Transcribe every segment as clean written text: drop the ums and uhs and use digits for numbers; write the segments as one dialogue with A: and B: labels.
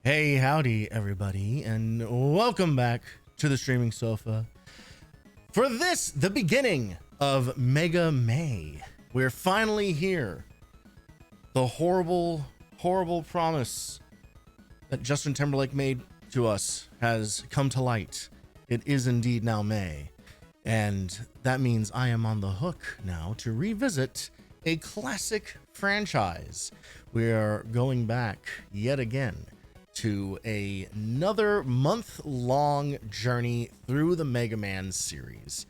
A: Hey, howdy, everybody, and welcome back to the streaming sofa. For this, the beginning of Mega May. We're finally here. The horrible, horrible promise that Justin Timberlake made to us has come to light. It is indeed now May, and that means I am on the hook now to revisit a classic franchise. We are going back yet again to another month-long journey through the Mega Man series.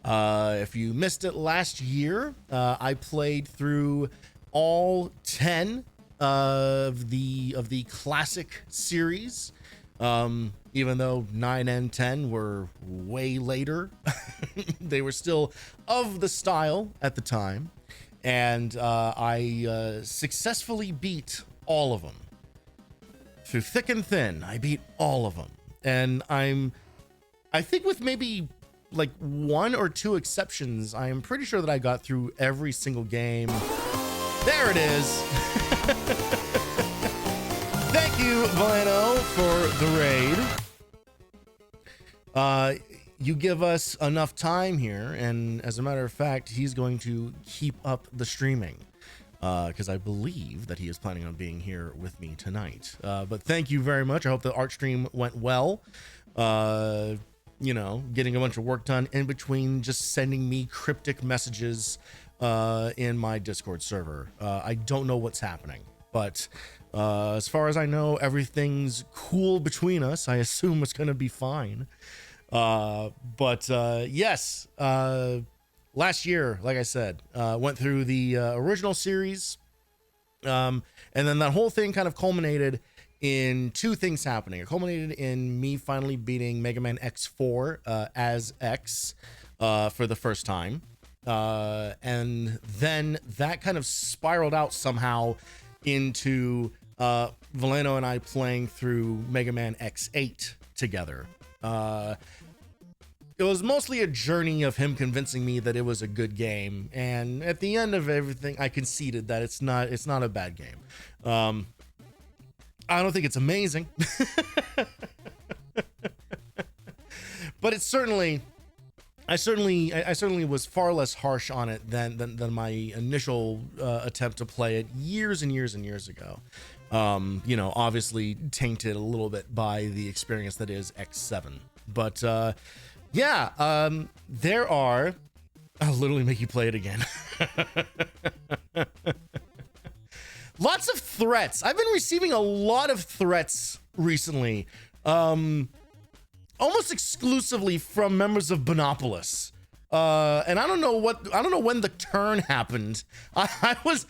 A: If you missed it last year, I played through all 10 of the classic series. Even though 9 and 10 were way later, they were still of the style at the time, and I successfully beat all of them. Through thick and thin, I beat all of them. And I think with maybe like 1 or 2 exceptions, I am pretty sure that I got through every single game. There it is. Thank you, Voleno, for the raid. You give us enough time here, and as a matter of fact, he's going to keep up the streaming. Because I believe that he is planning on being here with me tonight. But thank you very much. I hope the art stream went well. You know, getting a bunch of work done in between just sending me cryptic messages in my Discord server. I don't know what's happening, but as far as I know, everything's cool between us. I assume it's going to be fine. But yes, last year, like I said, went through the original series, and then that whole thing kind of culminated in 2 things happening. It culminated in me finally beating Mega Man X4 as X for the first time, and then that kind of spiraled out somehow into Voleno and I playing through Mega Man X8 together. It was mostly a journey of him convincing me that it was a good game, and at the end of everything, I conceded that it's not a bad game. I don't think it's amazing, but it's I certainly was far less harsh on it than my initial attempt to play it years and years and years ago. You know, obviously tainted a little bit by the experience that is X7, but yeah, there are... I'll literally make you play it again. Lots of threats. I've been receiving a lot of threats recently, almost exclusively from members of Bonopolis. And I don't know when the turn happened. I was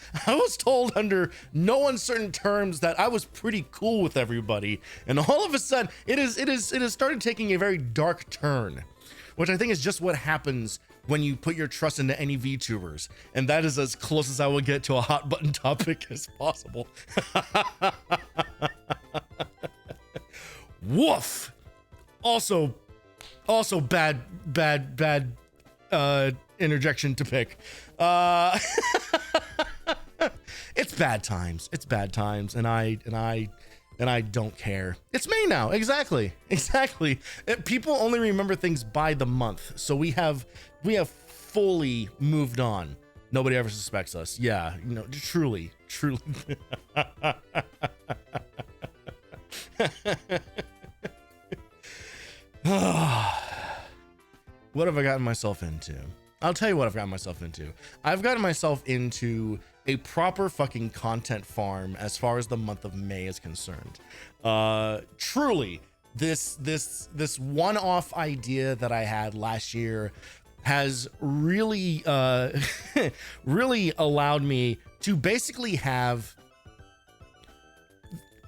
A: told under no uncertain terms that I was pretty cool with everybody, and all of a sudden it has started taking a very dark turn, which I think is just what happens when you put your trust into any VTubers, and that is as close as I will get to a hot button topic as possible. Woof. Also bad interjection to pick. It's bad times, and I don't care. It's May now. Exactly. People only remember things by the month, so we have fully moved on. Nobody ever suspects us. Yeah, you know, truly. What have I gotten myself into? I'll tell you what I've gotten myself into. I've gotten myself into a proper fucking content farm as far as the month of May is concerned. Truly, this one-off idea that I had last year has really really allowed me to basically have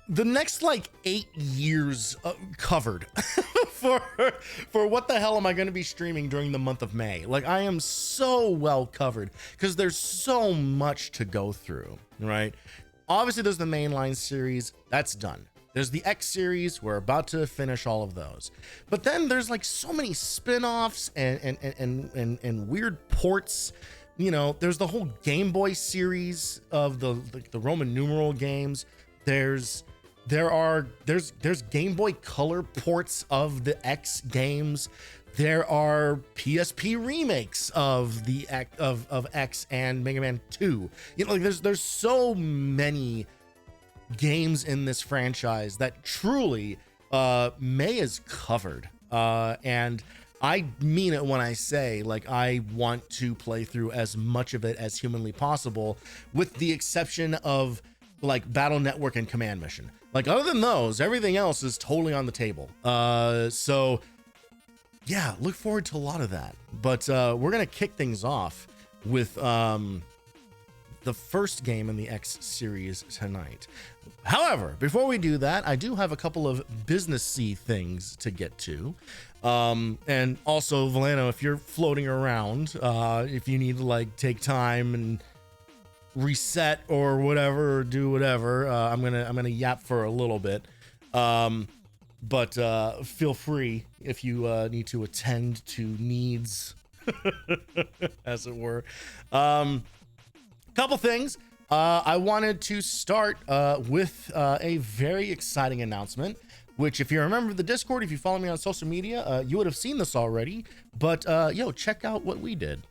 A: the next like 8 years covered for what the hell am I going to be streaming during the month of May. Like, I am so well covered because there's so much to go through, right? Obviously there's the mainline series that's done. There's the X series. We're about to finish all of those, but then there's like so many spin-offs and weird ports. You know, there's the whole Game Boy series of the Roman numeral games. There's there's Game Boy Color ports of the X games. There are PSP remakes of the of X and Mega Man 2. You know, like there's so many games in this franchise that truly May is covered. And I mean it when I say, like, I want to play through as much of it as humanly possible, with the exception of like Battle Network and Command Mission. Like, other than those, everything else is totally on the table. So yeah, look forward to a lot of that. But we're gonna kick things off with the first game in the X series tonight. However, before we do that, I do have a couple of businessy things to get to. And also, Voleno, if you're floating around, if you need to like take time and reset or whatever, or do whatever, I'm gonna yap for a little bit. But feel free if you need to attend to needs, as it were. Couple things. I wanted to start with a very exciting announcement, which, if you remember the Discord, if you follow me on social media, you would have seen this already. But yo, check out what we did.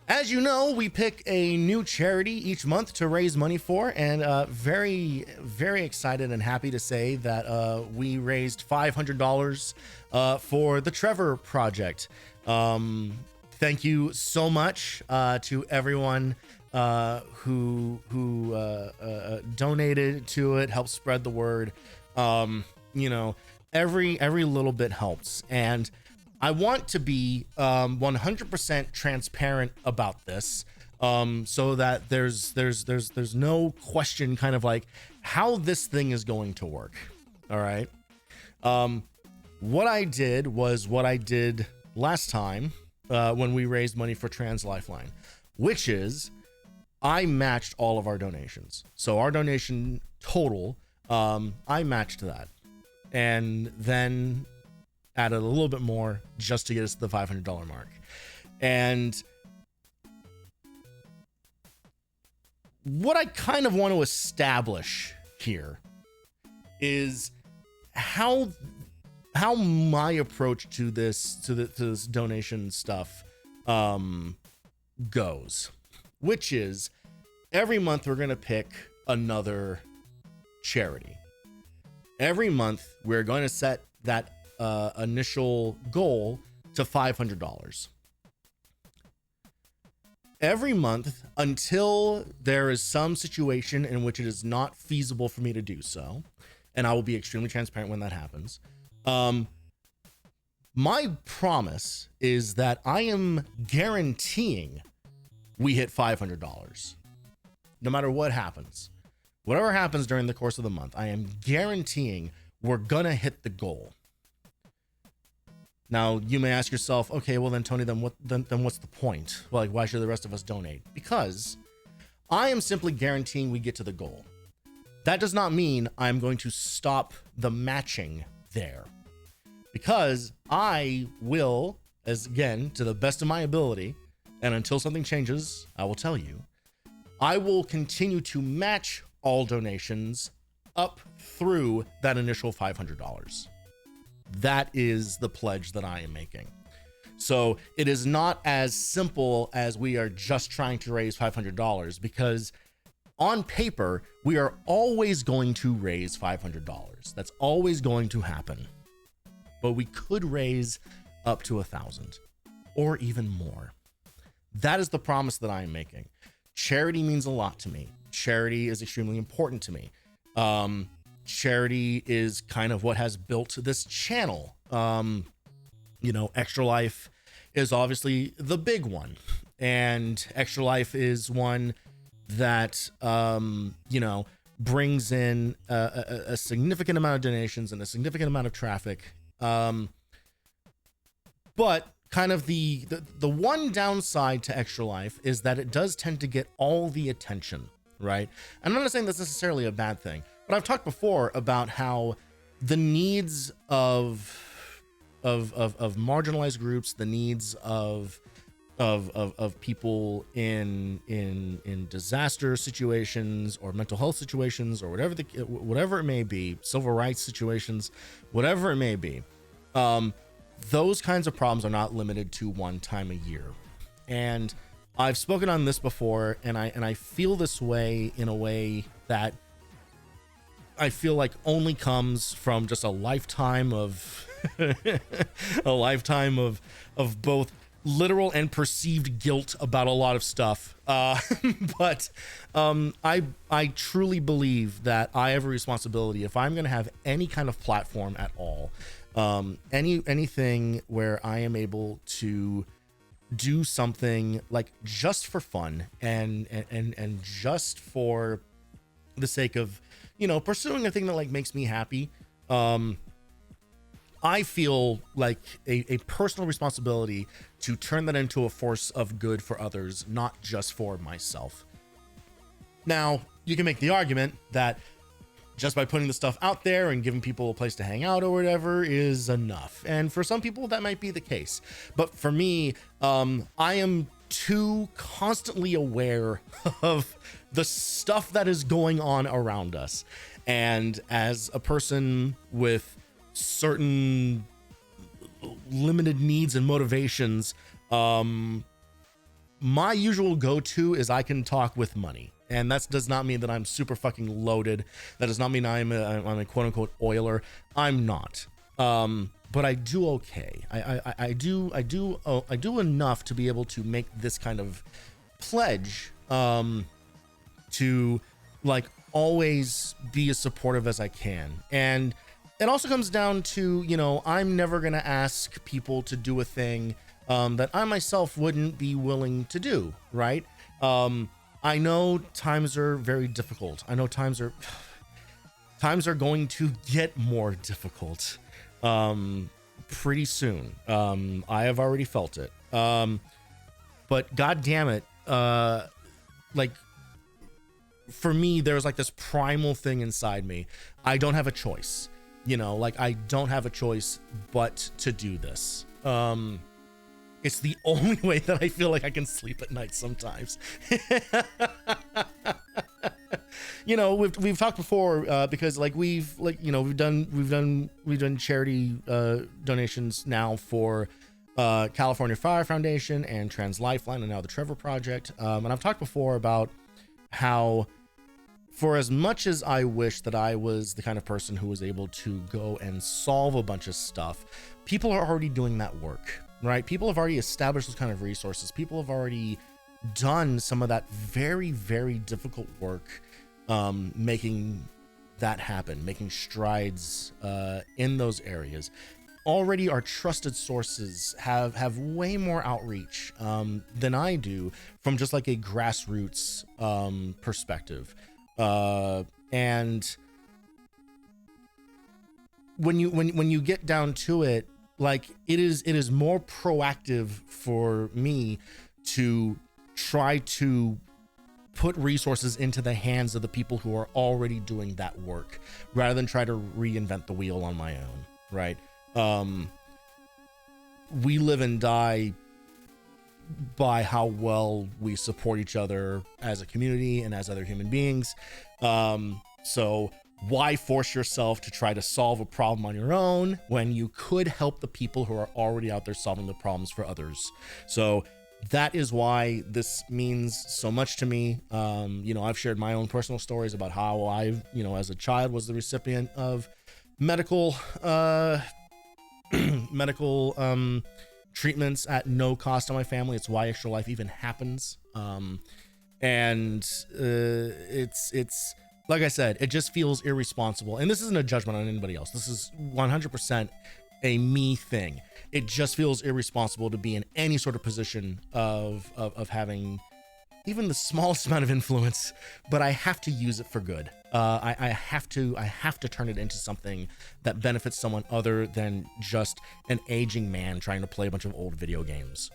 A: As you know, we pick a new charity each month to raise money for, and very, very excited and happy to say that we raised $500 for the Trevor Project. Thank you so much to everyone who donated to it, helped spread the word. You know, every little bit helps, and I want to be 100% transparent about this, so that there's no question, kind of like how this thing is going to work. All right. What I did was what I did last time when we raised money for Trans Lifeline, which is I matched all of our donations. So our donation total, I matched that, and then added a little bit more just to get us to the $500 mark. And what I kind of want to establish here is how my approach to this donation stuff goes, which is every month we're going to pick another charity. Every month we're going to set that initial goal to $500 every month until there is some situation in which it is not feasible for me to do so, and I will be extremely transparent when that happens. My promise is that I am guaranteeing we hit $500 no matter what happens. Whatever happens during the course of the month, I am guaranteeing we're gonna hit the goal. Now, you may ask yourself, okay, well then, Tony, then what's the point? Like, why should the rest of us donate? Because I am simply guaranteeing we get to the goal. That does not mean I'm going to stop the matching there, because I will, as again, to the best of my ability, and until something changes, I will tell you, I will continue to match all donations up through that initial $500. That is the pledge that I am making. So it is not as simple as we are just trying to raise $500, because on paper, we are always going to raise $500. That's always going to happen. But we could raise up to 1,000 or even more. That is the promise that I am making. Charity means a lot to me. Charity is extremely important to me. Charity is kind of what has built this channel. You know, Extra Life is obviously the big one, and Extra Life is one that you know, brings in a significant amount of donations and a significant amount of traffic. But kind of the one downside to Extra Life is that it does tend to get all the attention, right? I'm not saying that's necessarily a bad thing, but I've talked before about how the needs of marginalized groups, the needs of of people in disaster situations or mental health situations or whatever it may be, civil rights situations, whatever it may be. Those kinds of problems are not limited to one time a year. And I've spoken on this before, and I feel this way in a way that I feel like only comes from just a lifetime of a lifetime of both literal and perceived guilt about a lot of stuff. But I truly believe that I have a responsibility, if I'm going to have any kind of platform at all, anything where I am able to do something like just for fun and just for the sake of, you know, pursuing a thing that like makes me happy. I feel like a personal responsibility to turn that into a force of good for others, not just for myself. Now, you can make the argument that just by putting the stuff out there and giving people a place to hang out or whatever is enough. And for some people, that might be the case. But for me, I am too constantly aware of the stuff that is going on around us. And as a person with certain limited needs and motivations, my usual go-to is I can talk with money. And that does not mean that I'm super fucking loaded. That does not mean I'm a quote unquote oiler. I'm not. But I do okay. I do enough to be able to make this kind of pledge, to like always be as supportive as I can. And it also comes down to, you know, I'm never going to ask people to do a thing that I myself wouldn't be willing to do, right? I know times are very difficult. I know times are going to get more difficult pretty soon. I have already felt it. But God damn it, like for me, there's like this primal thing inside me. I don't have a choice. You know, like I don't have a choice but to do this. It's the only way that I feel like I can sleep at night sometimes. You know, we've talked before, because like we've done charity donations now for California Fire Foundation and Trans Lifeline and now the Trevor Project. And I've talked before about how, for as much as I wish that I was the kind of person who was able to go and solve a bunch of stuff, people are already doing that work, right? People have already established those kind of resources. People have already done some of that very, very difficult work, making that happen, making strides in those areas. Already our trusted sources have way more outreach than I do from just like a grassroots perspective. And when you get down to it, like it is more proactive for me to try to put resources into the hands of the people who are already doing that work rather than try to reinvent the wheel on my own, right? We live and die by how well we support each other as a community and as other human beings. So why force yourself to try to solve a problem on your own when you could help the people who are already out there solving the problems for others? So that is why this means so much to me. You know, I've shared my own personal stories about how I, you know, as a child was the recipient of medical treatments at no cost to my family. It's why Extra Life even happens. It's like I said, it just feels irresponsible. And this isn't a judgment on anybody else. This is 100% a me thing. It just feels irresponsible to be in any sort of position of having even the smallest amount of influence, but I have to use it for good. I have to turn it into something that benefits someone other than just an aging man trying to play a bunch of old video games.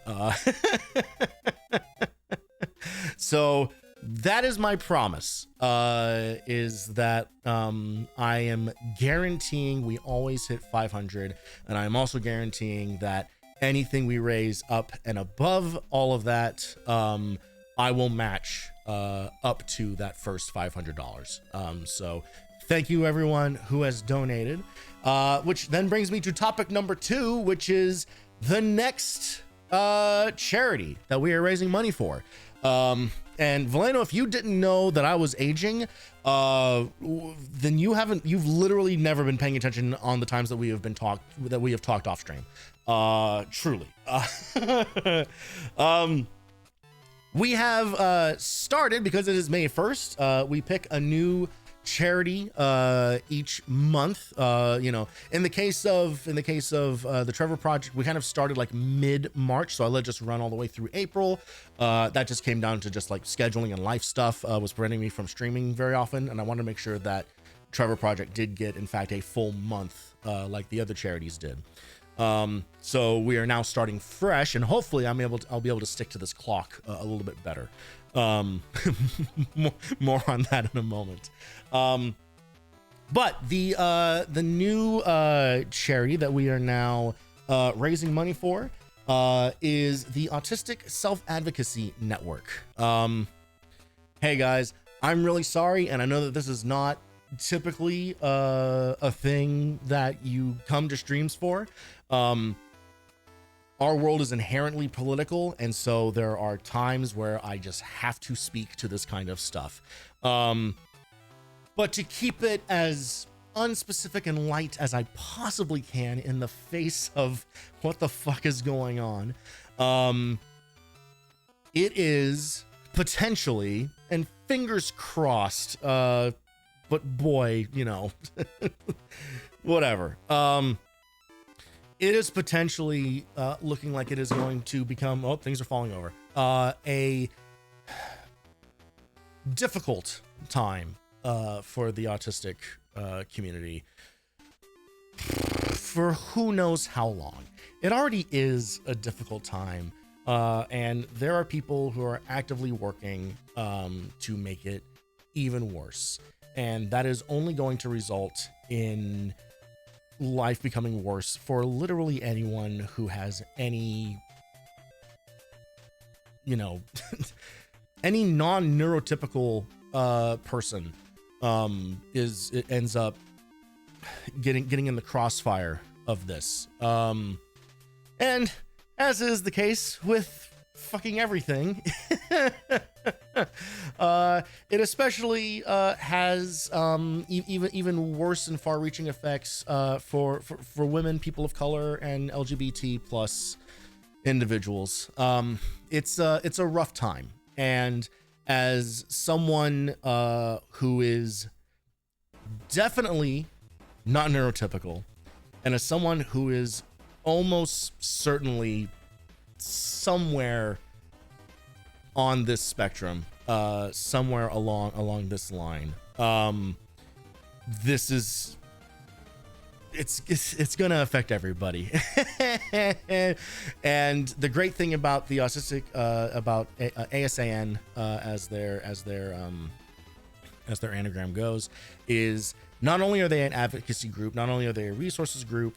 A: So that is my promise, is that I am guaranteeing we always hit 500, and I'm also guaranteeing that anything we raise up and above all of that, I will match up to that first $500. So thank you everyone who has donated, which then brings me to topic number 2, which is the next charity that we are raising money for. And Voleno, if you didn't know that I was aging, then you've literally never been paying attention on the times that we have talked off stream. Truly. We have started, because it is May 1st, we pick a new charity each month. In the case of the Trevor Project, we kind of started like mid-March, so I let it just run all the way through April. That just came down to just like scheduling and life stuff was preventing me from streaming very often, and I wanted to make sure that Trevor Project did get, in fact, a full month like the other charities did. So we are now starting fresh, and hopefully I'll be able to stick to this clock a little bit better. More on that in a moment. But the new charity that we are now raising money for is the Autistic Self-Advocacy Network. Hey guys, I'm really sorry, and I know that this is not typically a thing that you come to streams for. Our world is inherently political, and so there are times where I just have to speak to this kind of stuff. But to keep it as unspecific and light as I possibly can in the face of what the fuck is going on, it is potentially, and fingers crossed, but boy, whatever. It is potentially looking like it is going to become, things are falling over, a difficult time for the autistic community for who knows how long. It already is a difficult time, and there are people who are actively working to make it even worse, and that is only going to result in life becoming worse for literally anyone who has any any non-neurotypical person. It ends up getting in the crossfire of this, and as is the case with fucking everything, it especially has even worse and far-reaching effects for women, people of color, and LGBT plus individuals. It's a rough time, and as someone who is definitely not neurotypical, and as someone who is almost certainly somewhere on this spectrum, somewhere along this line, this is it's gonna affect everybody. And the great thing about the autistic about ASAN as their anagram goes, is not only are they an advocacy group, not only are they a resources group,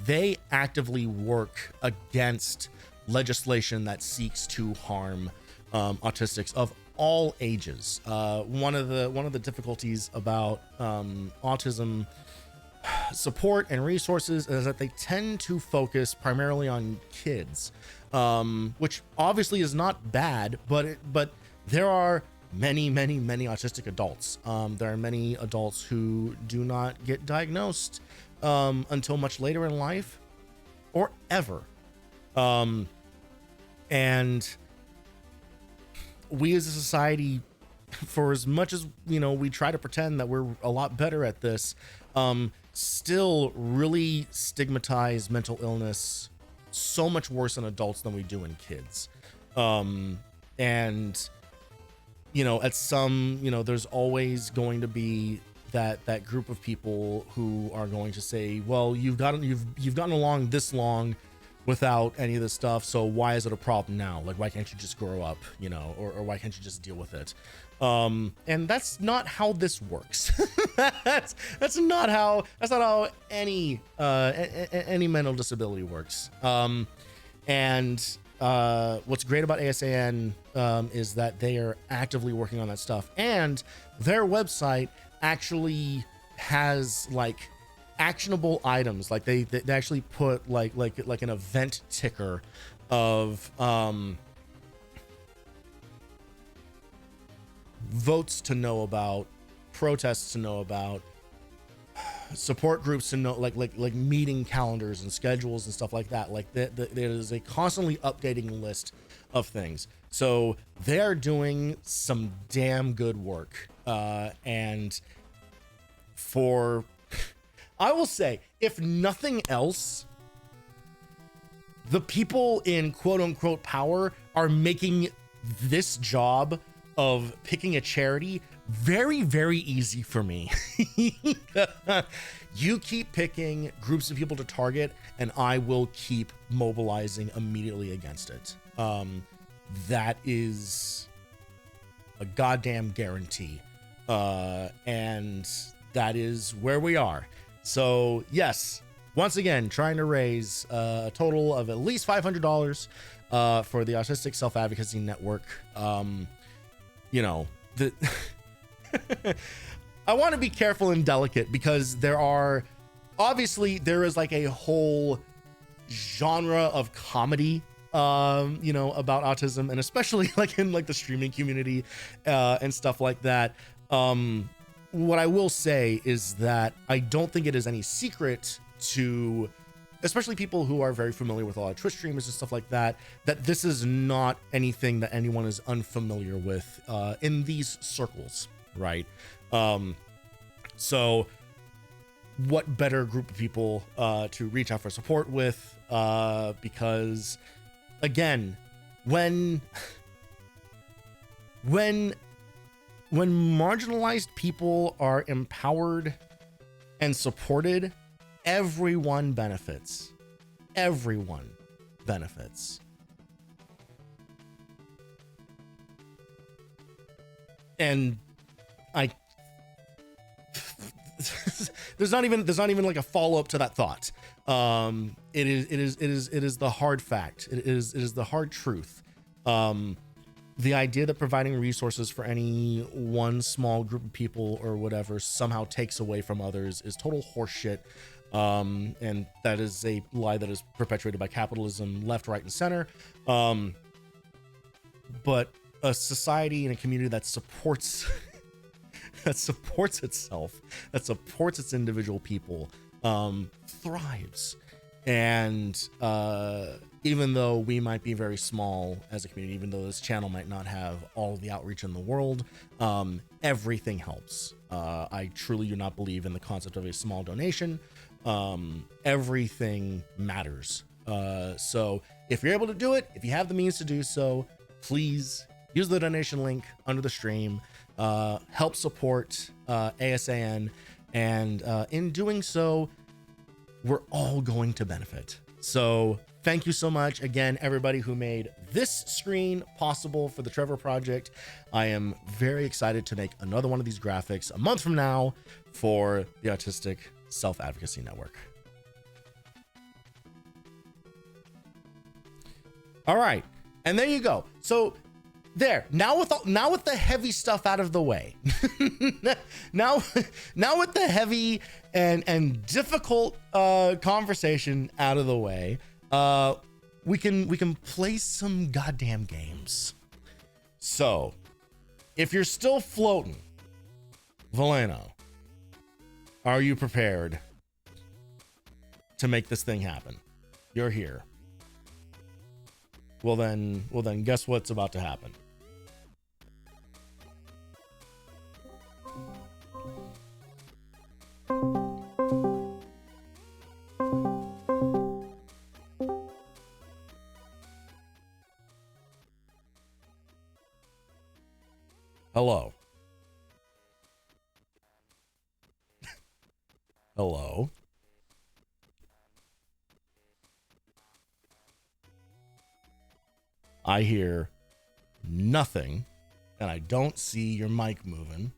A: they actively work against legislation that seeks to harm autistics of all ages. One of the difficulties about autism support and resources is that they tend to focus primarily on kids, which obviously is not bad, but there are many autistic adults. There are many adults who do not get diagnosed until much later in life, or ever. And we as a society, for as much as we try to pretend that we're a lot better at this, still really stigmatize mental illness so much worse in adults than we do in kids. And at some, there's always going to be that group of people who are going to say, well, you've gotten along this long without any of this stuff, so why is it a problem now? Like, why can't you just grow up, or why can't you just deal with it? And that's not how this works. that's not how any mental disability works. And what's great about ASAN is that they are actively working on that stuff, and their website actually has like actionable items. Like they actually put like an event ticker of votes to know about, protests to know about, support groups to know, like meeting calendars and schedules and stuff like that. Like there is a constantly updating list of things. So they are doing some damn good work. And for, I will say, if nothing else, the people in quote unquote power are making this job of picking a charity very, very easy for me. You keep picking groups of people to target, and I will keep mobilizing immediately against it. That is a goddamn guarantee. And that is where we are. So yes, once again, trying to raise a total of at least $500 for the Autistic Self-Advocacy Network. You know, the I want to be careful and delicate, because there is like a whole genre of comedy, you know, about autism, and especially like in like the streaming community and stuff like that. What I will say is that I don't think it is any secret to, especially people who are very familiar with a lot of Twitch streamers and stuff like that, that this is not anything that anyone is unfamiliar with in these circles, right? So what better group of people to reach out for support with, because again, when marginalized people are empowered and supported, everyone benefits. Everyone benefits. And there's not even like a follow-up to that thought. It is the hard fact. It is the hard truth. The idea that providing resources for any one small group of people or whatever somehow takes away from others is total horseshit. And that is a lie that is perpetuated by capitalism, left, right, and center. But a society and a community that supports itself, that supports its individual people, thrives. And even though we might be very small as a community, even though this channel might not have all of the outreach in the world, everything helps. I truly do not believe in the concept of a small donation. Everything matters. So if you're able to do it, if you have the means to do so, please use the donation link under the stream. Help support ASAN, and in doing so, we're all going to benefit. So thank you so much again, everybody who made this screen possible for the Trevor Project. I am very excited to make another one of these graphics a month from now for the Autistic Self-Advocacy Network. All right, and there you go. So there, now with the heavy stuff out of the way, now with the heavy and difficult conversation out of the way, we can play some goddamn games. So if you're still floating, Voleno, are you prepared to make this thing happen? You're here. Well then guess what's about to happen? Hello. Hello. I hear nothing, and I don't see your mic moving.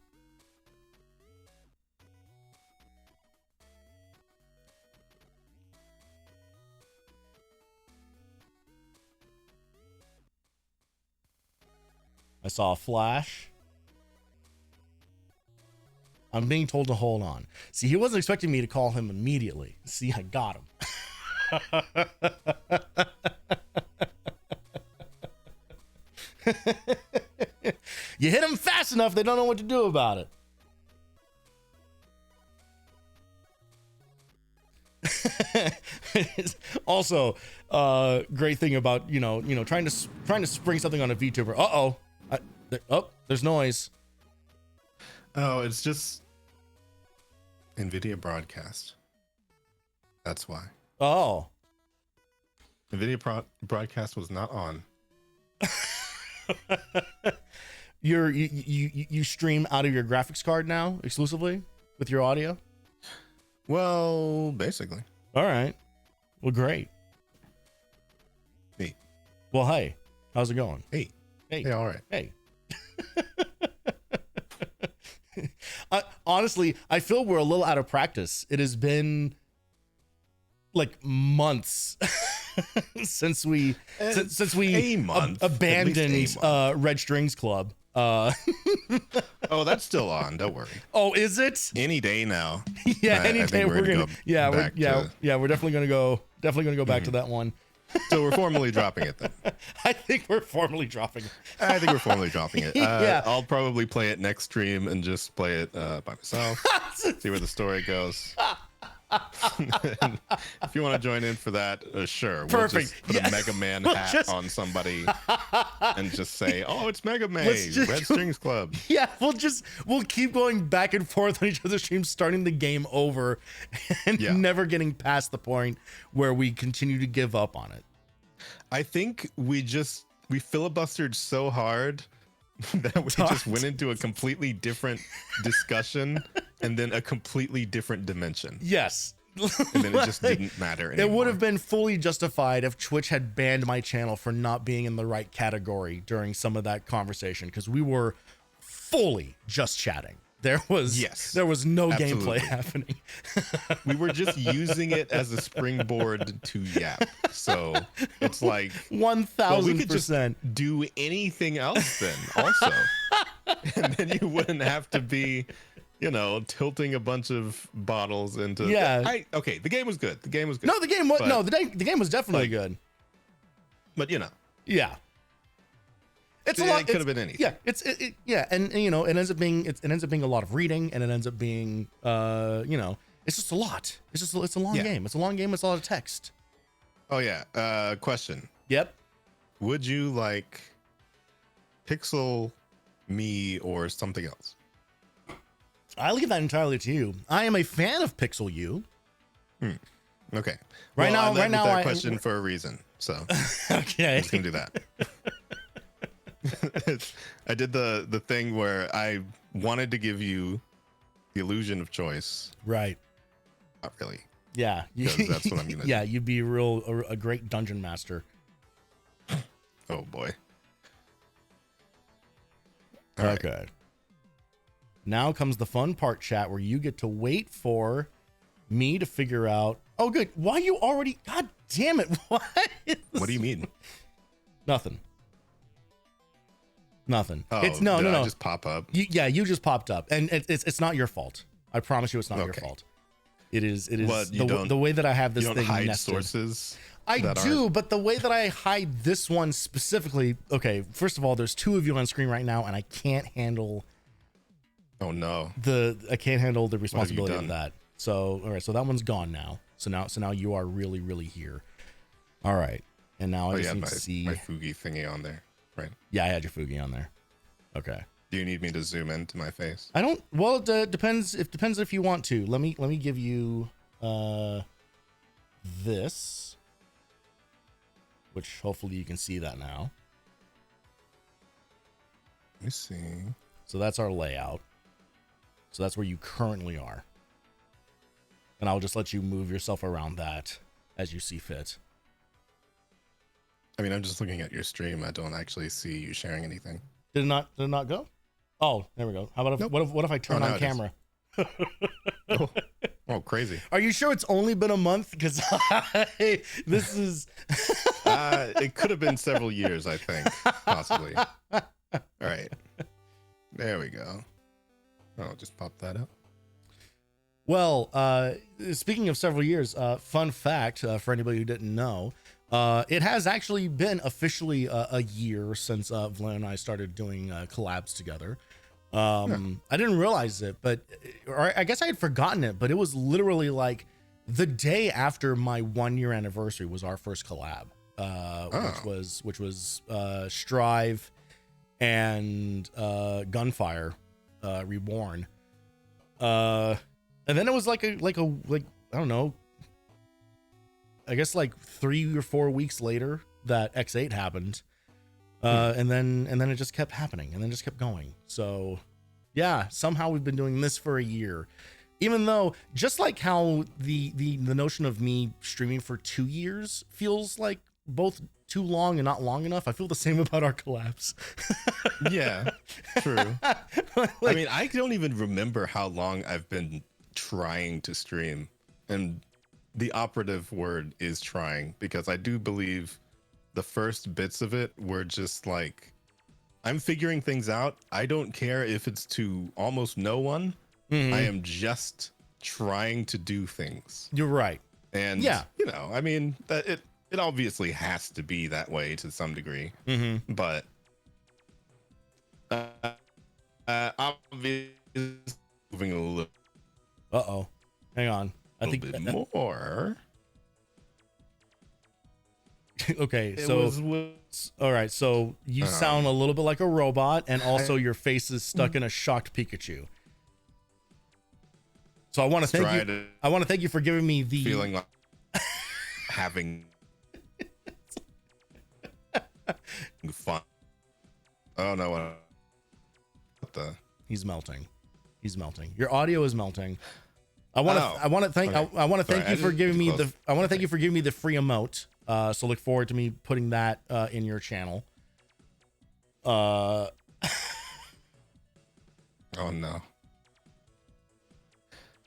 A: saw a flash. I'm being told to hold on. See, he wasn't expecting me to call him immediately. See, I got him. You hit them fast enough, they don't know what to do about it. Also, great thing about trying to spring something on a VTuber. There's noise.
B: Oh, it's just NVIDIA broadcast. That's why.
A: Oh,
B: NVIDIA broadcast was not on.
A: You stream out of your graphics card now exclusively with your audio?
B: Well, basically.
A: All right. Well, great.
B: Hey.
A: Well, hey, how's it going?
B: Hey.
A: Hey.
B: All right.
A: Hey. Honestly, I feel we're a little out of practice. It has been like months since we abandoned Red Strings Club.
B: Oh, that's still on. Don't worry.
A: Oh, is it?
B: Any day now.
A: Yeah, any day we're gonna we're definitely gonna go back to that one.
B: So we're formally dropping it then.
A: I think we're formally dropping it.
B: Yeah. I'll probably play it next stream and just play it by myself. See where the story goes. If you want to join in for that, sure.
A: Perfect.
B: We'll just put a Mega Man hat on somebody and just say, "Oh, it's Mega Man, Red Strings Club."
A: Yeah, we'll keep going back and forth on each other's streams, starting the game over, and never getting past the point where we continue to give up on it.
B: I think we filibustered so hard that we just went into a completely different discussion and then a completely different dimension.
A: Yes.
B: And then it just didn't matter anymore.
A: It would have been fully justified if Twitch had banned my channel for not being in the right category during some of that conversation, because we were fully just chatting. There was no gameplay happening.
B: We were just using it as a springboard to yap. So it's like
A: 1,000%.
B: We could just do anything else then also. And then you wouldn't have to be, tilting a bunch of bottles into.
A: Yeah.
B: Okay, the game was good.
A: No, the game was definitely good.
B: But
A: Yeah. It's a lot.
B: It could have been anything.
A: Yeah, and it ends up being a lot of reading, and it ends up being it's just a lot. It's a long game. It's a long game. It's a lot of text.
B: Oh yeah. Question.
A: Yep.
B: Would you like Pixel Me or something else?
A: I leave that entirely to you. I am a fan of Pixel You.
B: Okay.
A: Right now,
B: that question for a reason. So
A: okay,
B: I'm just gonna do that. I did the thing where I wanted to give you the illusion of choice.
A: Right.
B: Not really.
A: Yeah.
B: That's what I'm gonna do.
A: Yeah, you'd be a great dungeon master.
B: Oh boy.
A: Okay. Right. Now comes the fun part, chat, where you get to wait for me to figure out. Oh, good. Why you already? God damn it! What?
B: What do you mean?
A: Nothing.
B: Oh,
A: It's no.
B: I just pop up.
A: You just popped up, and it's not your fault. I promise you, it's not your fault. It is.
B: What,
A: the way that I have this thing
B: hide
A: nested.
B: Sources.
A: I do, but the way that I hide this one specifically. Okay, first of all, there's two of you on screen right now, and I can't handle.
B: Oh no.
A: I can't handle the responsibility of that. So all right, so that one's gone now. So now you are really, really here. All right, and now I just need to see
B: my Fugi thingy on there. Right.
A: Yeah, I had your Fugi on there. Okay.
B: Do you need me to zoom into my face?
A: I don't. Well, it depends. It depends if you want to. Let me give you this, which hopefully you can see that now.
B: Let me see.
A: So that's our layout. So that's where you currently are. And I'll just let you move yourself around that as you see fit.
B: I mean, I'm just looking at your stream. I don't actually see you sharing anything.
A: Did it not go? Oh, there we go. How about if, what if I turn on camera?
B: Oh, crazy.
A: Are you sure it's only been a month? Because this is...
B: It could have been several years, I think, possibly. All right. There we go. I'll just pop that up.
A: Well, speaking of several years, fun fact for anybody who didn't know, it has actually been officially a year since Voleno and I started doing collabs together. I didn't realize it, but or I guess I had forgotten it, but it was literally like the day after my 1 year anniversary was our first collab, which was Strive and Gunfire Reborn. And then it was like I don't know, I guess like 3 or 4 weeks later that X8 happened. And then it just kept happening and then just kept going. So yeah, somehow we've been doing this for a year, even though just like how the notion of me streaming for 2 years feels like both too long and not long enough. I feel the same about our collabs.
B: Yeah, true. I mean, I don't even remember how long I've been trying to stream, and the operative word is trying, because I do believe the first bits of it were just like, I'm figuring things out. I don't care if it's to almost no one. I am just trying to do things.
A: You're right.
B: And
A: yeah,
B: you know, I mean, that it obviously has to be that way to some degree, but obviously moving a little.
A: Uh-oh. Hang on. I think
B: bit more.
A: Okay, so all right, so you sound a little bit like a robot, and also your face is stuck in a shocked Pikachu. So I want to thank you. I want to thank you for giving me the
B: feeling like having fun. Oh no! What the?
A: He's melting. He's melting. Your audio is melting. I want to thank you for giving me the free emote. So look forward to me putting that in your channel.
B: Oh no.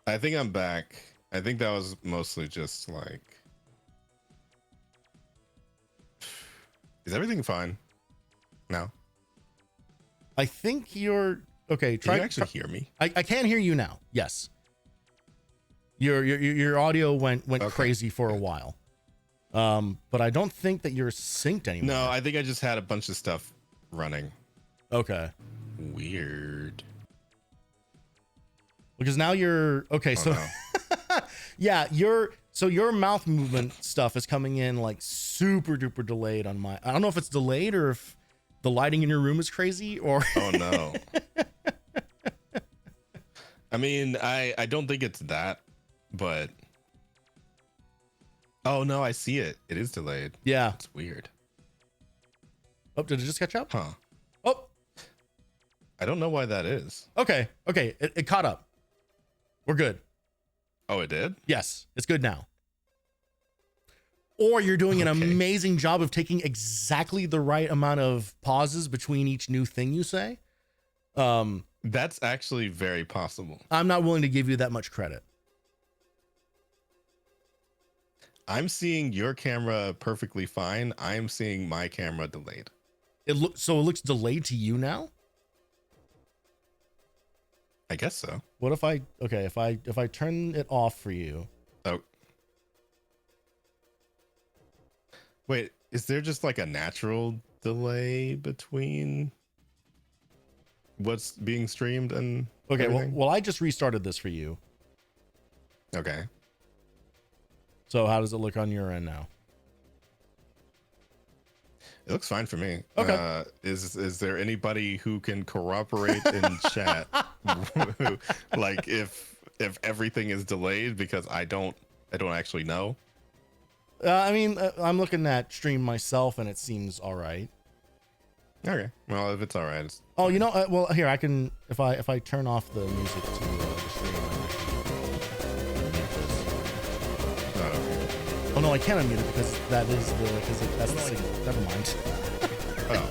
B: I think I'm back. I think that was mostly just like, is everything fine now?
A: I think you're okay.
B: Can you actually hear me?
A: I can hear you now. Yes. Your audio went crazy for a while. But I don't think that you're synced anymore.
B: No, I think I just had a bunch of stuff running.
A: Okay.
B: Weird.
A: Because now you're okay. So no. Yeah, your mouth movement stuff is coming in like super duper delayed on my. I don't know if it's delayed or if the lighting in your room is crazy or.
B: Oh no. I mean, I don't think it's that, but. Oh no, I see it. It is delayed.
A: Yeah,
B: it's weird.
A: Oh, did it just catch up?
B: Huh.
A: Oh,
B: I don't know why that is.
A: Okay, it caught up. We're good.
B: Oh, it did?
A: Yes, it's good now. Or you're doing an amazing job of taking exactly the right amount of pauses between each new thing you say.
B: That's actually very possible.
A: I'm not willing to give you that much credit.
B: I'm seeing your camera perfectly fine. I'm seeing my camera delayed.
A: It looks delayed to you now?
B: I guess so.
A: What if if I turn it off for you?
B: Oh. Wait, is there just like a natural delay between what's being streamed and
A: okay,
B: everything?
A: well I just restarted this for you.
B: Okay.
A: So how does it look on your end now?
B: It looks fine for me.
A: Okay.
B: Is there anybody who can corroborate in chat, like if everything is delayed, because I don't actually know.
A: I mean, I'm looking at stream myself, and it seems all right.
B: Okay. Well, if it's all right.
A: Oh, you know, well here I can if I turn off the music to the stream. Oh no, I can't unmute it because that's the signal. Never mind.
B: Oh.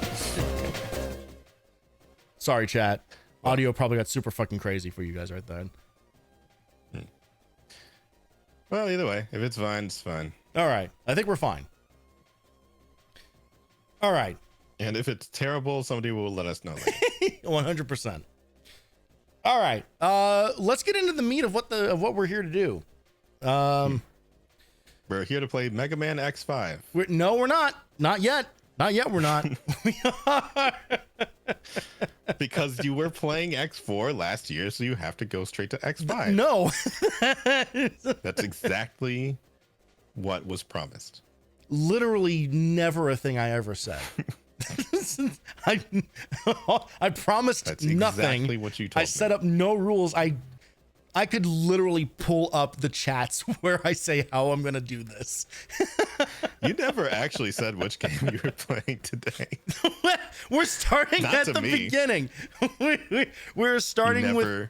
A: Sorry, chat. Audio probably got super fucking crazy for you guys right then.
B: Well, either way, if it's fine, it's fine.
A: All right, I think we're fine. All right.
B: And if it's terrible, somebody will let us know later.
A: 100%. All right. Let's get into the meat of what we're here to do.
B: We're here to play Mega Man X5.
A: No, we're not. Not yet. Not yet. We're not. We are.
B: Because you were playing X4 last year, so you have to go straight to X5.
A: No.
B: That's exactly what was promised.
A: Literally never a thing I ever said. I promised
B: That's
A: nothing.
B: exactly what you told
A: I set up no rules. I could literally pull up the chats where I say how I'm going to do this.
B: You never actually said which game you were playing today.
A: We're starting
B: Not
A: at
B: to
A: the
B: me.
A: beginning. We're starting with...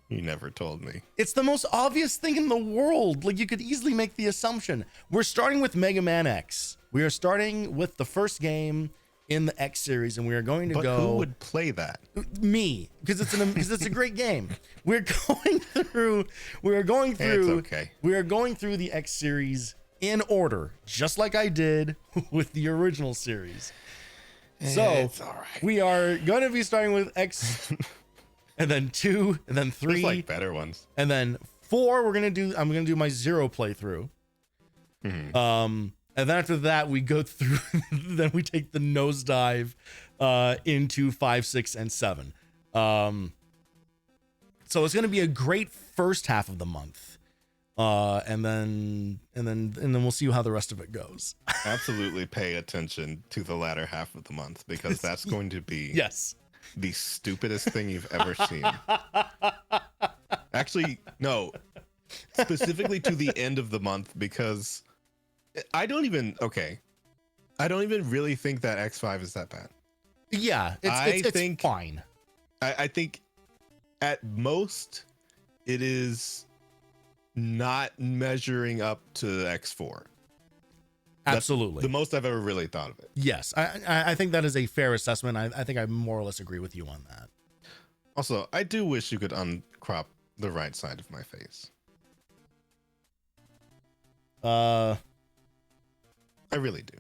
B: You never told me.
A: It's the most obvious thing in the world. Like, you could easily make the assumption. We're starting with Mega Man X. We are starting with the first game in the X series, and we are going to
B: But
A: go...
B: who would play that?
A: Me, because it's a great game. We are going through
B: It's okay.
A: we are going through the X series in order, just like I did with the original series. So
B: It's all right.
A: we are going to be starting with X, and then 2, and then 3,
B: There's like better ones.
A: and then 4. I'm gonna do my 0 playthrough. And then after that, we go through. Then we take the nosedive into 5, 6, and 7. So it's going to be a great first half of the month, and then we'll see how the rest of it goes.
B: Absolutely pay attention to the latter half of the month, because that's going to be
A: Yes.
B: the stupidest thing you've ever seen. Actually, no. Specifically to the end of the month, because I don't even really think that X5 is that bad.
A: Yeah, it's fine.
B: I think at most it is not measuring up to X4.
A: Absolutely.
B: The most I've ever really thought of it.
A: Yes, I think that is a fair assessment. I think I more or less agree with you on that.
B: Also, I do wish you could uncrop the right side of my face. I really do.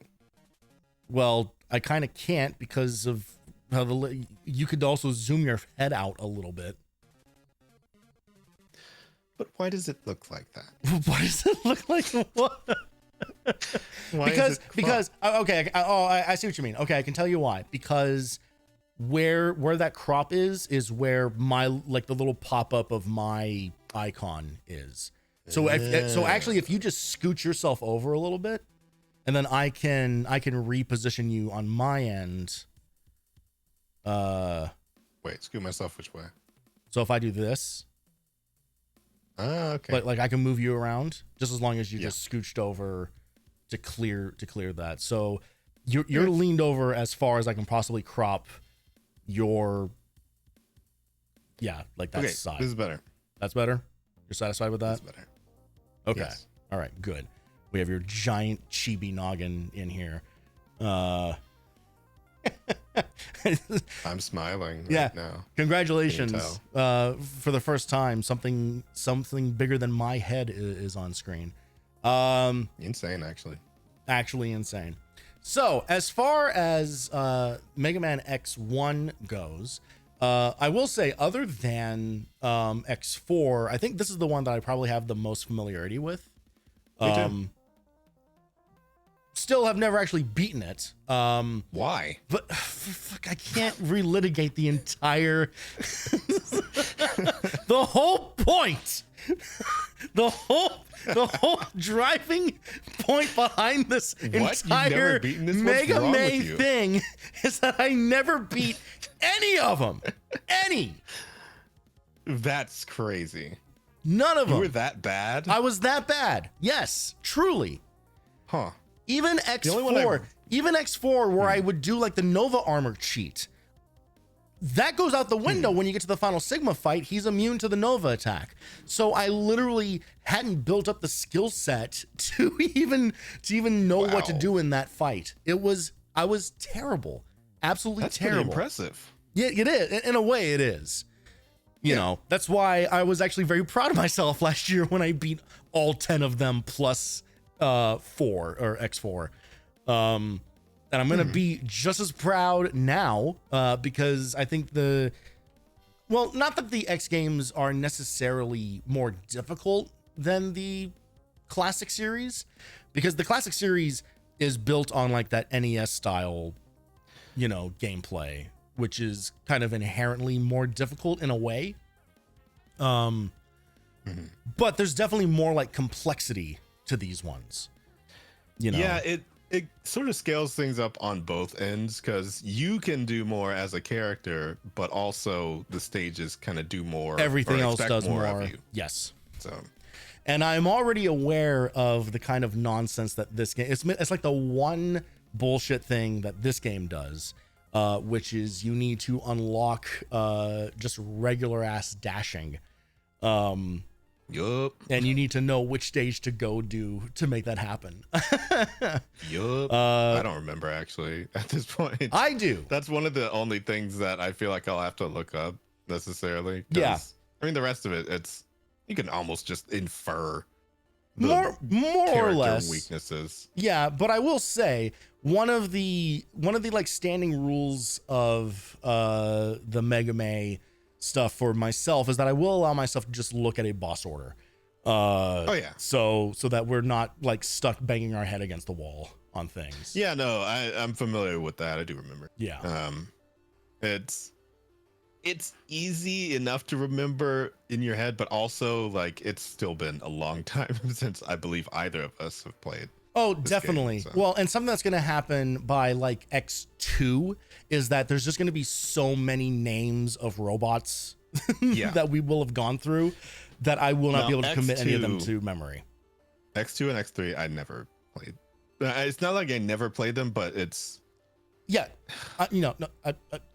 A: Well, I kind of can't because of how you could also zoom your head out a little bit.
B: But why does it look like that?
A: Why does it look like what?
B: Why
A: because
B: is it cropped?
A: because okay, I see what you mean. Okay, I can tell you why. Because where that crop is where my like the little pop up of my icon is. So if you just scoot yourself over a little bit, and then I can reposition you on my end.
B: Wait, scoot myself which way?
A: So if I do this,
B: Okay.
A: like I can move you around just as long as you just scooched over to clear that. So you're leaned over as far as I can possibly crop your that side.
B: This is better.
A: That's better. You're satisfied with that?
B: This is better.
A: Okay.
B: Yes.
A: All right, good. We have your giant chibi noggin in here.
B: I'm smiling
A: Yeah.
B: right now.
A: Congratulations.
B: Can
A: For the first time, something bigger than my head is on screen.
B: Insane, actually.
A: Actually insane. So as far as Mega Man X1 goes, I will say other than X4, I think this is the one that I probably have the most familiarity with.
B: Me too.
A: Still have never actually beaten it.
B: Why?
A: But fuck, I can't relitigate the entire the whole point. The whole driving point behind this
B: What? You've
A: entire
B: never beaten this? What's
A: Mega
B: wrong
A: Man
B: with you?
A: thing is that I never beat any of them. Any.
B: That's crazy.
A: None of
B: You
A: them.
B: were that bad?
A: I was that bad. Yes, truly.
B: Huh.
A: Even
B: only one
A: X4, where I would do like the Nova armor cheat, that goes out the window when you get to the final Sigma fight. He's immune to the Nova attack. So I literally hadn't built up the skill set to even know what to
B: Wow.
A: do in that fight. I was terrible, absolutely
B: That's
A: terrible.
B: pretty impressive.
A: Yeah, it is. In a way, it is. You know, that's why I was actually very proud of myself last year when I beat all 10 of them plus 4 or X4. And I'm going to be just as proud now because I think not that the X games are necessarily more difficult than the classic series, because the classic series is built on like that NES style, gameplay, which is kind of inherently more difficult in a way. But there's definitely more like complexity to these ones.
B: Yeah, it sort of scales things up on both ends because you can do more as a character, but also the stages kind of do more.
A: Everything else does more.
B: Of you.
A: Yes.
B: So,
A: and I'm already aware of the kind of nonsense that this game. It's like the one bullshit thing that this game does, which is you need to unlock just regular ass dashing.
B: Yup.
A: And you need to know which stage to go do to make that happen.
B: Yup. I don't remember actually at this point.
A: I do.
B: That's one of the only things that I feel like I'll have to look up necessarily.
A: Yeah.
B: I mean, the rest of it, you can almost just infer
A: more or less
B: weaknesses.
A: Yeah, but I will say one of the like standing rules of the Mega May stuff for myself is that I will allow myself to just look at a boss order. So that we're not like stuck banging our head against the wall on things.
B: Yeah, no, I'm familiar with that. I do remember.
A: Yeah.
B: It's easy enough to remember in your head, but also like it's still been a long time since I believe either of us have played.
A: Oh, definitely.
B: Game, so.
A: Well, and something that's going to happen by like X2 is that there's just going to be so many names of robots that we will have gone through that I will not be able to commit any of them to memory.
B: X2 and X3, I never played. It's not like I never played them, but it's...
A: Yeah.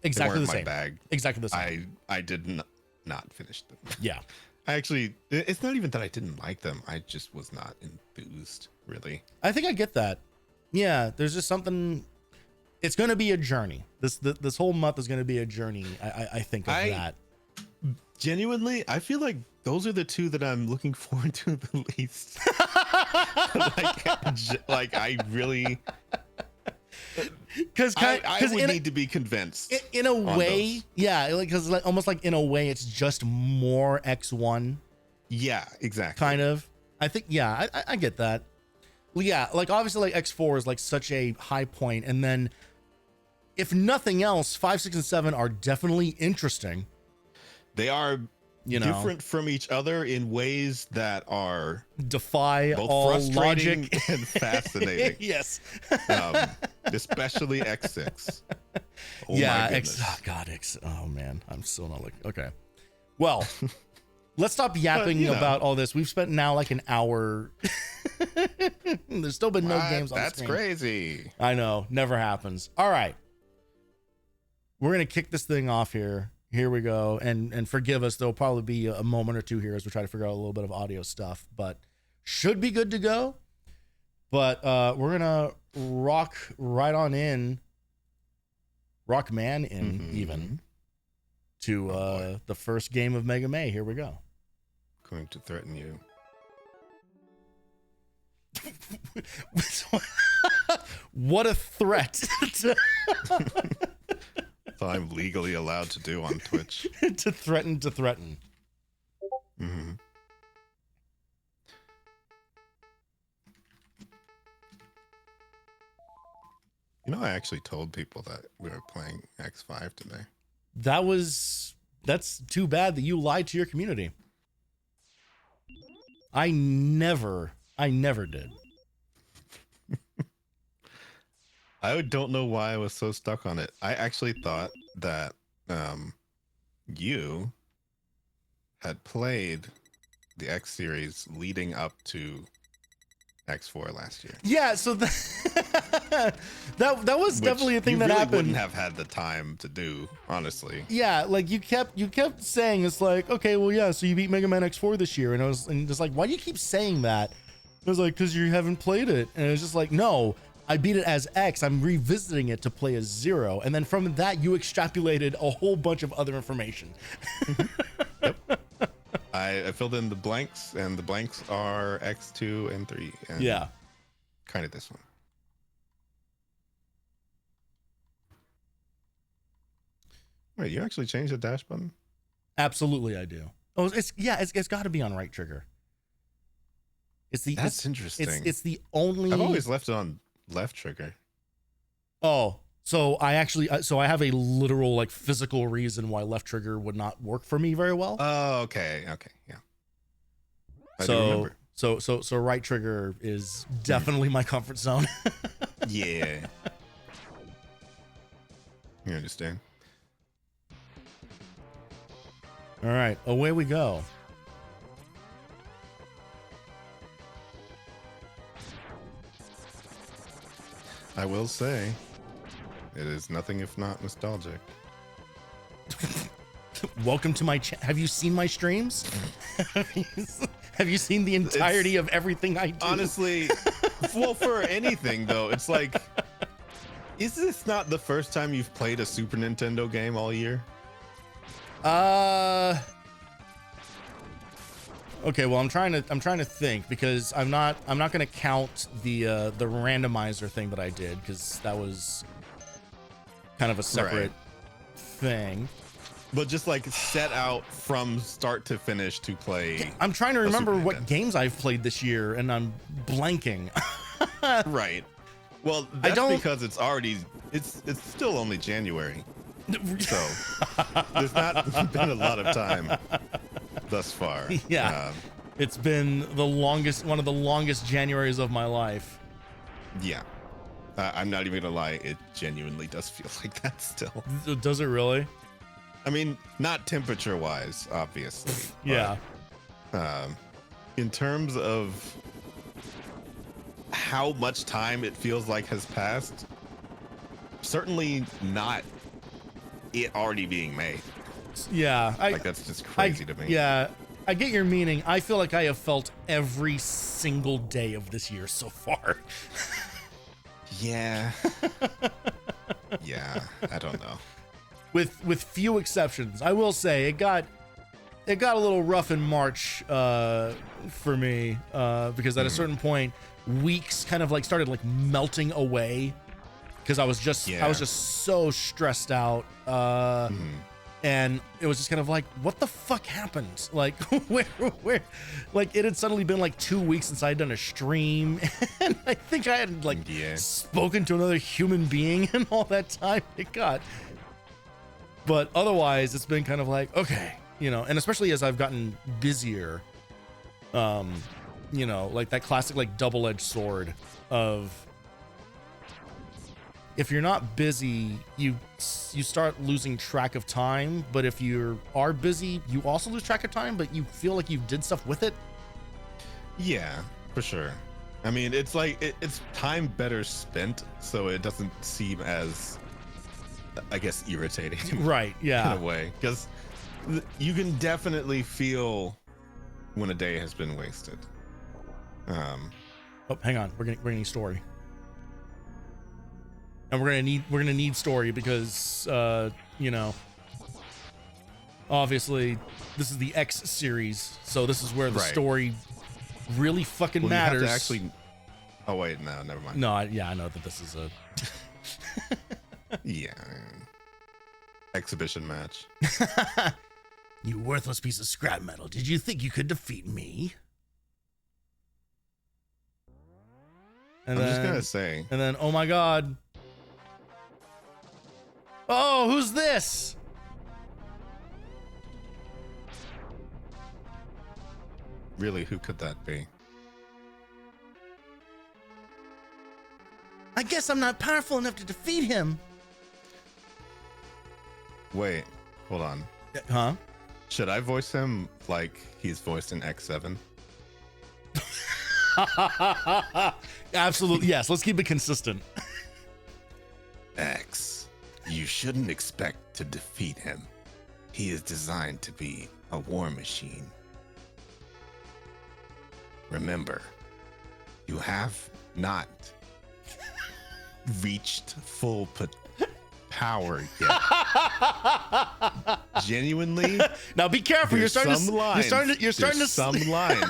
A: Exactly the same.
B: My bag.
A: Exactly the same.
B: I did not finish them.
A: Yeah.
B: It's not even that I didn't like them. I just was not enthused, really.
A: I think I get that. Yeah, there's just something. It's going to be a journey. This whole month is going to be a journey. I think of that.
B: Genuinely, I feel like those are the two that I'm looking forward to the least. like I really. Because I would need to be convinced.
A: In a way, yeah, because like almost like in a way, it's just more X1.
B: Yeah, exactly.
A: Kind of. I think, yeah, I get that. Well, yeah, like obviously, like X4 is like such a high point, and then if nothing else, 5, 6, and 7 are definitely interesting.
B: They are different from each other in ways that are
A: defy
B: both
A: all
B: frustrating
A: logic
B: and fascinating.
A: Yes.
B: Especially X6. Oh
A: yeah, oh man, I'm still not looking. Okay. Well, let's stop yapping about all this. We've spent now like an hour. There's still been no games on
B: That's
A: screen.
B: crazy.
A: I know. Never happens. All right. We're going to kick this thing off here. Here we go. And forgive us. There'll probably be a moment or two here as we try to figure out a little bit of audio stuff, but should be good to go. But we're going to rock right on in. Rock man in even to the first game of Mega May. Here we go.
B: Going to threaten you.
A: What a threat.
B: So I'm legally allowed to do on Twitch.
A: to threaten.
B: Mm-hmm. I actually told people that we were playing X5 today.
A: That's too bad that you lied to your community. I never did.
B: I don't know why I was so stuck on it. I actually thought that you had played the X series leading up to X4 last year.
A: Yeah, so that was definitely a thing that happened.
B: Wouldn't have had the time to do, honestly.
A: Yeah, like you kept saying it's like, okay, well, yeah, so you beat Mega Man X4 this year, and I was just like, why do you keep saying that? I was like, because you haven't played it, and it was just like, no, I beat it as X. I'm revisiting it to play as 0, and then from that you extrapolated a whole bunch of other information.
B: Yep. I filled in the blanks, and the blanks are X2 and 3. And
A: yeah.
B: Kind of this one. Wait, you actually changed the dash button?
A: Absolutely, I do. Oh, it's got to be on right trigger.
B: That's interesting.
A: It's the only.
B: I've always left it on left trigger.
A: Oh, so I actually, so I have a literal like physical reason why left trigger would not work for me very well.
B: Oh, okay, yeah. I do remember.
A: So right trigger is definitely my comfort zone.
B: Yeah. You understand?
A: All right, away we go.
B: I will say, it is nothing if not nostalgic.
A: Welcome to my have you seen my streams? Have you seen the entirety of everything I do?
B: Honestly, well, for anything though, it's like, is this not the first time you've played a Super Nintendo game all year?
A: Okay, well, I'm trying to think, because I'm not gonna count the randomizer thing that I did, because that was kind of a separate thing.
B: But just like set out from start to finish to play.
A: I'm trying to remember what games I've played this year, and I'm blanking.
B: Right. Well, that's because it's still only January. So there's not been a lot of time thus far.
A: Yeah. It's been one of the longest Januaries of my life.
B: Yeah. I'm not even gonna lie, it genuinely does feel like that still.
A: Does it really?
B: I mean, not temperature wise, obviously.
A: Yeah.
B: But, in terms of how much time it feels like has passed, certainly not it already being made.
A: Yeah.
B: Like that's just crazy to me.
A: Yeah. I get your meaning. I feel like I have felt every single day of this year so far.
B: Yeah. Yeah. I don't know.
A: With few exceptions. I will say it got a little rough in March for me because at a certain point weeks kind of like started like melting away because I was just so stressed out and it was just kind of like, what the fuck happened? Like where like it had suddenly been like 2 weeks since I had done a stream and I think I had like spoken to another human being in all that time. But otherwise, it's been kind of like, okay, and especially as I've gotten busier, like that classic, like double-edged sword of if you're not busy, you start losing track of time. But if you are busy, you also lose track of time, but you feel like you did stuff with it.
B: Yeah, for sure. I mean, it's like it's time better spent, so it doesn't seem as, I guess, irritating.
A: Right, yeah.
B: In a way, because you can definitely feel when a day has been wasted.
A: Oh, hang on. We're gonna need story. And we're gonna need story because obviously this is the X series, so this is where the story really fucking matters.
B: You have to actually. Oh wait, no, never mind.
A: No, I know that this is a
B: yeah. Exhibition match.
A: You worthless piece of scrap metal. Did you think you could defeat me? And
B: I'm just gonna say.
A: And then, oh my god. Oh, who's this?
B: Really, who could that be?
A: I guess I'm not powerful enough to defeat him.
B: Wait, hold on.
A: Huh?
B: Should I voice him like he's voiced in X7?
A: Absolutely, yes. Let's keep it consistent.
B: X, you shouldn't expect to defeat him. He is designed to be a war machine. Remember, you have not reached full power yet. Genuinely.
A: Now be careful. You're starting to
B: some lines.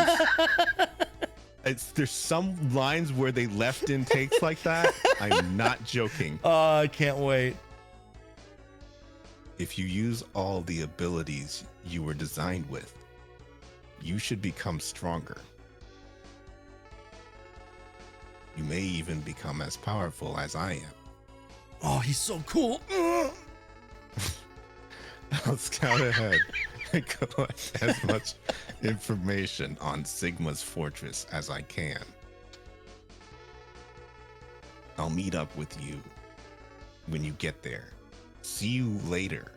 B: There's some lines where they left in takes like that. I'm not joking.
A: I can't wait.
B: if you use all the abilities you were designed with, you should become stronger. You may even become as powerful as I am.
A: Oh, he's so cool.
B: I'll scout ahead and collect as much information on Sigma's fortress as I can. I'll meet up with you when you get there. See you later.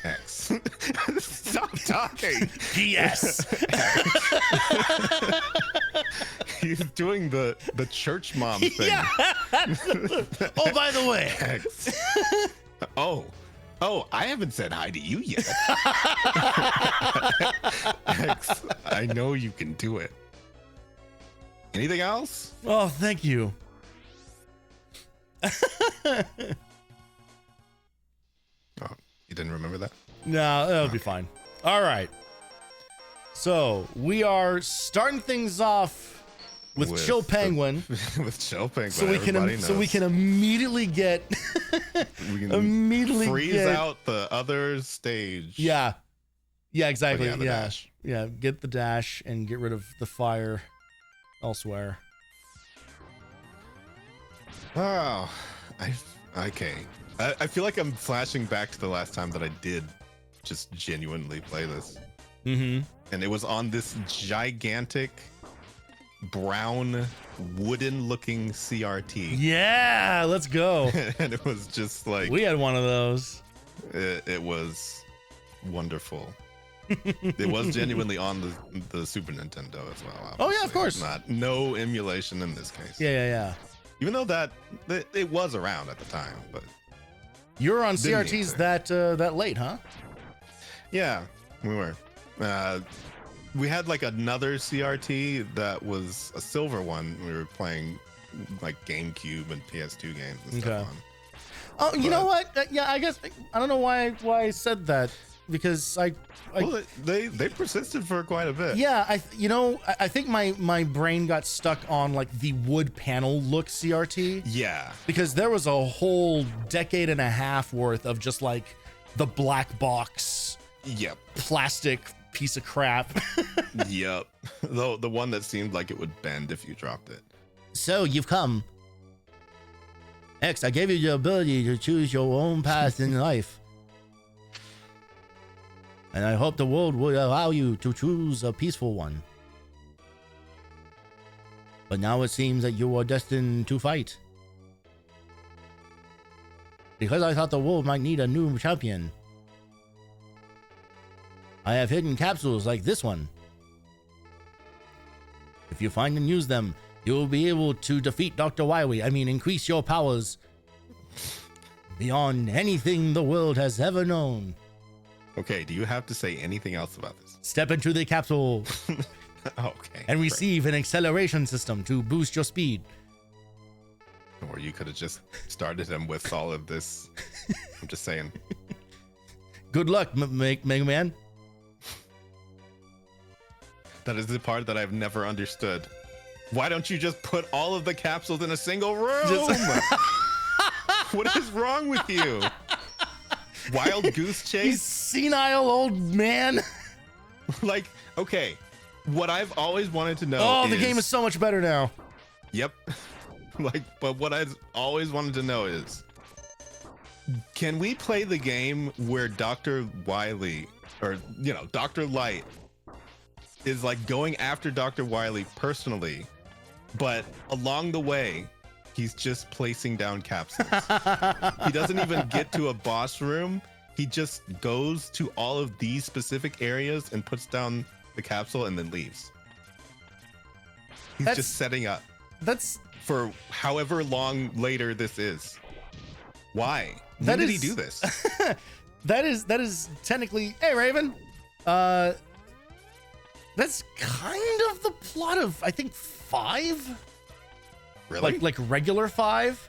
B: X. Stop talking.
A: Yes.
B: He's doing the church mom thing.
A: Yeah. Oh, by the way.
B: X. Oh, I haven't said hi to you yet. X, I know you can do it. Anything else?
A: Oh, thank you.
B: Oh, you didn't remember that?
A: No, that'll be fine. All right. So we are starting things off with Chill Penguin.
B: With Chill Penguin.
A: So we can immediately get
B: we can
A: immediately
B: freeze
A: get,
B: out the other stage.
A: Yeah. Yeah, exactly.
B: The dash.
A: Yeah, get the dash and get rid of the fire elsewhere.
B: Oh, okay. I feel like I'm flashing back to the last time that I did just genuinely play this.
A: Mm-hmm.
B: And it was on this gigantic brown wooden looking CRT.
A: Yeah, let's go.
B: And it was just like,
A: We had one of those.
B: it was wonderful. It was genuinely on the Super Nintendo as well. Obviously.
A: Oh yeah, of course.
B: No emulation in this case.
A: Yeah.
B: Even though that it was around at the time, but
A: You're on CRTs that late, huh?
B: yeah, we were. We had like another CRT that was a silver one. We were playing like GameCube and PS2 games and stuff on.
A: Oh, you know what? Yeah, I guess I don't know why I said that, because
B: well, they persisted for quite a bit.
A: Yeah, I think my brain got stuck on like the wood panel look CRT.
B: Yeah,
A: because there was a whole decade and a half worth of just like the black box,
B: yep,
A: plastic piece of crap.
B: Yep, the one that seemed like it would bend if you dropped it.
A: So you've come. X, I gave you the ability to choose your own path in life. And I hope the world would allow you to choose a peaceful one. But now it seems that you are destined to fight. Because I thought the world might need a new champion, I have hidden capsules like this one. If you find and use them, you will be able to defeat Dr. Wily. Increase your powers beyond anything the world has ever known.
B: Okay, do you have to say anything else about this?
A: Step into the capsule
B: Okay.
A: and receive an acceleration system to boost your speed.
B: Or you could have just started him with all of this. I'm just saying.
A: Good luck, Mega Man.
B: That is the part that I've never understood. Why don't you just put all of the capsules in a single room? What is wrong with you? Wild goose
A: He's
B: chase?
A: senile old man.
B: Like, okay, what I've always wanted to know
A: Oh, the game is so much better now.
B: Yep. But what I've always wanted to know is, can we play the game where Dr. Wily, or, Dr. Light is like going after Dr. Wily personally, but along the way, he's just placing down capsules. He doesn't even get to a boss room. He just goes to all of these specific areas and puts down the capsule and then leaves. He's just setting up.
A: That's
B: for however long later this is. Why? When did he do this?
A: That is technically, hey Raven, that's kind of the plot of, I think, 5.
B: Really?
A: Like regular 5.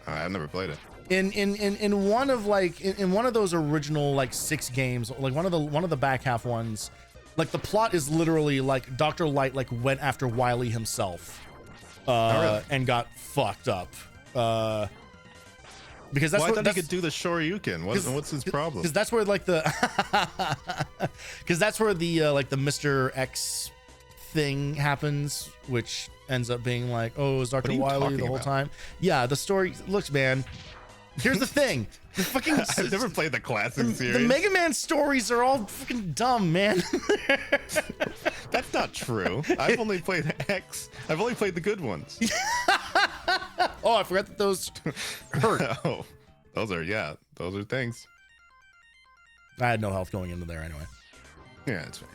B: I've never played it.
A: In one of in one of those original like 6 games, like one of the back half ones, like the plot is literally like Dr. Light like went after Wily himself,
B: really?
A: and got fucked up. because that's
B: well, I
A: what
B: thought he could do the Shoryuken. What's his problem?
A: Because that's where like the because that's where the like the Mr. X thing happens, which ends up being like, oh, it was Dr.
B: What are you
A: Wily
B: talking
A: the whole
B: about?
A: time. Yeah, the story looks, man. Here's the thing. The fucking
B: I've never played the classic series.
A: the Mega Man stories are all fucking dumb, man.
B: That's not true. I've only played X. I've only played the good ones.
A: Oh, I forgot that those hurt.
B: Oh, those are things.
A: I had no health going into there anyway.
B: Yeah, it's fine.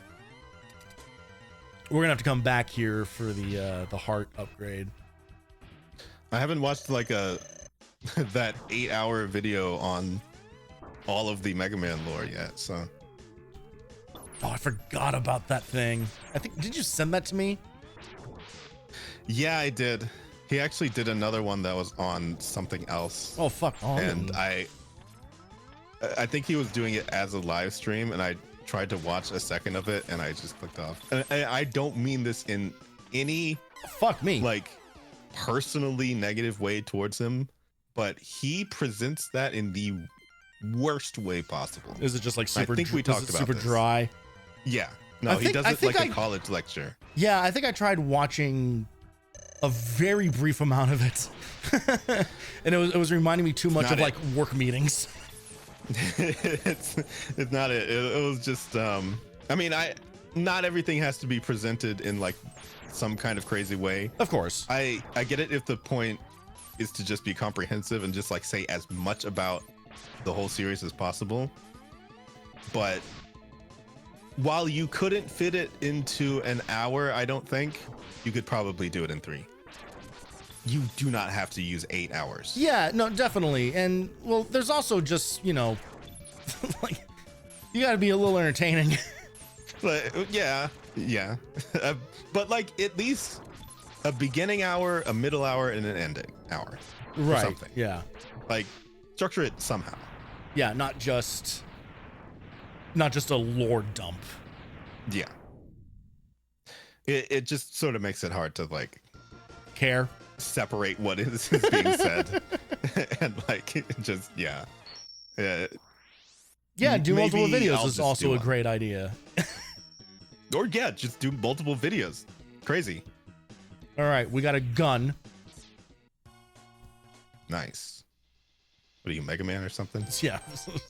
A: We're gonna have to come back here for the heart upgrade.
B: I haven't watched like that 8-hour video on all of the Mega Man lore yet, so.
A: Oh, I forgot about that thing. I think, did you send that to me?
B: Yeah, I did. He actually did another one that was on something else.
A: Oh fuck! Oh,
B: And I think he was doing it as a live stream, and I tried to watch a second of it, and I just clicked off. And I don't mean this in any
A: fuck me.
B: like personally negative way towards him, but he presents that in the worst way possible.
A: Is it just like super?
B: I think we talked about
A: super
B: this.
A: dry.
B: Yeah. No, he does
A: I
B: it
A: think
B: like a college lecture.
A: Yeah, I think I tried watching a very brief amount of it, and it was reminding me too much of like work meetings.
B: it's not it. It was just I mean, not everything has to be presented in like some kind of crazy way.
A: Of course.
B: I get it if the point is to just be comprehensive and just like say as much about the whole series as possible. But while you couldn't fit it into an hour, I don't think you could probably do it in 3. You do not have to use 8 hours.
A: Yeah, no, definitely. And well, there's also just, you know, like you got to be a little entertaining.
B: But yeah. But like at least a beginning hour, a middle hour, and an ending hour. Or
A: Right.
B: something.
A: Yeah.
B: Like structure it somehow.
A: Yeah, not just a lore dump.
B: Yeah. It just sort of makes it hard to like
A: Care.
B: separate what is being said and like just yeah.
A: Yeah, do multiple
B: Maybe
A: videos
B: I'll
A: is
B: just
A: also
B: do
A: a
B: one.
A: great idea.
B: Or yeah, just do multiple videos. Crazy.
A: All right, we got a gun.
B: Nice. What are you, Mega Man or something?
A: Yeah,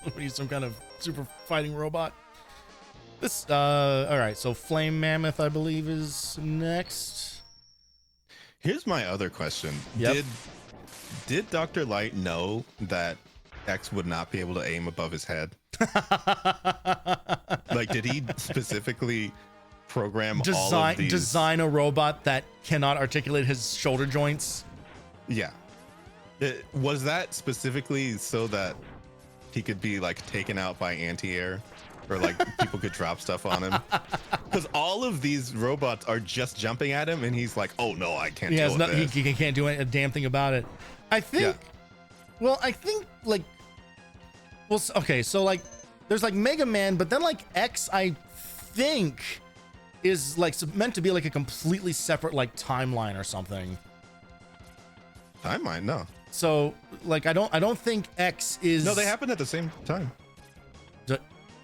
A: what are you, some kind of super fighting robot? This, all right, so Flame Mammoth, I believe, is next.
B: Here's my other question.
A: Yep.
B: Did Dr. Light know that X would not be able to aim above his head? Like, did he specifically program all of these?
A: Design a robot that cannot articulate his shoulder joints?
B: Yeah. Was that specifically so that he could be like taken out by anti-air, or like people could drop stuff on him? Because all of these robots are just jumping at him, and he's like, "Oh no, I can't deal with this."
A: He can't do a damn thing about it. I think.
B: Yeah.
A: Well, I think like. Well, okay, so like, there's like Mega Man, but then like X, I think, is like meant to be like a completely separate like timeline or something.
B: Timeline? No.
A: So like, I don't think X is.
B: No, they happened at the same time.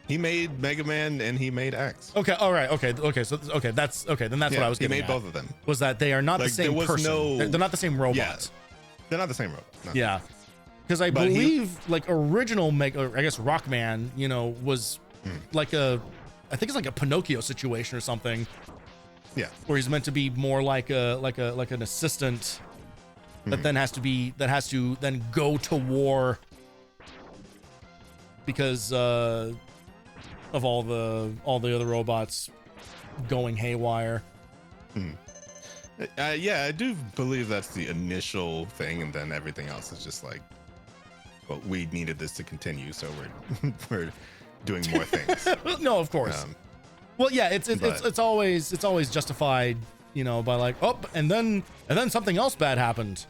B: He made Mega Man and he made X.
A: Okay, all right, okay, so okay, that's okay. Then that's what I was
B: He
A: getting
B: made
A: at,
B: both of them.
A: Was that they are not the
B: Like,
A: same
B: there was
A: person?
B: no-
A: They're not the same robots.
B: Yeah. They're not the same robot. No.
A: Yeah, because I
B: But
A: believe like original Mega, I guess Rockman, you know, was like I think it's like a Pinocchio situation or something,
B: Yeah.
A: where he's meant to be more like an assistant that then has to then go to war because of all the other robots going haywire.
B: Yeah, I do believe that's the initial thing, and then everything else is just like, well, we needed this to continue, so we're doing more things.
A: No, of course. Well, yeah, it's always justified, you know, by like, oh, and then something else bad happened.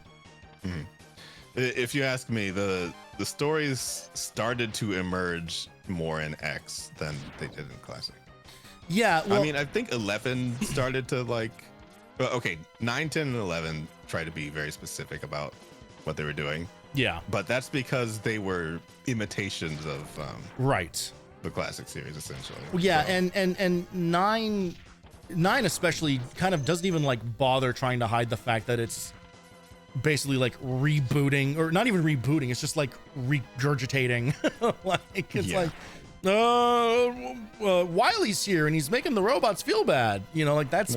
B: If you ask me, the stories started to emerge more in X than they did in Classic.
A: Yeah, well,
B: I mean, I think 11 started to like, well, okay, 9, 10, and 11 try to be very specific about what they were doing.
A: Yeah.
B: But that's because they were imitations of
A: Right.
B: the classic series, essentially.
A: Well, yeah,
B: So,
A: and nine especially kind of doesn't even like bother trying to hide the fact that it's basically like rebooting, or not even rebooting, it's just like regurgitating. Like it's like Wiley's here and he's making the robots feel bad, you know, like that's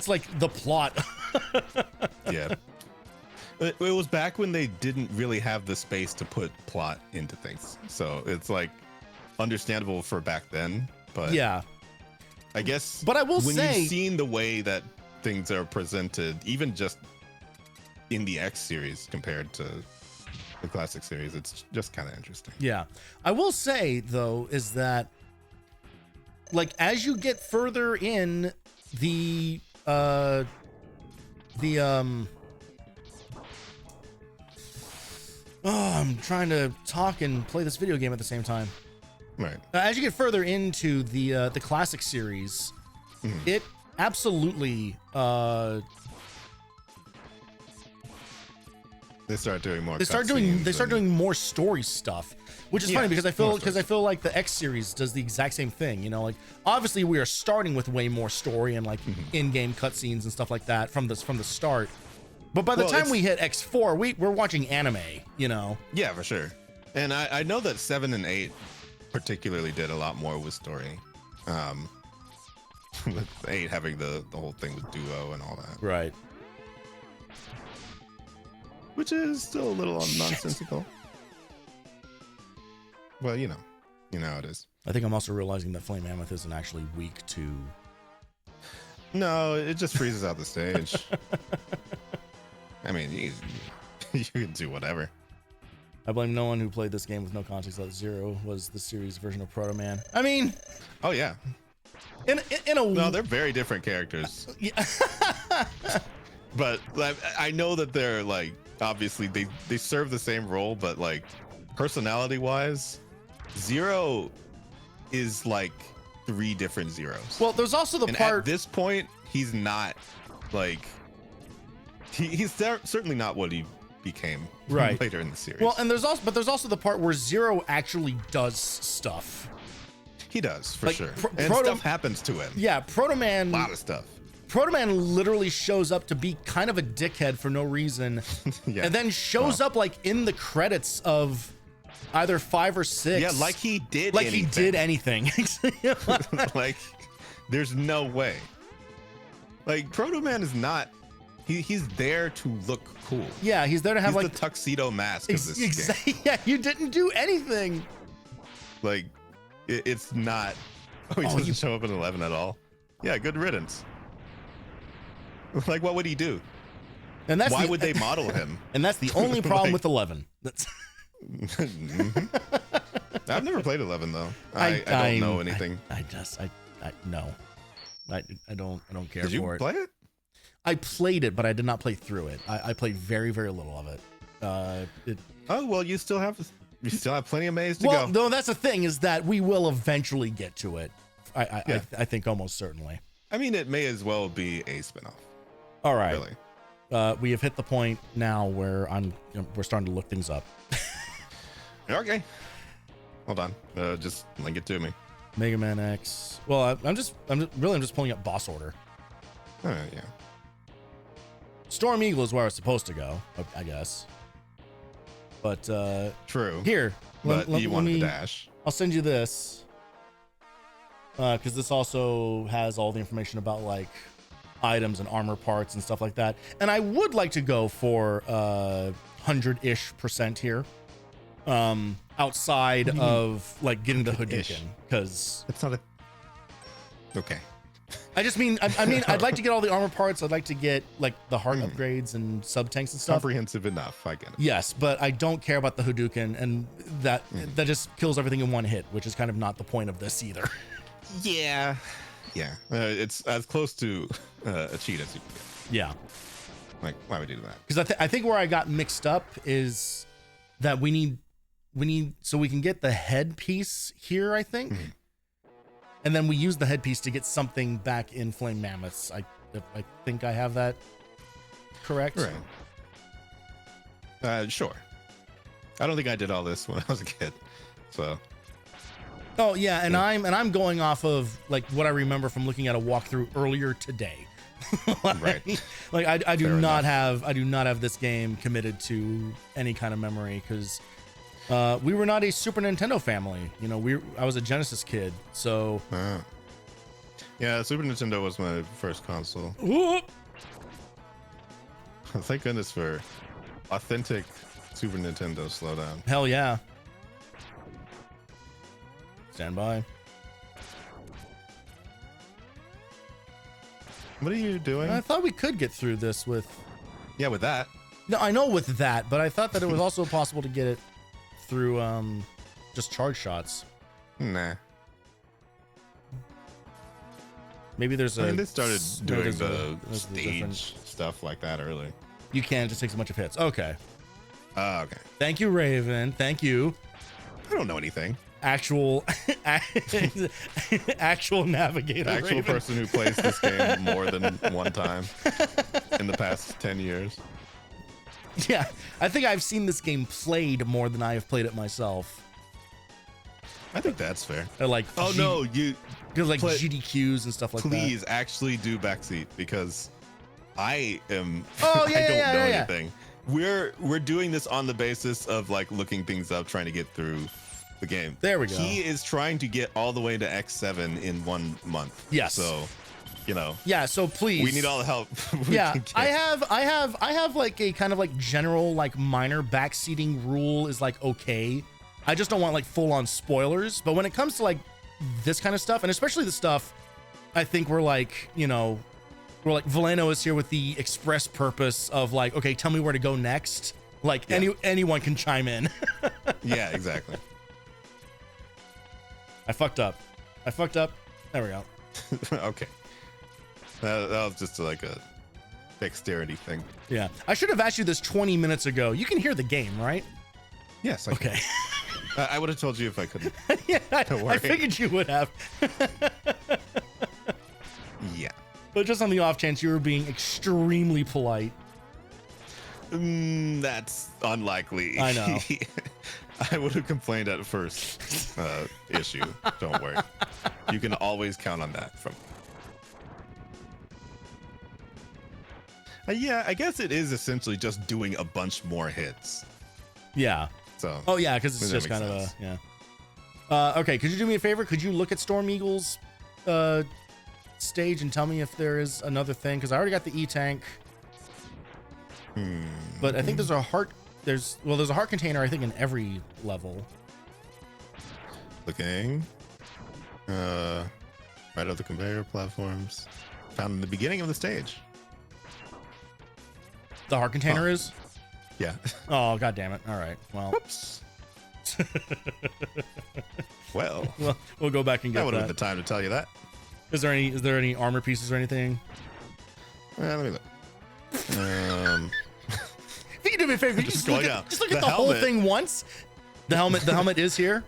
A: like the plot.
B: Yeah. It was back when they didn't really have the space to put plot into things, so it's like understandable for back then, but
A: yeah,
B: I guess.
A: But I will
B: when
A: say,
B: you've seen the way that things are presented, even just in the X series compared to the classic series, it's just kind of interesting.
A: Yeah, I will say though is that like as you get further in the I'm trying to talk and play this video game at the same time.
B: Right.
A: As you get further into the classic series, it absolutely
B: they start doing more.
A: They start doing more story stuff, which is funny because I feel like the X series does the exact same thing. You know, like obviously we are starting with way more story and like in-game cutscenes and stuff like that from the start. But by the time we hit X4, we're watching anime. You know. Yeah,
B: for sure. And I know that 7 and 8 particularly did a lot more with story. With 8 having the whole thing with duo and all that.
A: Right.
B: Which is still a little nonsensical. Well, you know how it is.
A: I think I'm also realizing that Flame Mammoth isn't actually weak to.
B: No, it just freezes out the stage. I mean, you can do whatever.
A: I blame no one who played this game with no context that Zero was the series version of Proto Man. I mean,
B: oh yeah,
A: in a
B: no, they're very different characters. Yeah. But like, I know that they're like obviously they serve the same role, but like personality wise, Zero is like 3 different Zeros.
A: Well, there's also the part
B: at this point he's not like he's certainly not what he became later in the series.
A: Well, and there's also the part where Zero actually does stuff.
B: He does for
A: like,
B: sure, and stuff happens to him.
A: Yeah, Proto Man.
B: A lot of stuff.
A: Proto Man literally shows up to be kind of a dickhead for no reason, and then shows up like in the credits of either 5 or 6.
B: Yeah, like he did.
A: Like
B: anything.
A: he did anything.
B: Like, there's no way. Like Proto Man is not. He's there to look cool.
A: Yeah, he's there to have like
B: the tuxedo mask of this game.
A: Yeah, you didn't do anything.
B: Like, it's not. Oh, he doesn't show up in 11 at all. Yeah, good riddance. Like, what would he do?
A: And that's
B: why would they model him?
A: And that's the only problem with 11. That's.
B: I've never played 11 though. I don't know anything.
A: I no. I don't care for it.
B: Did you play it?
A: I played it, but I did not play through it. I played very, very little of it.
B: Oh well, you still have plenty of maze to go.
A: Well, no, that's the thing is that we will eventually get to it. I think almost certainly.
B: I mean, it may as well be a spinoff.
A: All right.
B: Really.
A: We have hit the point now where we're starting to look things up.
B: Okay. Hold on. Just link it to me.
A: Mega Man X. Well, I'm just pulling up boss order.
B: All right. Yeah.
A: Storm Eagle is where I was supposed to go, I guess. But
B: true.
A: Here,
B: but you want the dash.
A: I'll send you this because this also has all the information about like items and armor parts and stuff like that. And I would like to go for 100-ish% here, outside of like getting the Hadouken, because
B: it's not a. Okay.
A: I just mean, I'd like to get all the armor parts. I'd like to get like the heart upgrades and sub tanks and stuff.
B: Comprehensive enough, I get it.
A: Yes, but I don't care about the Hadouken, and that just kills everything in one hit, which is kind of not the point of this either.
B: Yeah, it's as close to a cheat as you can get.
A: Yeah,
B: like why would you do that?
A: Because I think where I got mixed up is that we need so we can get the headpiece here, I think. And then we use the headpiece to get something back in Flame Mammoths. I think I have that correct.
B: Right. Sure. I don't think I did all this when I was a kid. So.
A: Oh yeah, and I'm going off of like what I remember from looking at a walkthrough earlier today.
B: Right.
A: Like I do
B: Fair
A: not
B: enough.
A: have this game committed to any kind of memory because we were not a Super Nintendo family. You know, I was a Genesis kid, so.
B: Yeah, Super Nintendo was my first console.
A: Ooh.
B: Thank goodness for authentic Super Nintendo slowdown.
A: Hell yeah. Stand by.
B: What are you doing?
A: I thought we could get through this with.
B: Yeah, with that.
A: No, I know with that, but I thought that it was also possible to get it through just charge shots.
B: Nah.
A: Maybe there's
B: I mean, they started doing
A: there's
B: the
A: there's a different-
B: stage stuff like that early.
A: You can, it just takes a bunch of hits. Okay.
B: Okay.
A: Thank you, Raven. Thank you.
B: I don't know anything.
A: Actual navigator.
B: The actual
A: Raven.
B: person who plays this game more than one time in the past 10 years.
A: Yeah, I think I've seen this game played more than I have played it myself.
B: I think that's fair.
A: Or like,
B: Oh no, you
A: like
B: play-
A: GDQs and stuff like that.
B: please actually do backseat because I am
A: Oh, yeah,
B: I don't
A: yeah,
B: know
A: yeah.
B: anything. We're doing this on the basis of like looking things up, trying to get through the game.
A: There we go.
B: He is trying to get all the way to X7 in 1 month.
A: Yes.
B: So, you know,
A: Yeah, so please.
B: we need all the help. we
A: Yeah,
B: can get.
A: I have like a kind of like general like minor backseating rule is like okay. I just don't want like full on spoilers. But when it comes to like this kind of stuff, and especially the stuff, I think we're like, you know, we're like Voleno is here with the express purpose of like, okay, tell me where to go next. Like
B: Yeah.
A: anyone can chime in.
B: Yeah, exactly.
A: I fucked up. There we go.
B: Okay. That was just like a dexterity thing.
A: Yeah, I should have asked you this 20 minutes ago. You can hear the game, right?
B: Yes.
A: Okay.
B: I would have told you if I couldn't.
A: Yeah,
B: Don't worry.
A: I figured you would have.
B: Yeah.
A: But just on the off chance you were being extremely polite.
B: That's unlikely.
A: I know.
B: I would have complained at first issue. Don't worry. You can always count on that from me. Yeah, I guess it is essentially just doing a bunch more hits.
A: Yeah.
B: So.
A: Oh yeah, because it's
B: That
A: just
B: makes
A: kind
B: sense.
A: of a yeah. Okay, could you do me a favor? Could you look at Storm Eagle's stage and tell me if there is another thing? Because I already got the E-Tank. But I think there's a heart. There's a heart container. I think in every level.
B: Looking. Right of the conveyor platforms. Found in the beginning of the stage.
A: The heart container is.
B: Yeah.
A: Oh god damn it! All right. Well,
B: Whoops. Well,
A: we'll go back and
B: that
A: get
B: would have
A: that.
B: been the time to tell you that.
A: Is there any armor pieces or anything?
B: Let me look.
A: If you can do me a favor,
B: Just going down.
A: just look at
B: The
A: the whole
B: helmet.
A: thing once. The helmet is here.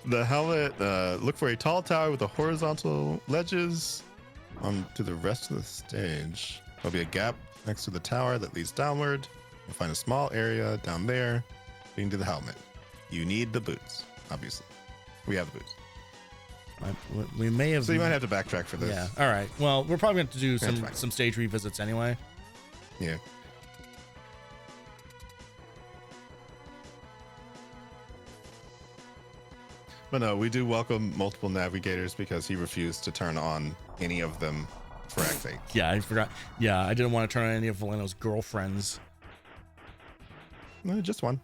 B: The helmet, look for a tall tower with a horizontal ledges onto the rest of the stage. There'll be a gap next to the tower that leads downward. You'll find a small area down there leading to the helmet. You need the boots, obviously. We have the boots.
A: We may have.
B: So you might have to backtrack for this.
A: Yeah. All right. Well, we're probably going to do
B: That's fine.
A: some stage revisits anyway.
B: Yeah. But no, we do welcome multiple navigators because he refused to turn on any of them for Act 8.
A: Yeah, I forgot. Yeah, I didn't want to turn on any of Voleno's girlfriends.
B: No, just one.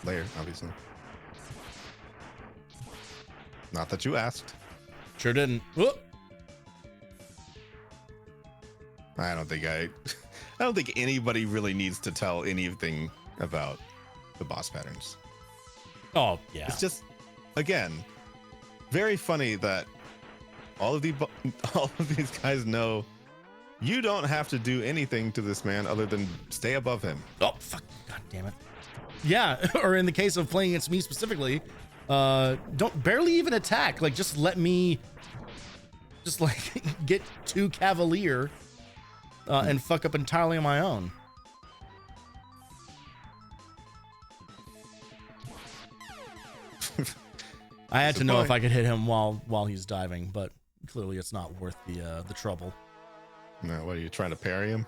B: Layer, obviously. Not that you asked.
A: Sure didn't. Whoop.
B: I don't think anybody really needs to tell anything about the boss patterns.
A: Oh yeah.
B: It's just, again, very funny that all of these guys know you don't have to do anything to this man other than stay above him.
A: Oh fuck! God damn it. Yeah, or in the case of playing against me specifically, don't barely even attack. Like, just let me, just like get too cavalier. and fuck up entirely on my own. I had to know if I could hit him while he's diving, but clearly it's not worth the trouble.
B: No, what are you trying to parry him?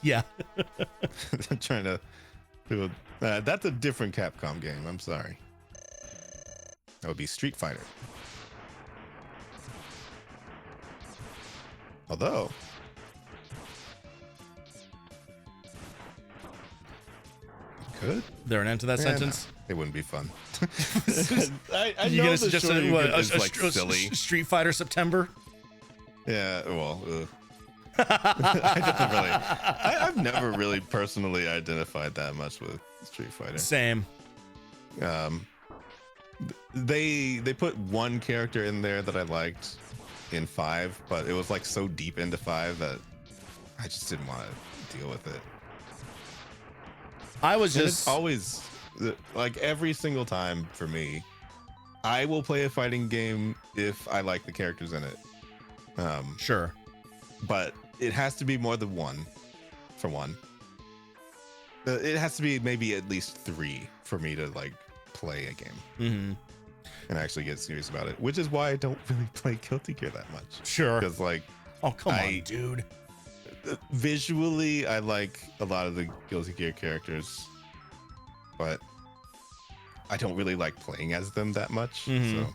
A: Yeah.
B: I'm trying to do that's a different Capcom game. I'm sorry. That would be Street Fighter. Although could
A: there an end to that sentence?
B: No, it wouldn't be fun. I
A: You
B: know
A: gonna
B: the
A: suggest
B: Shoryuken is like
A: a
B: silly.
A: Street Fighter September?
B: Yeah, well, I've never really personally identified that much with Street Fighter.
A: Same.
B: They put one character in there that I liked in 5, but it was like so deep into 5 that I just didn't want to deal with it.
A: I was
B: and
A: just
B: it's always like every single time for me, I will play a fighting game if I like the characters in it.
A: Sure,
B: but it has to be more than one. For one, it has to be maybe at least 3 for me to like play a game and actually get serious about it. Which is why I don't really play Guilty Gear that much.
A: Sure,
B: because like,
A: oh come on, dude.
B: Visually, I like a lot of the Guilty Gear characters, but I don't really like playing as them that much. So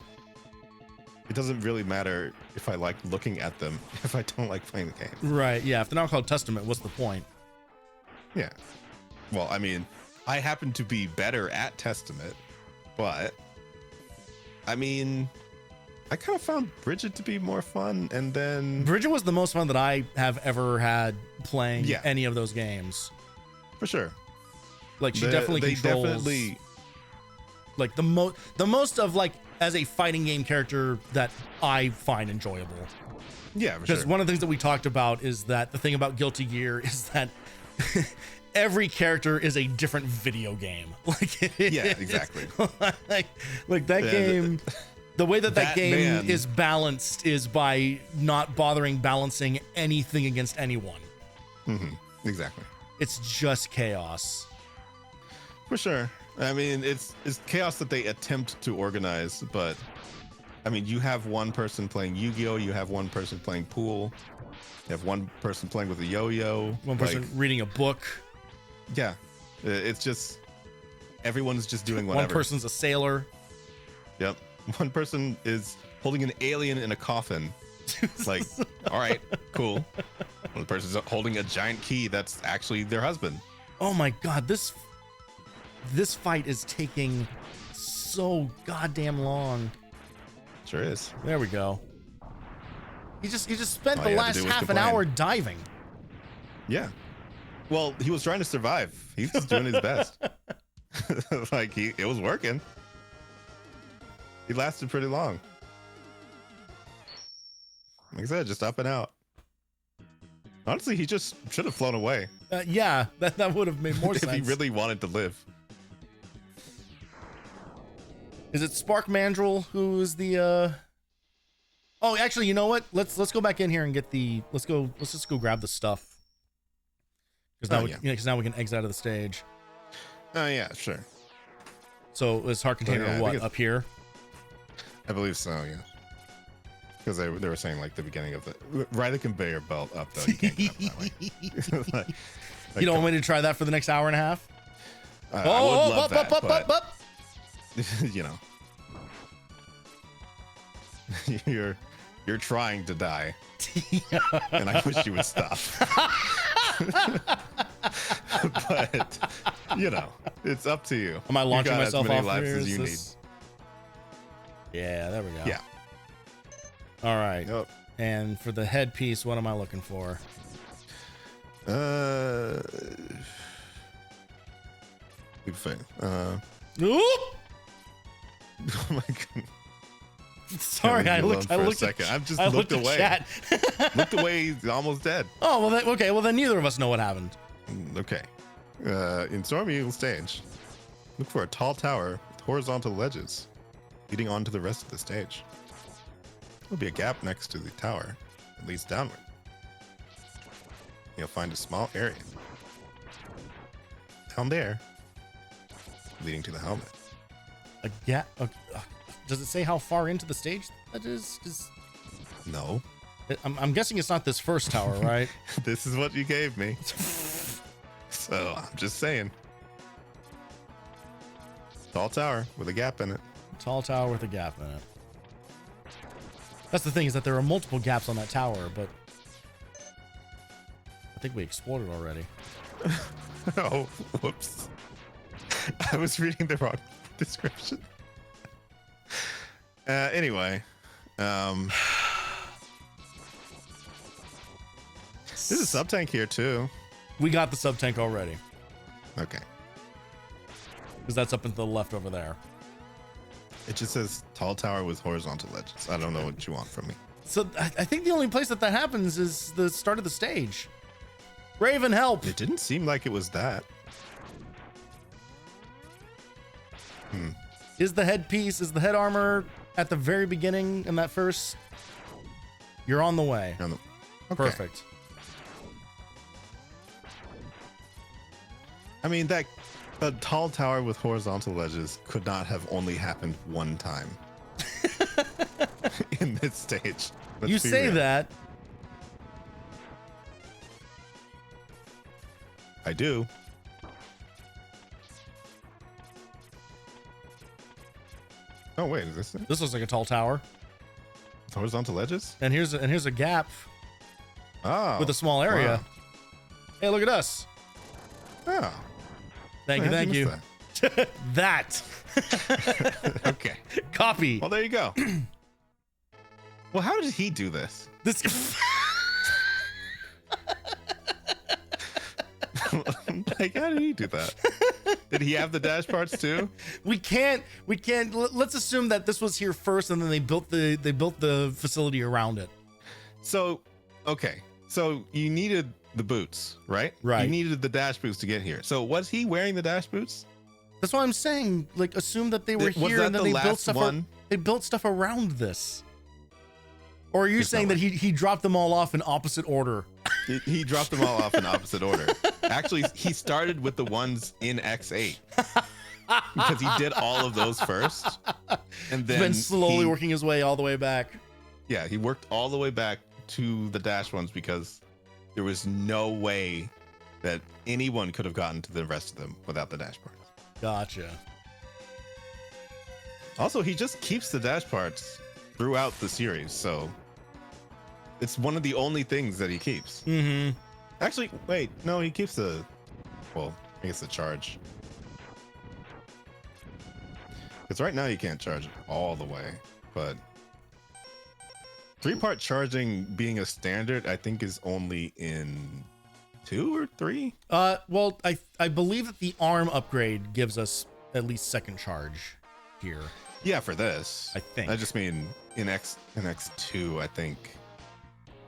B: it doesn't really matter if I like looking at them if I don't like playing the game.
A: Right, yeah. If they're not called Testament, what's the point?
B: Yeah. Well, I mean, I happen to be better at Testament, but I mean, I kind of found Bridget to be more fun, and then
A: Bridget was the most fun that I have ever had playing any of those games.
B: For sure.
A: Like she definitely controls like the most of like as a fighting game character that I find enjoyable.
B: Yeah,
A: because one of the things that we talked about is that the thing about Guilty Gear is that every character is a different video game. Like
B: yeah, exactly.
A: like that game. The way that game is balanced is by not bothering balancing anything against anyone.
B: Exactly.
A: It's just chaos.
B: For sure. I mean, it's chaos that they attempt to organize, but I mean, you have one person playing Yu-Gi-Oh, you have one person playing pool, you have one person playing with a yo-yo,
A: one person reading a book.
B: Yeah, it's just everyone's just doing whatever.
A: One person's a sailor.
B: Yep. One person is holding an alien in a coffin. Like, all right, cool. One person's holding a giant key that's actually their husband.
A: Oh my god, this fight is taking so goddamn long.
B: Sure is.
A: There we go. He just spent the last half an hour diving.
B: Yeah. Well, he was trying to survive. He was doing his best. Like it was working. He lasted pretty long. Like I said, just up and out. Honestly, he just should have flown away.
A: Yeah, that would have made more sense.
B: If he really wanted to live.
A: Is it Spark Mandrill who is the Oh, actually, you know what? Let's go back in here and get the let's just go grab the stuff. Because now we can exit out of the stage.
B: Oh yeah, sure.
A: So is Heart Container what, up here? I
B: believe so, yeah. Because they were saying like the beginning of the ride the conveyor belt up though. You can't get up that way.
A: You don't want me to try that for the next hour and a half?
B: I would love that, but you know, you're trying to die, and I wish you would stop. But you know, it's up to you.
A: Am I launching myself off
B: laps
A: here?
B: as you need.
A: Yeah, there we go.
B: Yeah.
A: All right.
B: Yep.
A: And for the headpiece, what am I looking for?
B: Big thing.
A: Oop!
B: Oh my god.
A: Sorry, I looked
B: for a second. I've just looked away. Looked away. He's almost dead.
A: Oh well. Okay. Well, then neither of us know what happened.
B: Okay. In Storm Eagle stage, look for a tall tower with horizontal ledges leading on to the rest of the stage. There'll be a gap next to the tower that leads downward. you'll find a small area down there leading to the helmet.
A: A gap. Does it say how far into the stage that is? 'Cause
B: No.
A: I'm guessing it's not this first tower, right?
B: This is what you gave me. So I'm just saying. Tall tower with a gap in it.
A: Tall tower with a gap in it. That's the thing, is that there are multiple gaps on that tower, but I think we explored it already.
B: Oh, whoops. I was reading the wrong description. Anyway, there's a sub-tank here too.
A: We got the sub tank already,
B: Okay.
A: because that's up into the left over there.
B: It just says tall tower with horizontal ledges. I don't know what you want from me.
A: So I think the only place that happens is the start of the stage. Raven, help!
B: It didn't seem like it was that.
A: Is the headpiece, is the head armor at the very beginning in that first? You're on the way.
B: Okay.
A: Perfect.
B: I mean, that a tall tower with horizontal ledges could not have only happened one time in this stage. Let's
A: You
B: be
A: say
B: real.
A: that.
B: I do. Oh wait, is this it?
A: This looks like a tall tower,
B: Horizontal ledges?
A: and here's a gap
B: Oh,
A: with a small area.
B: wow.
A: Hey, look at us!
B: Oh,
A: Thank you,
B: how'd
A: thank you.
B: miss
A: That
B: that? Okay.
A: copy.
B: Well, there you go. Well, how did he do this?
A: This.
B: Like, how did he do that? Did he have the dash parts too?
A: We can't. Let's assume that this was here first, and then they built the facility around it.
B: So, okay. So you needed the boots, right?
A: Right.
B: You needed the dash boots to get here. So was he wearing the dash boots?
A: That's why I'm saying, like, assume that they were
B: Was
A: here,
B: that
A: and then
B: the
A: they built
B: last
A: stuff.
B: one?
A: They built stuff around this. Or are you
B: There's
A: saying
B: no
A: that he dropped them all off in opposite order?
B: He dropped them all off in opposite order. Actually, he started with the ones in X8 because he did all of those first, and then
A: Been slowly working his way all the way back.
B: Yeah, he worked all the way back to the dash ones because there was no way that anyone could have gotten to the rest of them without the dash parts.
A: Gotcha.
B: Also, he just keeps the dash parts throughout the series, so it's one of the only things that he keeps.
A: Mm-hmm.
B: Actually, wait, no, he keeps the, well, I guess the charge. Because right now you can't charge it all the way, but 3-part charging being a standard, I think is only in 2 or 3.
A: Well, I believe that the arm upgrade gives us at least second charge here.
B: Yeah, for this.
A: I think.
B: I just mean in X2, I think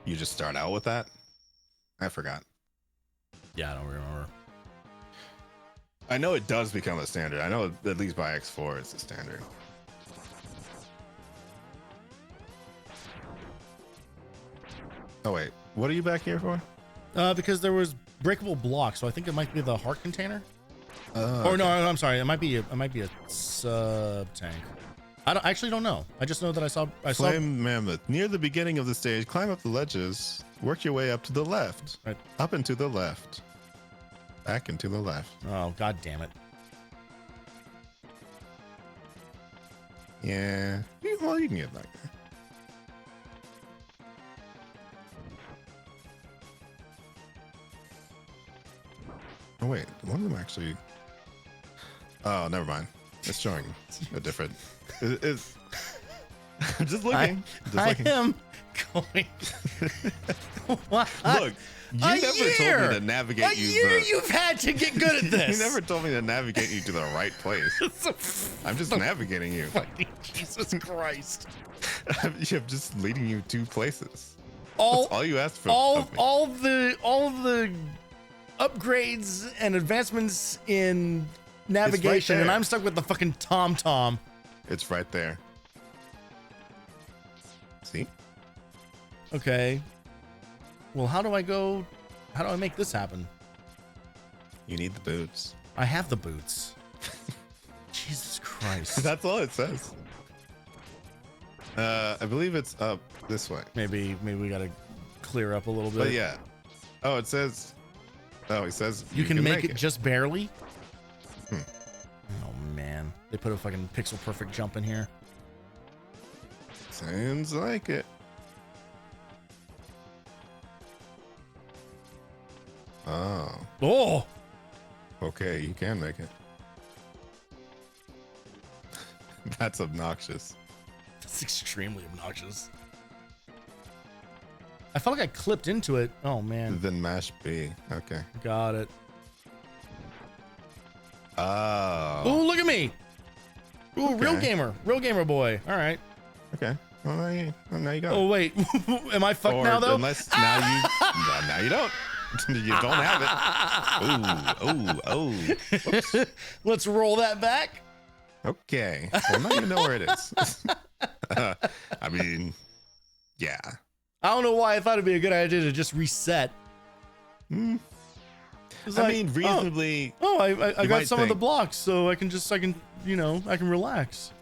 B: you just start out with that. I forgot.
A: Yeah, I don't remember.
B: I know it does become a standard. I know at least by X4 it's a standard. Oh wait, what are you back here for?
A: Because there was breakable blocks, so I think it might be the heart container.
B: Oh,
A: Or no, I'm sorry, it might be a sub tank. I actually don't know. I just know that I saw.
B: Flame Mammoth. Near the beginning of the stage, climb up the ledges. Work your way up to the left.
A: Right.
B: Up and to the left. Back and to the left.
A: Oh, god damn it!
B: Yeah. Well, you can get back there. Oh wait, one of them actually. Oh, never mind. It's showing a different. It's. I'm just looking.
A: I am going. What?
B: Look, you
A: A
B: never
A: year!
B: told me to navigate
A: A
B: you.
A: year you've had to get good at this.
B: You never told me to navigate you to the right place. I'm just navigating you.
A: Jesus Christ!
B: I'm just leading you to places.
A: All
B: That's all you asked for.
A: all
B: of me.
A: all the upgrades and advancements in navigation,
B: there.
A: and I'm stuck with the fucking TomTom.
B: It's right there. See?
A: Okay. Well, how do I go How do I make this happen?
B: You need the boots.
A: I have the boots. Jesus Christ.
B: That's all it says. I believe it's up this way.
A: Maybe we gotta clear up a little bit.
B: But yeah. Oh, it says. Oh, it says
A: you can make it just barely.
B: Hmm.
A: Oh man, they put a fucking pixel perfect jump in here.
B: Sounds like it. Oh.
A: Oh.
B: Okay, you can make it. That's obnoxious.
A: That's extremely obnoxious. I felt like I clipped into it. Oh man.
B: Then mash B. Okay.
A: Got it.
B: Oh.
A: Oh, look at me. Ooh,
B: Okay.
A: real gamer boy. All right.
B: Okay. Well, now you go.
A: Oh wait, am I fucked now though?
B: Unless now you don't. You don't have it. Oh. Whoops.
A: Let's roll that back.
B: Okay. Well, now you know where it is. I mean, yeah.
A: I don't know why I thought it'd be a good idea to just reset.
B: I
A: It's like,
B: mean, reasonably.
A: Oh, I got
B: might
A: some of the
B: think.
A: blocks, so I can relax.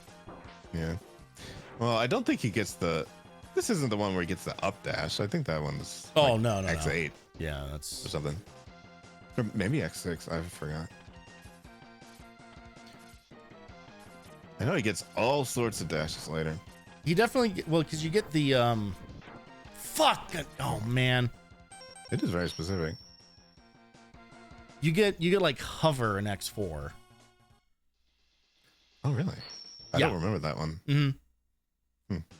B: Yeah. Well, I don't think he gets the. This isn't the one where he gets the up dash. I think that one's.
A: Oh
B: like
A: no,
B: X8
A: Yeah,
B: or
A: that's
B: something. Or maybe X6. I forgot. I know he gets all sorts of dashes later.
A: he definitely because you get the fuck. Oh man,
B: It is very specific.
A: you get like hover in X4.
B: Oh, really? I
A: Yeah.
B: don't remember that one.
A: Mm-hmm.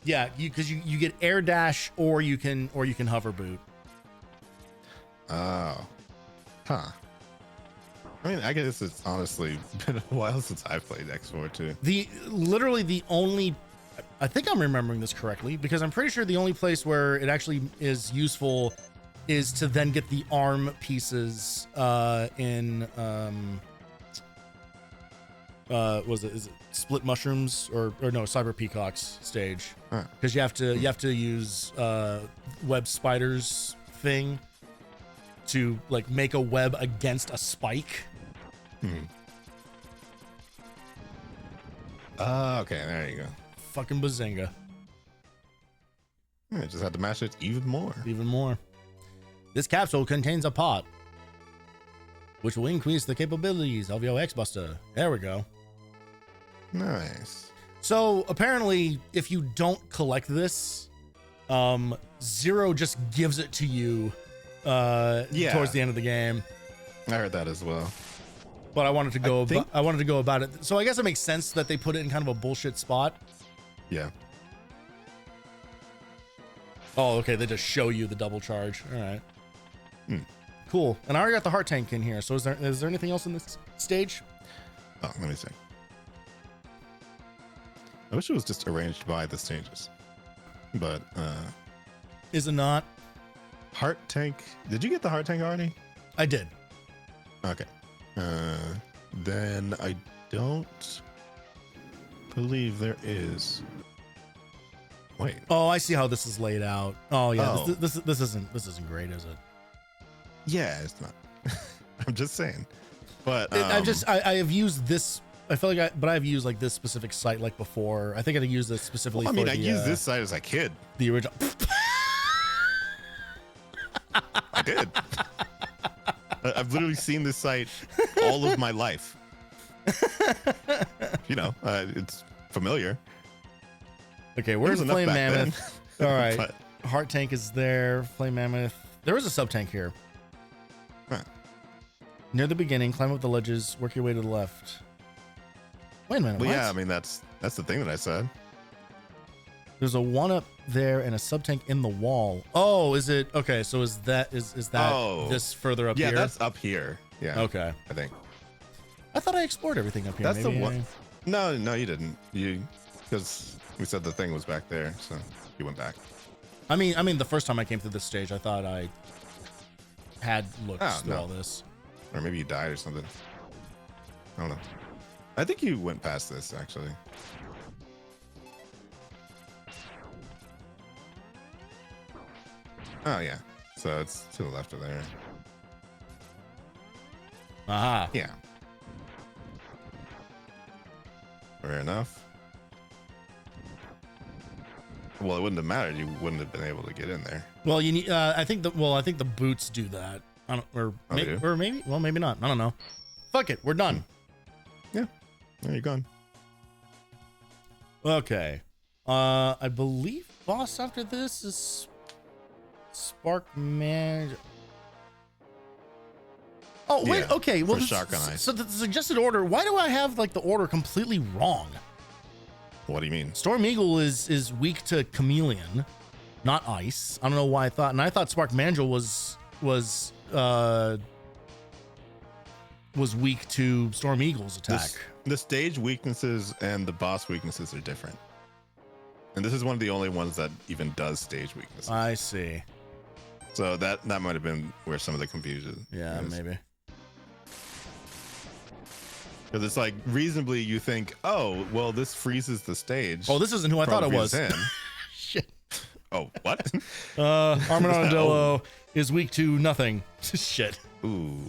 A: Yeah, because you get air dash or you can hover boot.
B: Oh. Huh. I mean, I guess it's honestly been a while since I've played X4 too.
A: Literally the only, I think I'm remembering this correctly because I'm pretty sure the only place where it actually is useful is to then get the arm pieces in is it split mushrooms or no cyber peacocks stage, because you have to use web spiders thing to like make a web against a spike.
B: Okay, there you go.
A: Fucking bazinga.
B: I just had to mash it even more.
A: Even more. This capsule contains a pot which will increase the capabilities of your X-Buster. There we go.
B: Nice.
A: So apparently if you don't collect this, Zero just gives it to you towards the end of the game.
B: I heard that as well.
A: But I wanted to go
B: I
A: wanted to go about it. So I guess it makes sense that they put it in kind of a bullshit spot.
B: Yeah.
A: Oh, okay. They just show you the double charge. All right. Cool. And I already got the heart tank in here. So is there anything else in this stage?
B: Oh, let me see. I wish it was just arranged by the stages. But
A: Is it not?
B: heart tank. Did you get the heart tank already?
A: I did.
B: Okay. Then I don't believe there is. Wait.
A: Oh, I see how this is laid out. Oh yeah,
B: Oh.
A: This isn't great, is it?
B: Yeah, it's not. I'm just saying. But
A: I have used this. I feel like I've used like this specific site like before. I think I used this specifically.
B: well, I mean,
A: for
B: I used this site as a kid.
A: the original.
B: I did. I've literally seen this site all of my life. You know, it's familiar.
A: Okay, where's the
B: There was
A: Flame
B: enough back
A: Mammoth? All right,
B: But-
A: Heart Tank is there. Flame Mammoth. There is a sub tank here.
B: Huh.
A: Near the beginning, climb up the ledges, work your way to the left. Wait a minute.
B: Well,
A: what?
B: yeah, I mean that's the thing that I said.
A: There's a one up there and a sub tank in the wall. Oh, is it okay? So is that
B: Oh.
A: this further up
B: Yeah,
A: here?
B: that's up here. Yeah.
A: Okay.
B: I think
A: I thought I explored everything up here.
B: that's
A: Maybe
B: the one. No, you didn't. Because we said the thing was back there, so you went back.
A: I mean, the first time I came through this stage, I thought I had looked through
B: no.
A: all this.
B: Or maybe you died or something. I don't know. I think you went past this actually. Oh yeah. So it's to the left of there.
A: Aha.
B: Yeah. Fair enough. Well, it wouldn't have mattered. You wouldn't have been able to get in there.
A: Well, you need. I think the boots do that. I don't, or maybe. Well, maybe not. I don't know. Fuck it. We're done.
B: Yeah. There you go.
A: Okay. I believe boss after this is Spark Man. Oh wait.
B: Yeah,
A: Okay. Well,
B: Shotgun Ice.
A: so the suggested order. Why do I have like the order completely wrong?
B: What do you mean?
A: Storm Eagle is weak to Chameleon, not Ice. I don't know why I thought, and I thought Spark Mandrill was weak to Storm Eagle's attack.
B: The stage weaknesses and the boss weaknesses are different, and this is one of the only ones that even does stage weaknesses.
A: I see.
B: So that might have been where some of the confusion.
A: Yeah,
B: is.
A: maybe.
B: Because it's like reasonably you think, oh, well, this freezes the stage.
A: Oh, this isn't who I thought it was. Shit.
B: Oh, what?
A: Armadillo is weak to nothing. Shit.
B: Ooh.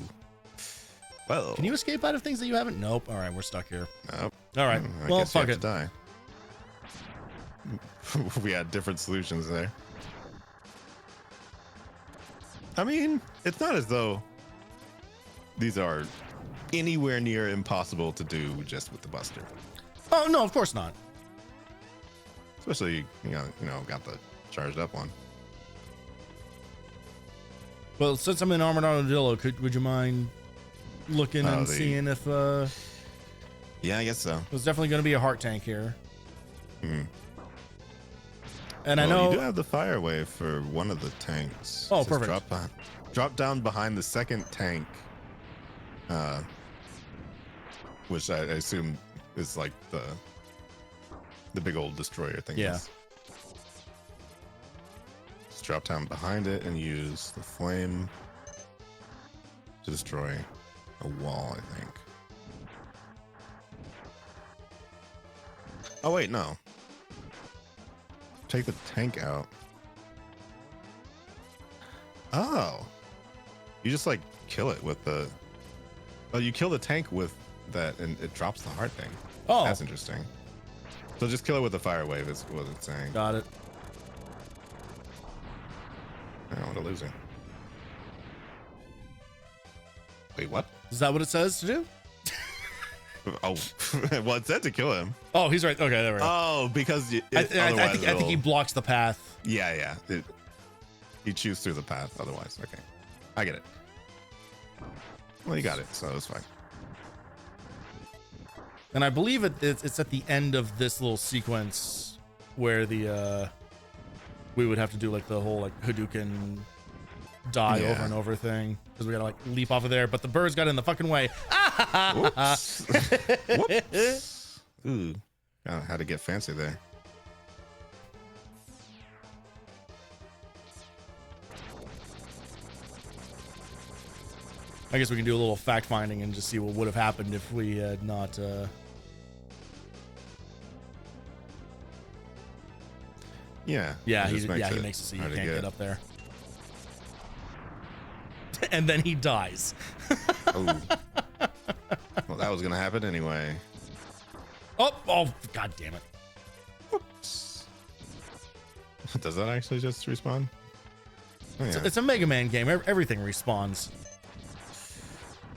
B: Well.
A: Can you escape out of things that you haven't? Nope. All right, we're stuck here.
B: Nope.
A: All right.
B: I
A: Well,
B: guess you
A: fuck
B: have
A: it.
B: to die. We had different solutions there. I mean, it's not as though these are anywhere near impossible to do just with the Buster.
A: Oh no, of course not.
B: Especially, you know, got the charged up one.
A: Well, since I'm in Armored Armadillo, would you mind looking and seeing if
B: Yeah, I guess so.
A: there's definitely going to be a heart tank here.
B: Hmm.
A: And
B: Well,
A: I know
B: you do have the fire wave for one of the tanks.
A: Oh,
B: It says
A: perfect.
B: Drop down behind the second tank, which I assume is like the big old destroyer thing.
A: Yeah.
B: Just drop down behind it and use the flame to destroy a wall, I think. Oh wait, no. Take the tank out. Oh. You just like kill it with the... Oh, you kill the tank with that and it drops the heart thing.
A: Oh.
B: That's interesting. So just kill it with the fire wave is what it's saying.
A: Got it.
B: I don't want to lose it. Wait, what?
A: Is that what it says to do?
B: Oh, well, it said to kill him.
A: Oh, he's right. Okay, there we go.
B: Oh, because
A: I think he blocks the path.
B: Yeah. You choose through the path otherwise. Okay. I get it. Well, you got it, so it's fine.
A: And I believe it's at the end of this little sequence where the we would have to do like the whole like Hadouken die over and over thing because we gotta like leap off of there, but the birds got in the fucking way.
B: Whoops. Whoops. Ooh. Oh, had to get fancy there.
A: I guess we can do a little fact finding and just see what would have happened if we had not.
B: Yeah.
A: Yeah,
B: it
A: he
B: just
A: makes it so you
B: hard
A: can't
B: to
A: get up there. And then he dies.
B: Oh. Well, that was gonna happen anyway.
A: Oh, god damn it.
B: Whoops. Does that actually just respawn? Oh, yeah.
A: It's a Mega Man game. Everything respawns.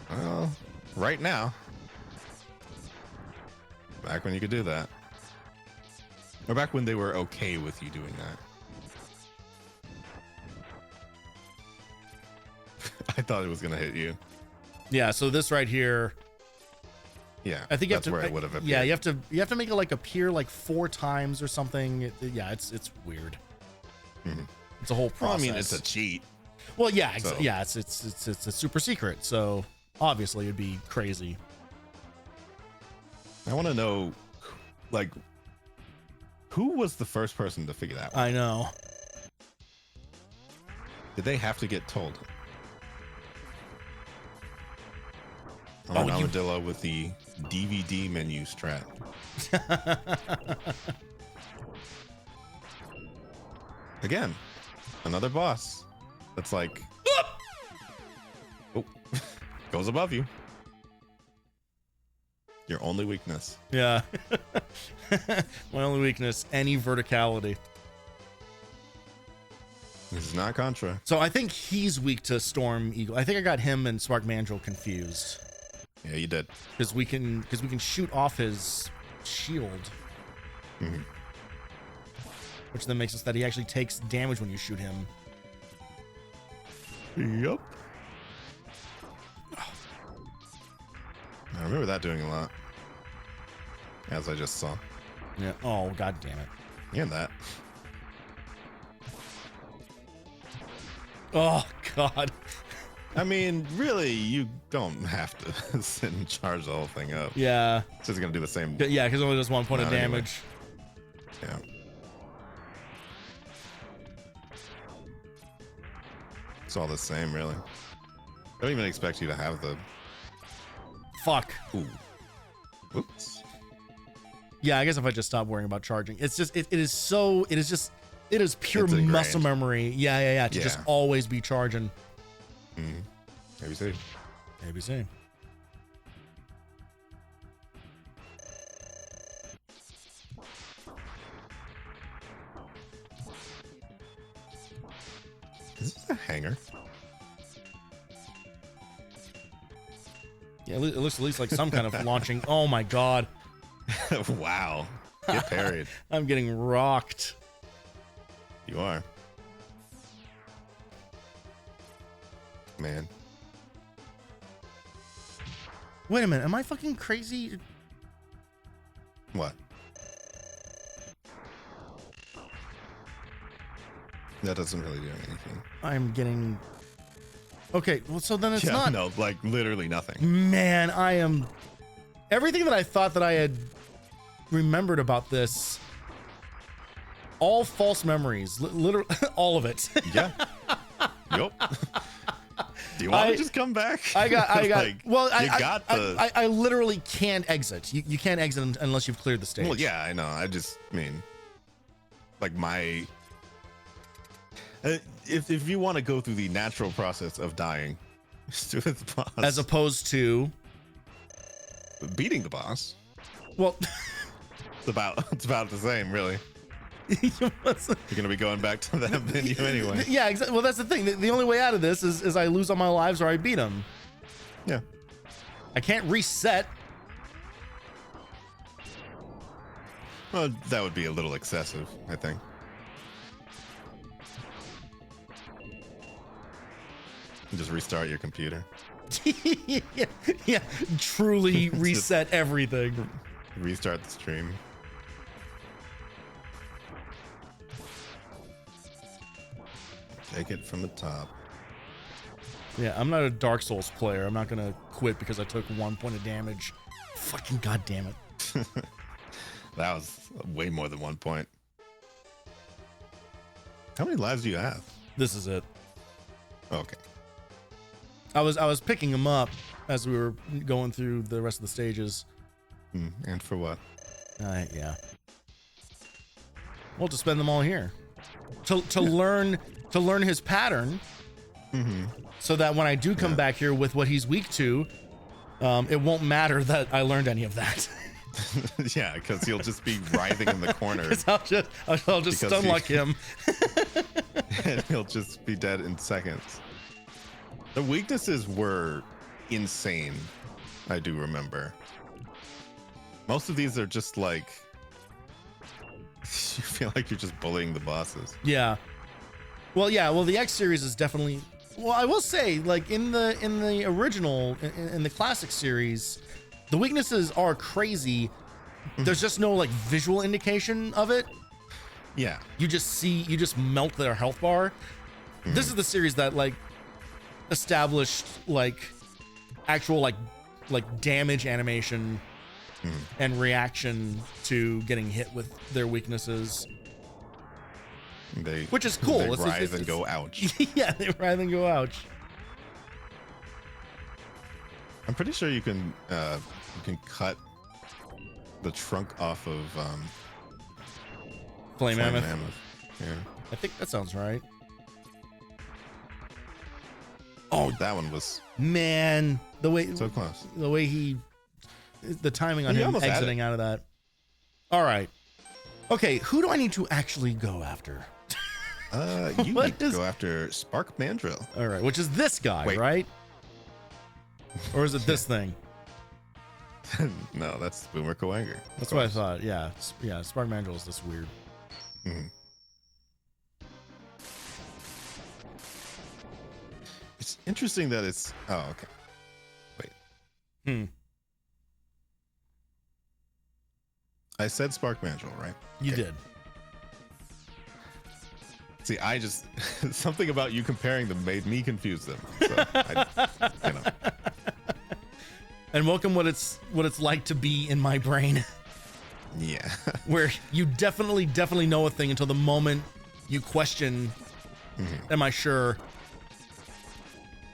B: Well, right now. Back when you could do that. Or back when they were okay with you doing that. I thought it was gonna hit you.
A: Yeah, so this right here.
B: Yeah,
A: I think you
B: that's
A: have to,
B: where it would have appeared.
A: Yeah, you have to make it like appear like 4 times or something. Yeah, it's weird.
B: Mhm.
A: It's a whole
B: Well, I
A: process.
B: mean, it's a cheat.
A: Well, yeah,
B: So-
A: yeah, it's a super secret. So obviously it'd be crazy.
B: I want to know, like, who was the first person to figure that out?
A: I know.
B: Did they have to get told?
A: Oh,
B: I'm an armadillo with the DVD menu strat. Again, another boss that's like, oh, goes above you. Your only weakness.
A: Yeah. My only weakness, any verticality.
B: This is not Contra.
A: So I think he's weak to Storm Eagle. I think I got him and Spark Mandrill confused.
B: Yeah, you did.
A: Because we can shoot off his shield.
B: Mm-hmm.
A: Which then makes it so that he actually takes damage when you shoot him.
B: Yep. I remember that doing a lot. As I just saw.
A: Yeah. Oh, god damn it.
B: And that.
A: Oh, God.
B: I mean, really, you don't have to sit and charge the whole thing up.
A: Yeah.
B: It's just going to do the same.
A: Yeah, because it only does 1 point of damage.
B: Anyway. Yeah. It's all the same, really. I don't even expect you to have the...
A: Fuck.
B: Ooh. Oops.
A: Yeah, I guess if I just stop worrying about charging. It's just, it is pure
B: It's ingrained.
A: muscle memory. Yeah. To just always be charging.
B: Mm-hmm. ABC.
A: ABC.
B: Is this a hanger?
A: Yeah, it looks at least like some kind of launching. Oh my god.
B: Wow. Get parried.
A: I'm getting rocked.
B: You are. Man.
A: Wait a minute, am I fucking crazy?
B: What? That doesn't really do anything.
A: I'm getting... Okay, well, so then it's not...
B: No, like literally nothing.
A: Man, I am... Everything that I thought that I had remembered about this, all false memories, literally all of it.
B: Yeah. Yup. Do you want to just come back?
A: I got.
B: Like,
A: well,
B: I
A: literally can't exit. You can't exit unless you've cleared the stage.
B: Well, yeah, I know. I just mean, like my. If you want to go through the natural process of dying, just do it with the boss.
A: As opposed to
B: beating the boss.
A: Well,
B: it's about the same, really. You're gonna be going back to that menu anyway.
A: Yeah, exactly. Well, that's the thing. The only way out of this is I lose all my lives or I beat him.
B: Yeah.
A: I can't reset.
B: Well, that would be a little excessive, I think. Just restart your computer.
A: yeah. Truly reset everything.
B: Restart the stream. Take it from the top.
A: Yeah, I'm not a Dark Souls player. I'm not gonna quit because I took 1 point of damage. Fucking goddamn it.
B: That was way more than 1 point. How many lives do you have?
A: This is it.
B: Okay.
A: I was picking them up as we were going through the rest of the stages.
B: And for what?
A: Yeah. Well, to spend them all here. To learn his pattern. So that when I do come back here with what he's weak to, it won't matter that I learned any of that.
B: Yeah, because he'll just be writhing in the corner.
A: I'll just stun lock him.
B: And he'll just be dead in seconds. The weaknesses were insane, I do remember. Most of these are just like... You feel like you're just bullying the bosses.
A: Yeah. Well, the X series is definitely... Well, I will say, like, in the original, in the classic series, the weaknesses are crazy. There's just no, like, visual indication of it.
B: Yeah.
A: You just melt their health bar. This is the series that, like, established, like, actual, like damage animation and reaction to getting hit with their weaknesses. Which is cool.
B: They writhe and go ouch.
A: Yeah, they writhe and go ouch.
B: I'm pretty sure you can cut the trunk off of
A: Flame Mammoth.
B: Yeah.
A: I think that sounds right.
B: Oh, that one was
A: man, the way
B: so close.
A: The way he the timing on
B: You
A: him
B: almost had
A: exiting out of that. All right. Okay, who do I need to actually go after?
B: You need to go after Spark Mandrill.
A: All right, which is this guy,
B: Wait.
A: right? Or is it this thing?
B: No, that's Boomer Coanger.
A: That's what I thought. Yeah, yeah. Spark Mandrill is this weird.
B: Mm-hmm. It's interesting that it's. Oh, okay. Wait. I said Spark Mandrill, right?
A: You
B: Okay.
A: did.
B: See, I just something about you comparing them made me confuse them. So you know.
A: And welcome what it's like to be in my brain,
B: Yeah.
A: where you definitely know a thing until the moment you question, am I sure?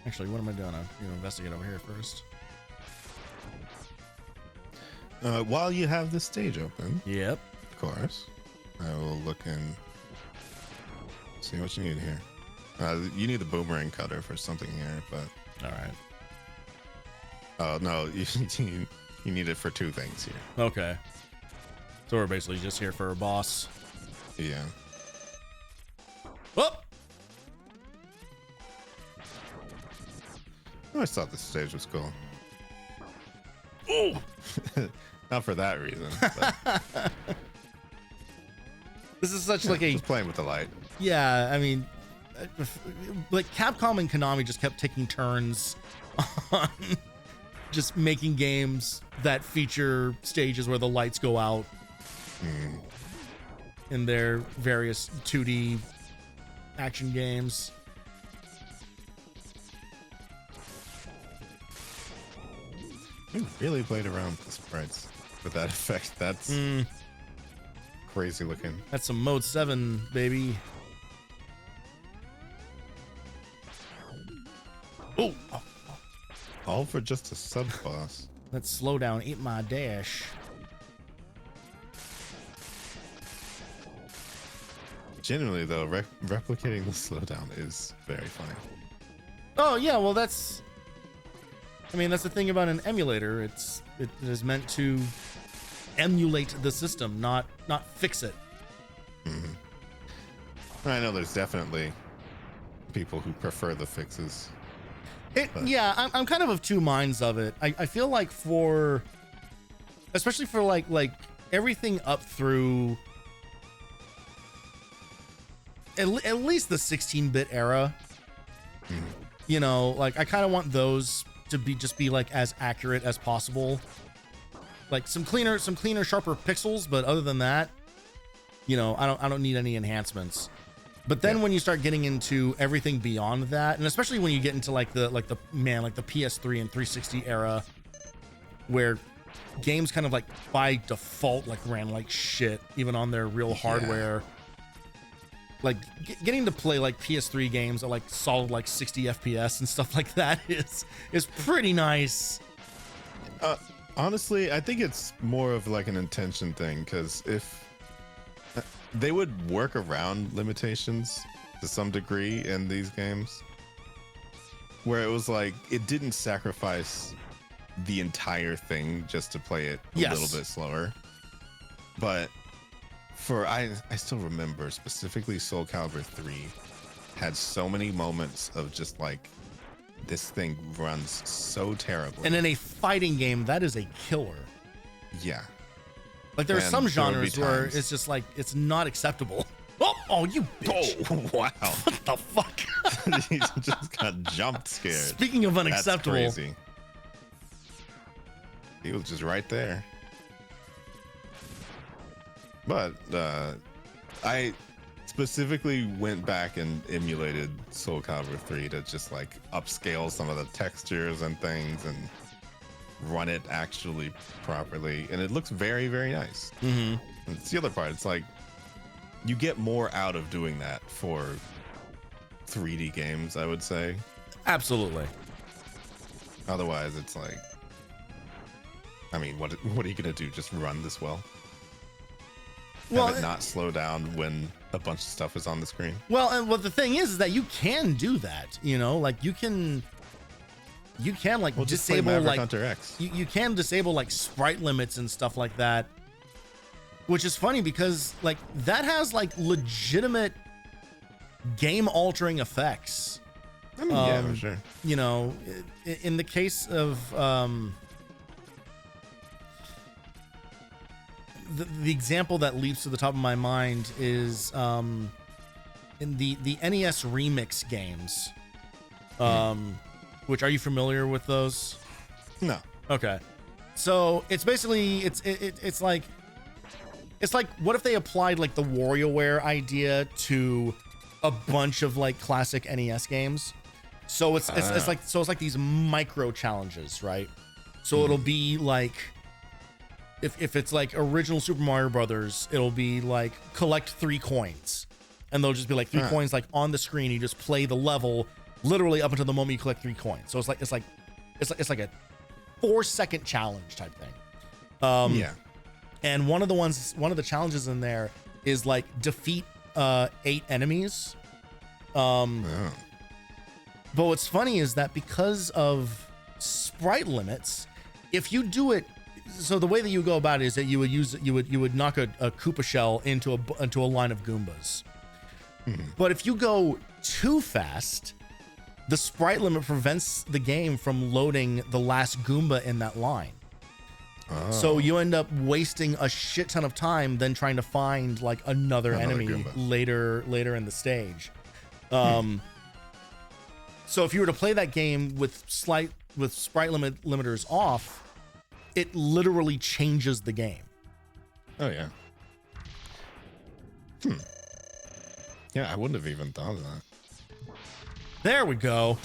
A: Actually, what am I doing? I'm going to investigate over here first.
B: While you have the stage open,
A: Yep.
B: of course, I will look and see what you need here. You need the boomerang cutter for something here, but
A: All right.
B: oh no, you need it for two things here.
A: Okay. So we're basically just here for a boss.
B: Yeah.
A: Oh!
B: I always thought this stage was cool.
A: Ooh!
B: Not for that reason. But
A: This is such
B: yeah,
A: like a...
B: just playing with the light.
A: Yeah, I mean, like Capcom and Konami just kept taking turns on just making games that feature stages where the lights go out in their various 2D action games.
B: We really played around with the sprites with that effect. That's crazy looking.
A: That's some Mode 7, baby. Oh!
B: All for just a sub boss.
A: Let's slow down, eat my dash.
B: Genuinely though, replicating the slowdown is very funny.
A: Oh yeah, well that's... I mean, that's the thing about an emulator. It is meant to emulate the system, not fix it.
B: I know there's definitely people who prefer the fixes.
A: Yeah, I'm kind of two minds of it. I feel like for, especially for like everything up through at least the 16-bit era, you know, like I kind of want those to be like as accurate as possible. Like some cleaner, sharper pixels, but other than that, you know, I don't need any enhancements. But then when you start getting into everything beyond that, and especially when you get into like the PS3 and 360 era, where games kind of like by default like ran like shit, even on their real hardware. Like getting to play like PS3 games at like solid like 60 FPS and stuff like that is pretty nice.
B: Honestly, I think it's more of like an intention thing, because if they would work around limitations to some degree in these games, where it was like it didn't sacrifice the entire thing just to play it a little bit slower. But I still remember specifically Soul Calibur 3 had so many moments of just like, this thing runs so terribly.
A: And in a fighting game, that is a killer.
B: Yeah.
A: Like there are some genres where it's just like, it's not acceptable. Oh, you bitch.
B: Oh, wow.
A: What the fuck?
B: He just got jump scared.
A: Speaking of unacceptable.
B: That's crazy. He was just right there. But I specifically went back and emulated Soul Calibur 3 to just like upscale some of the textures and things and run it actually properly, and it looks very, very nice. And it's the other part. It's like you get more out of doing that for 3D games, I would say.
A: Absolutely.
B: Otherwise, it's like, I mean, what are you gonna do? Just run this well? Have it not slow down when a bunch of stuff is on the screen?
A: Well, and what the thing is that you can do that, you know, like you can, you can like
B: We'll just play
A: disable
B: Maverick
A: like
B: Hunter X.
A: you can disable like sprite limits and stuff like that, which is funny because like that has like legitimate game altering effects.
B: I mean, yeah, for sure.
A: You know, in the case of the example that leaps to the top of my mind is in the NES remix games. Which, are you familiar with those?
B: No.
A: Okay. So it's basically it's like what if they applied like the WarioWare idea to a bunch of like classic NES games? So it's like these micro challenges, right? So it'll be like if it's like original Super Mario Brothers, it'll be like collect 3 coins, and they'll just be like 3 coins like on the screen. You just play the level literally up until the moment you collect 3 coins. So it's like a 4-second challenge type thing.
B: Yeah.
A: And one of the challenges in there is like defeat 8 enemies. But what's funny is that because of sprite limits, if you do it, so the way that you go about it is that you would knock a Koopa shell into a line of Goombas. But if you go too fast, the sprite limit prevents the game from loading the last Goomba in that line. So you end up wasting a shit ton of time then trying to find like another enemy
B: Goomba
A: later in the stage. So if you were to play that game with sprite limiters off, it literally changes the game.
B: Oh yeah. Yeah, I wouldn't have even thought of that.
A: There we go.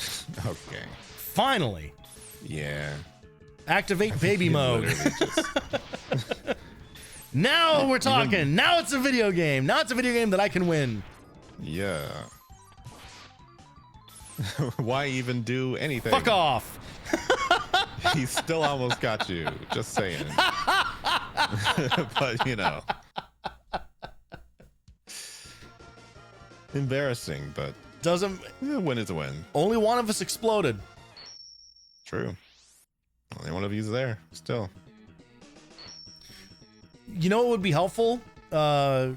B: Okay.
A: Finally.
B: Yeah.
A: Activate baby mode. Now we're talking. Now it's a video game. Now it's a video game that I can win.
B: Yeah. Why even do anything?
A: Fuck off.
B: He still almost got you. Just saying. But you know. Embarrassing, but
A: Doesn't.
B: a win is a win.
A: Only one of us exploded.
B: True. Only one of you's there. Still.
A: You know what would be helpful? Where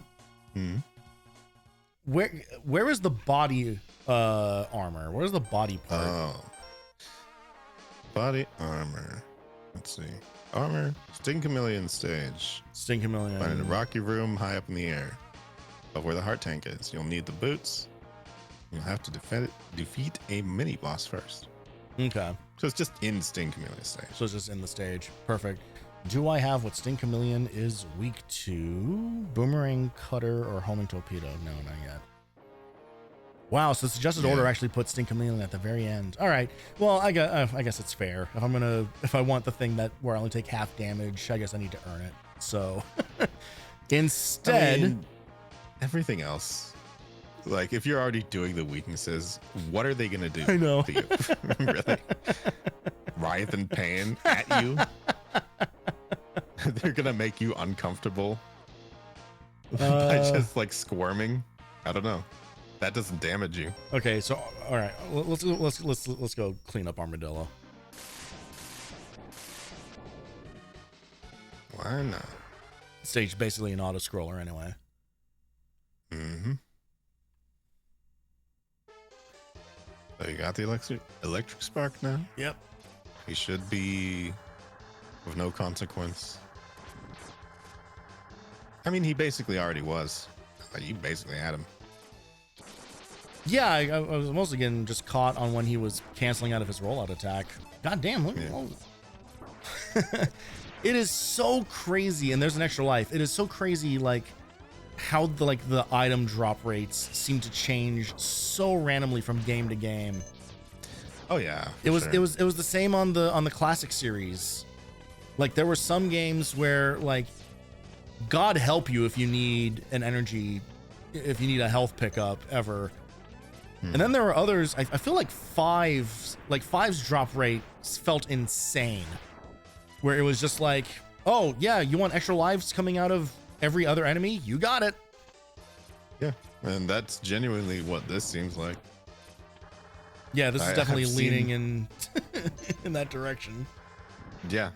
A: is the body armor? Where's the body part?
B: Oh. Body armor. Let's see. Armor. Sting Chameleon stage.
A: Sting Chameleon.
B: Find in a rocky room high up in the air. But where the heart tank is, you'll need the boots. You'll have to defeat a mini boss first.
A: Okay.
B: So it's just in Sting Chameleon stage.
A: So it's just in the stage. Perfect. Do I have what Sting Chameleon is weak to? Boomerang, Cutter, or Homing Torpedo? No, not yet. Wow, so the suggested order actually puts Sting Chameleon at the very end. All right. Well, I guess it's fair. If I want the thing where I only take half damage, I guess I need to earn it. So instead,
B: I mean, everything else, like if you're already doing the weaknesses, what are they gonna do?
A: I know.
B: To you? Really? Writhe in pain at you? They're gonna make you uncomfortable by just like squirming. I don't know. That doesn't damage you.
A: Okay, so all right, let's go clean up Armadillo.
B: Why not?
A: Stage basically an auto scroller anyway.
B: So you got the electric spark now?
A: Yep.
B: He should be of no consequence. I mean, he basically already was. You basically had him.
A: Yeah, I was mostly getting just caught on when he was canceling out of his rollout attack. God damn, look. Yeah. It is so crazy, and there's an extra life. It is so crazy, like how the item drop rates seem to change so randomly from game to game.
B: Oh yeah.
A: It was the same on the classic series. Like there were some games where like God help you if you need an energy, if you need a health pickup ever. And then there were others. I feel like Five's drop rate felt insane, where it was just like, oh yeah, you want extra lives coming out of every other enemy? You got it.
B: Yeah, and that's genuinely what this seems like.
A: Yeah, this is definitely leaning in in that direction.
B: Yeah.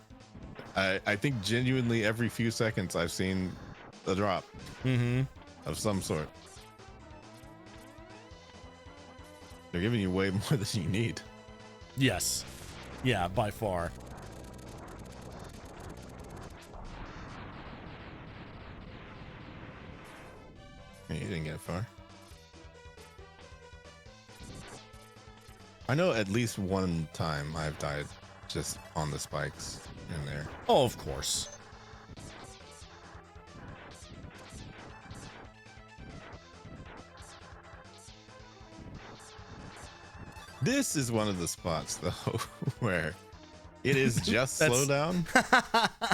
B: I think genuinely every few seconds I've seen a drop of some sort. They're giving you way more than you need.
A: Yes. Yeah, by far.
B: You didn't get far. I know at least one time I've died just on the spikes in there.
A: Oh, of course.
B: This is one of the spots, though, where it is just slow down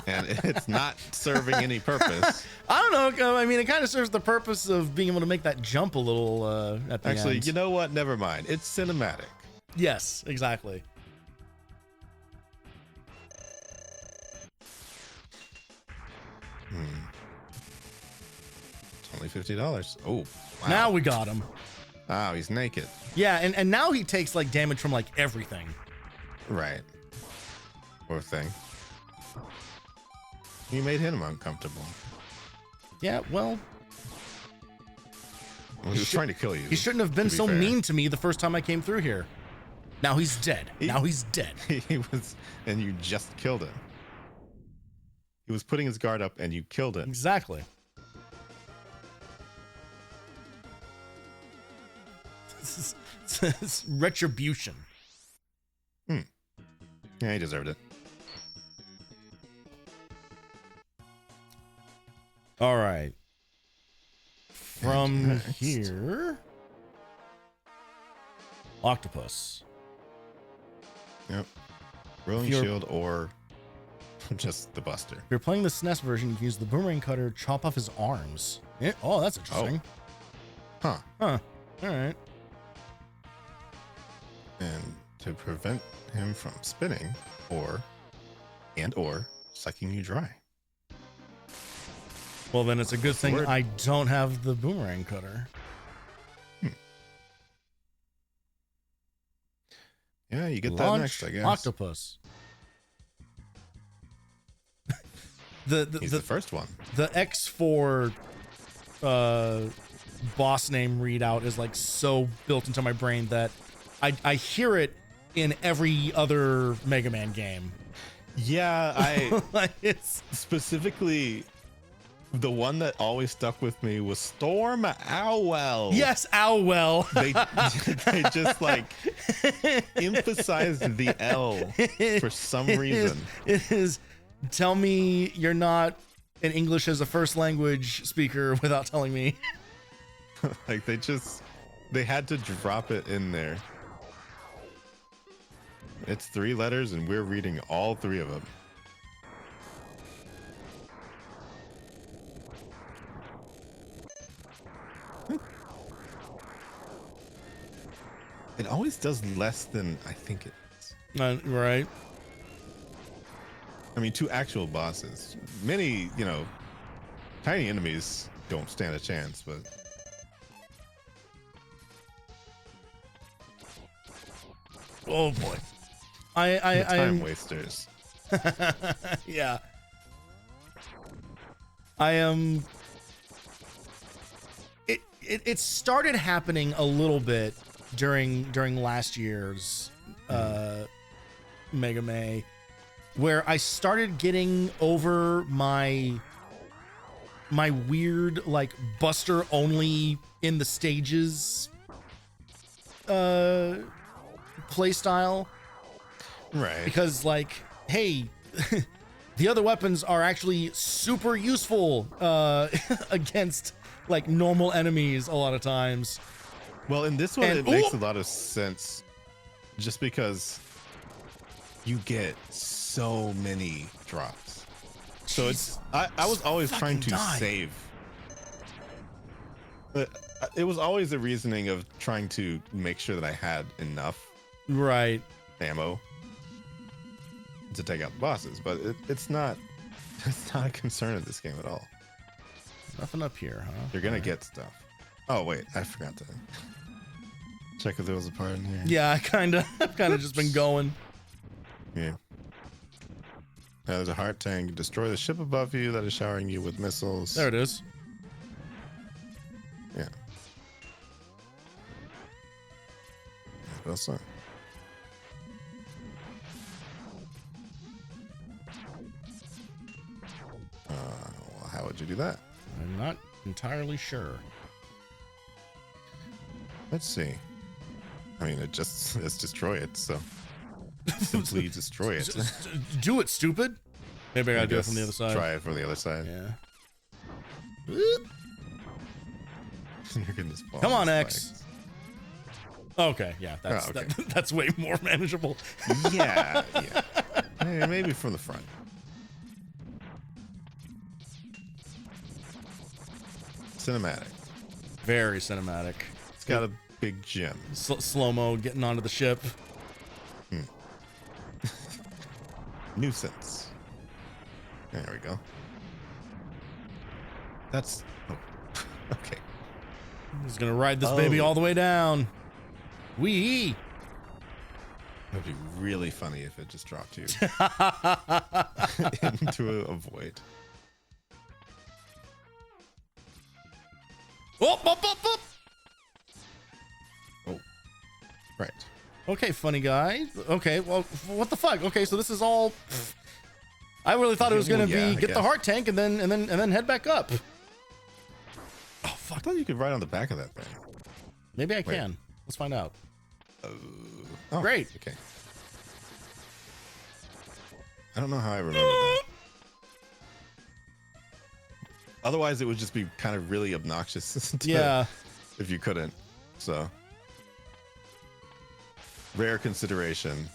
B: and it's not serving any purpose.
A: I don't know. I mean, it kind of serves the purpose of being able to make that jump a little at the
B: Actually,
A: end.
B: you know what? Never mind. It's cinematic.
A: Yes, exactly.
B: It's only $50. Oh, wow.
A: Now we got him.
B: Wow, he's naked.
A: Yeah, and now he takes like damage from like everything.
B: Right. Poor thing. You made him uncomfortable.
A: Yeah, well,
B: He was trying to kill you.
A: he shouldn't have been
B: to be
A: so
B: fair.
A: mean to me the first time I came through here. Now he's dead. Now he's dead.
B: He was, and you just killed him. He was putting his guard up and you killed him.
A: Exactly. This is retribution.
B: Yeah, he deserved it.
A: All right. From
B: Next.
A: here, octopus.
B: Yep. Rolling
A: If you're-
B: shield or just the buster.
A: If you're playing the SNES version, you can use the boomerang cutter, chop off his arms. Yeah. Oh, that's interesting.
B: Huh.
A: Huh. All right.
B: And to prevent him from spinning or sucking you dry.
A: Well, then it's a good thing
B: word?
A: I don't have the boomerang cutter.
B: Yeah, you get
A: Launch
B: that next, I guess.
A: octopus.
B: He's the first one.
A: The X4 boss name readout is like so built into my brain that I hear it in every other Mega Man game.
B: Yeah, I
A: Like it's
B: specifically the one that always stuck with me was Storm Owlwell.
A: yes, Owlwell.
B: They just like emphasized the L for some reason.
A: It is. Tell me you're not an English as a first language speaker without telling me.
B: Like they had to drop it in there. It's 3 letters and we're reading all 3 of them. It always does less than I think it is.
A: Right.
B: I mean, 2 actual bosses. Many, tiny enemies don't stand a chance, but
A: Oh boy.
B: the time
A: I'm
B: wasters.
A: yeah. I am. It started happening a little bit during last year's Mega May, where I started getting over my weird like Buster only in the stages play style.
B: Right.
A: Because like, hey, the other weapons are actually super useful against like normal enemies a lot of times.
B: Well, in this one,
A: And-
B: it makes a lot of sense just because you get so many drops. So it's, I was always trying to
A: die.
B: save. But it was always the reasoning of trying to make sure that I had enough
A: Right.
B: ammo to take out the bosses, but it's not a concern in this game at all.
A: Nothing up here, huh?
B: You're gonna get stuff. Oh wait, I forgot to check if there was a part in here.
A: Yeah, I've kind of just been going.
B: Yeah. There's a heart tank. Destroy the ship above you that is showering you with missiles.
A: There it is.
B: Yeah. Well, so. Well, how would you do that?
A: I'm not entirely sure.
B: Let's see. I mean, let's destroy it. So simply destroy it.
A: Do it, stupid. Maybe I gotta do it from the other side.
B: Try it from the other side.
A: Yeah.
B: You're gonna just fall
A: Come on,
B: on
A: X. Okay, yeah, that's
B: okay.
A: that's way more manageable.
B: Yeah, yeah. Maybe from the front. Cinematic.
A: Very cinematic.
B: It's got a big gem.
A: Slow-mo getting onto the ship.
B: Nuisance. There we go. That's okay.
A: He's gonna ride this baby all the way down. Wee.
B: It'd be really funny if it just dropped you into a void.
A: Oh, up, up, up.
B: Oh, right.
A: Okay, funny guy. Okay, well, what the fuck? Okay, so this is all. I really thought it was gonna be get the heart tank and then head back up. Oh fuck!
B: I thought you could ride on the back of that thing.
A: Maybe I can. Let's find out.
B: Oh,
A: great.
B: Okay. I don't know how I remember that. Otherwise, it would just be kind of really obnoxious.
A: Yeah.
B: If you couldn't. So. Rare consideration.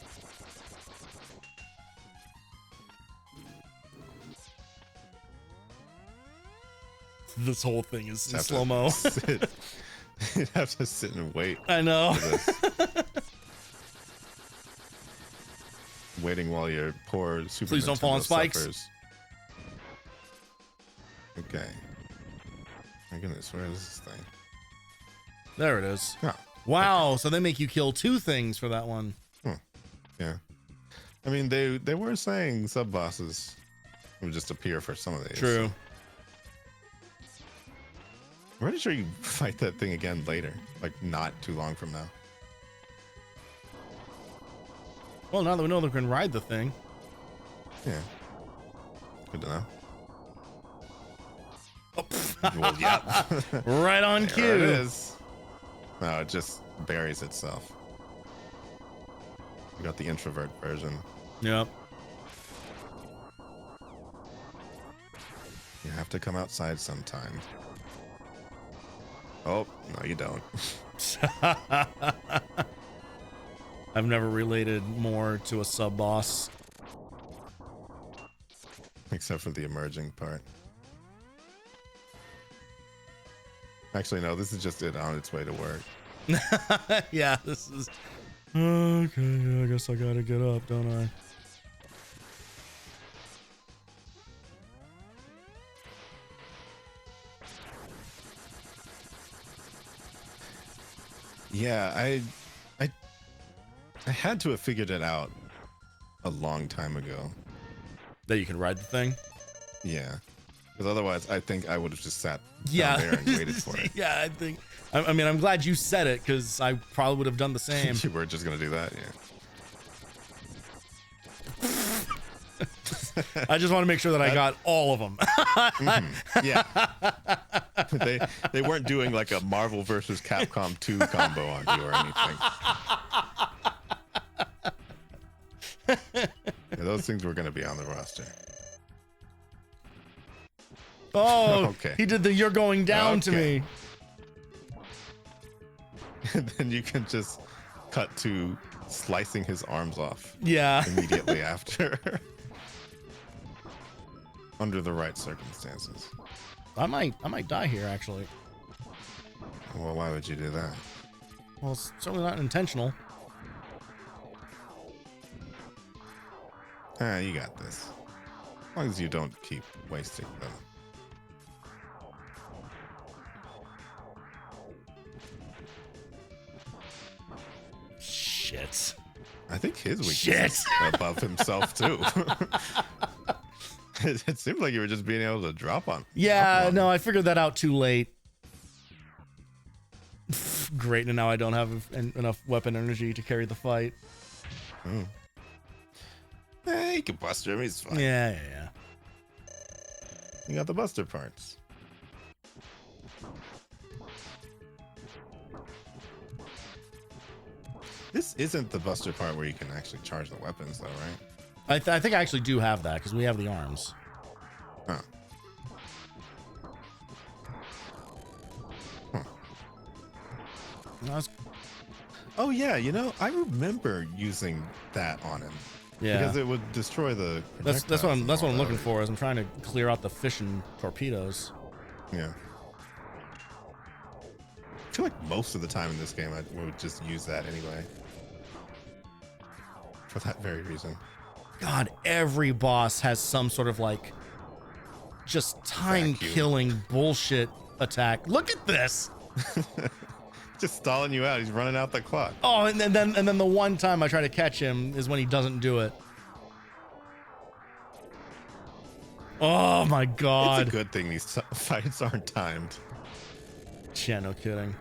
A: This whole thing is in slow-mo.
B: You'd have to sit and wait.
A: I know.
B: Waiting while your poor Super
A: Please don't fall on spikes.
B: Suffers. Okay. My goodness, where is this thing?
A: There it is.
B: Oh,
A: wow,
B: okay.
A: so they make you kill 2 things for that one.
B: Yeah. I mean, they were saying sub-bosses would just appear for some of these.
A: True.
B: So. I'm pretty sure you fight that thing again later. Like, not too long from now.
A: Well, now that we know they can ride the thing.
B: Yeah. Good to know.
A: Oh,
B: Well, yeah.
A: right on cue.
B: There it is. No, it just buries itself. We got the introvert version.
A: Yep.
B: You have to come outside sometime. Oh, no, you don't.
A: I've never related more to a sub boss.
B: Except for the emerging part. Actually, no, this is just it on its way to work.
A: Yeah, this is... Okay, I guess I gotta get up, don't I?
B: Yeah, I had to have figured it out a long time ago.
A: That you can ride the thing?
B: Yeah. Because otherwise, I think I would have just sat
A: Yeah.
B: down there and waited for it.
A: Yeah, I think... I mean, I'm glad you said it, because I probably would have done the same.
B: You were just going to do that? Yeah.
A: I just want to make sure that I got all of them.
B: Yeah. They weren't doing like a Marvel versus Capcom 2 combo on you or anything. Yeah, those things were going to be on the roster.
A: Oh,
B: Okay.
A: He did the "you're going down" to me.
B: And then you can just cut to slicing his arms off.
A: Yeah.
B: Immediately after. Under the right circumstances.
A: I might die here, actually.
B: Well, why would you do that?
A: Well, it's certainly not intentional.
B: Ah, you got this. As long as you don't keep wasting them.
A: Shit.
B: I think his weakness
A: Shit.
B: is above himself too. It seemed like you were just being able to drop on.
A: Yeah, no, I figured that out too late. Great, and now I don't have enough weapon energy to carry the fight.
B: Hey, you can buster him. He's fine.
A: Yeah.
B: You got the buster parts. This isn't the buster part where you can actually charge the weapons, though, right?
A: I think I actually do have that because we have the arms.
B: Huh. Oh yeah, you know, I remember using that on him.
A: Yeah,
B: because it would destroy the.
A: That's what I'm looking for. Is I'm trying to clear out the fission torpedoes.
B: Yeah. I feel like most of the time in this game I would just use that anyway. For that very reason.
A: God, every boss has some sort of like just time-killing bullshit attack. Look at this.
B: Just stalling you out. He's running out the clock.
A: Oh, and then the one time I try to catch him is when he doesn't do it. Oh my God.
B: It's a good thing these fights aren't timed.
A: Yeah, no kidding.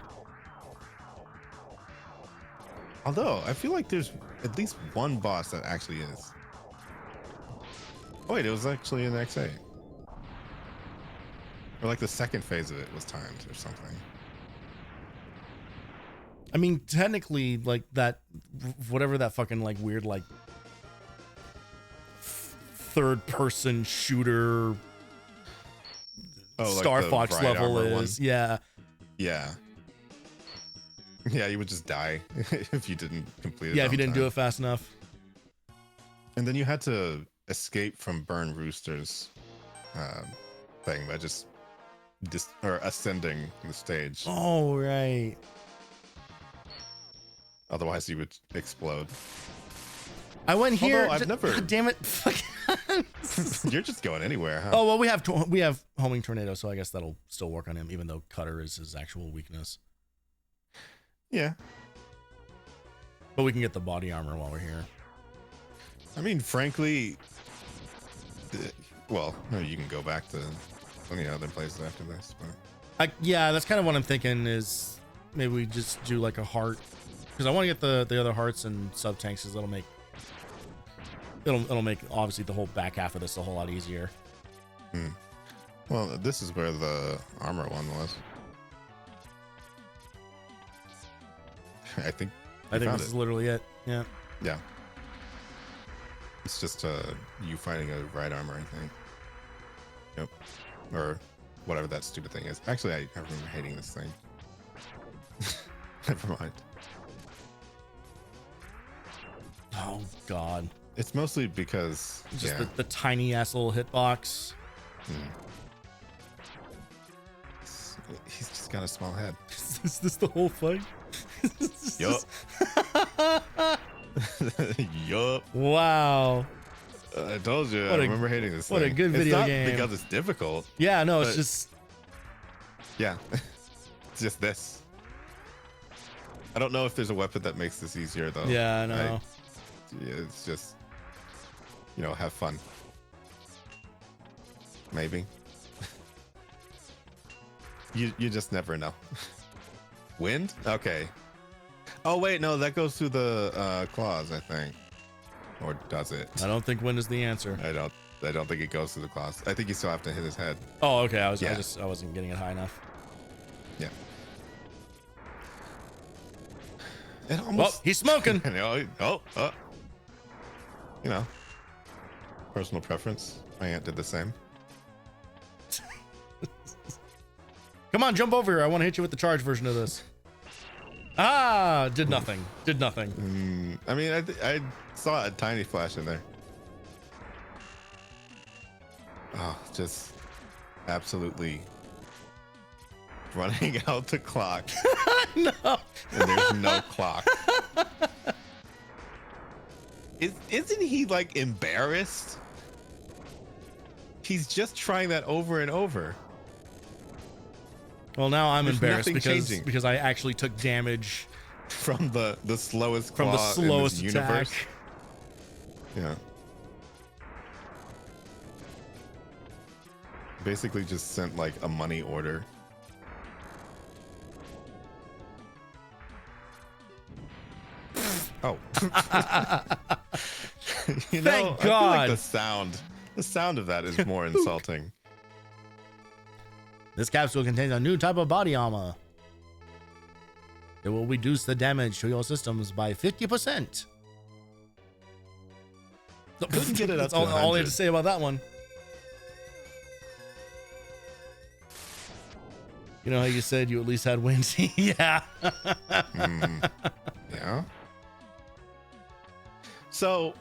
B: Although, I feel like there's at least one boss that actually is. Oh wait, it was actually an X8. Or like the second phase of it was timed or something.
A: I mean, technically, like that, whatever that fucking like weird like third-person shooter Star
B: like
A: Fox level is.
B: one.
A: Yeah.
B: Yeah. Yeah, you would just die if you didn't complete it.
A: Yeah, if you didn't do
B: time.
A: it fast enough.
B: And then you had to escape from Burn Rooster's thing by just or ascending the stage.
A: Oh, right.
B: Otherwise, you would explode.
A: I went here.
B: Although I've never.
A: God damn it!
B: You're just going anywhere, huh?
A: Oh well, we have homing tornado, so I guess that'll still work on him, even though cutter is his actual weakness.
B: Yeah.
A: But we can get the body armor while we're here.
B: I mean, frankly, well, no, you can go back to any other places after this, but
A: yeah, that's kind of what I'm thinking. Is maybe we just do like a heart, because I want to get the other hearts and sub tanks, because it'll make obviously the whole back half of this a whole lot easier.
B: Well, this is where the armor one was. I think
A: this is literally it. Yeah.
B: Yeah. It's just you fighting a right armor, I think. Yep. Or whatever that stupid thing is. Actually, I remember hating this thing. Never mind.
A: Oh God.
B: It's mostly because
A: Just the tiny ass little hitbox.
B: He's just got a small head.
A: Is this the whole fight?
B: Yup. Yup.
A: Wow.
B: I told you. I remember hating this thing.
A: What a good video game.
B: It's not because it's difficult.
A: Yeah, no, it's just.
B: Yeah. It's just this. I don't know if there's a weapon that makes this easier, though.
A: Yeah, I know.
B: It's just, have fun. Maybe. You just never know. Wind? Okay. Oh wait, no, that goes through the claws, I think. Or does it?
A: I don't think wind is the answer.
B: I don't think it goes through the claws. I think you still have to hit his head.
A: Oh, okay. I wasn't getting it high enough.
B: Yeah. It almost.
A: Well, he's smoking.
B: Personal preference. My aunt did the same.
A: Come on, jump over here. I want to hit you with the charge version of this. Ah, did nothing. Did nothing.
B: I mean, I saw a tiny flash in there. Oh, just absolutely running out the clock.
A: No.
B: And there's no clock. Isn't he like embarrassed? He's just trying that over and over.
A: Well, now I'm
B: There's
A: embarrassed
B: nothing changing.
A: because I actually took damage
B: from the slowest
A: From the
B: claw
A: slowest
B: in this
A: attack.
B: universe. Yeah. Basically just sent like a money order. Oh. You know,
A: Thank
B: I feel like
A: God.
B: the sound of that is more insulting.
A: This capsule contains a new type of body armor. It will reduce the damage to your systems by 50%.
B: Couldn't get it up
A: That's
B: to
A: all I
B: 100.
A: had to say about that one. You know how you said you at least had wins? Yeah.
B: Yeah. So,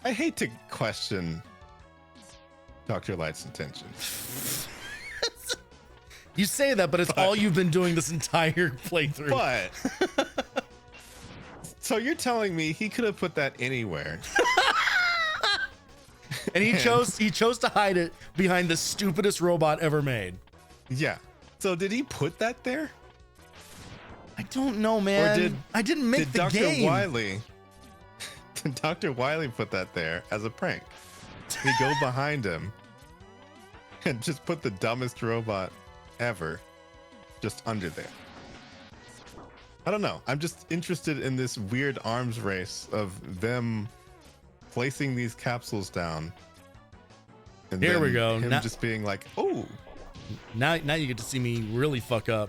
B: I hate to question Dr. Light's intentions,
A: You say that, but it's all you've been doing this entire playthrough.
B: but so you're telling me he could have put that anywhere?
A: And he chose to hide it behind the stupidest robot ever made.
B: Yeah. So did he put that there?
A: I don't know, man.
B: Or
A: I didn't make
B: did
A: the
B: Dr.
A: game.
B: Wily did Dr. Wily put that there as a prank? He go behind him and just put the dumbest robot ever just under there. I don't know. I'm just interested in this weird arms race of them placing these capsules down. And
A: Here
B: then
A: we go.
B: Him
A: Now-
B: just being like, "Oh,
A: Now you get to see me really fuck up.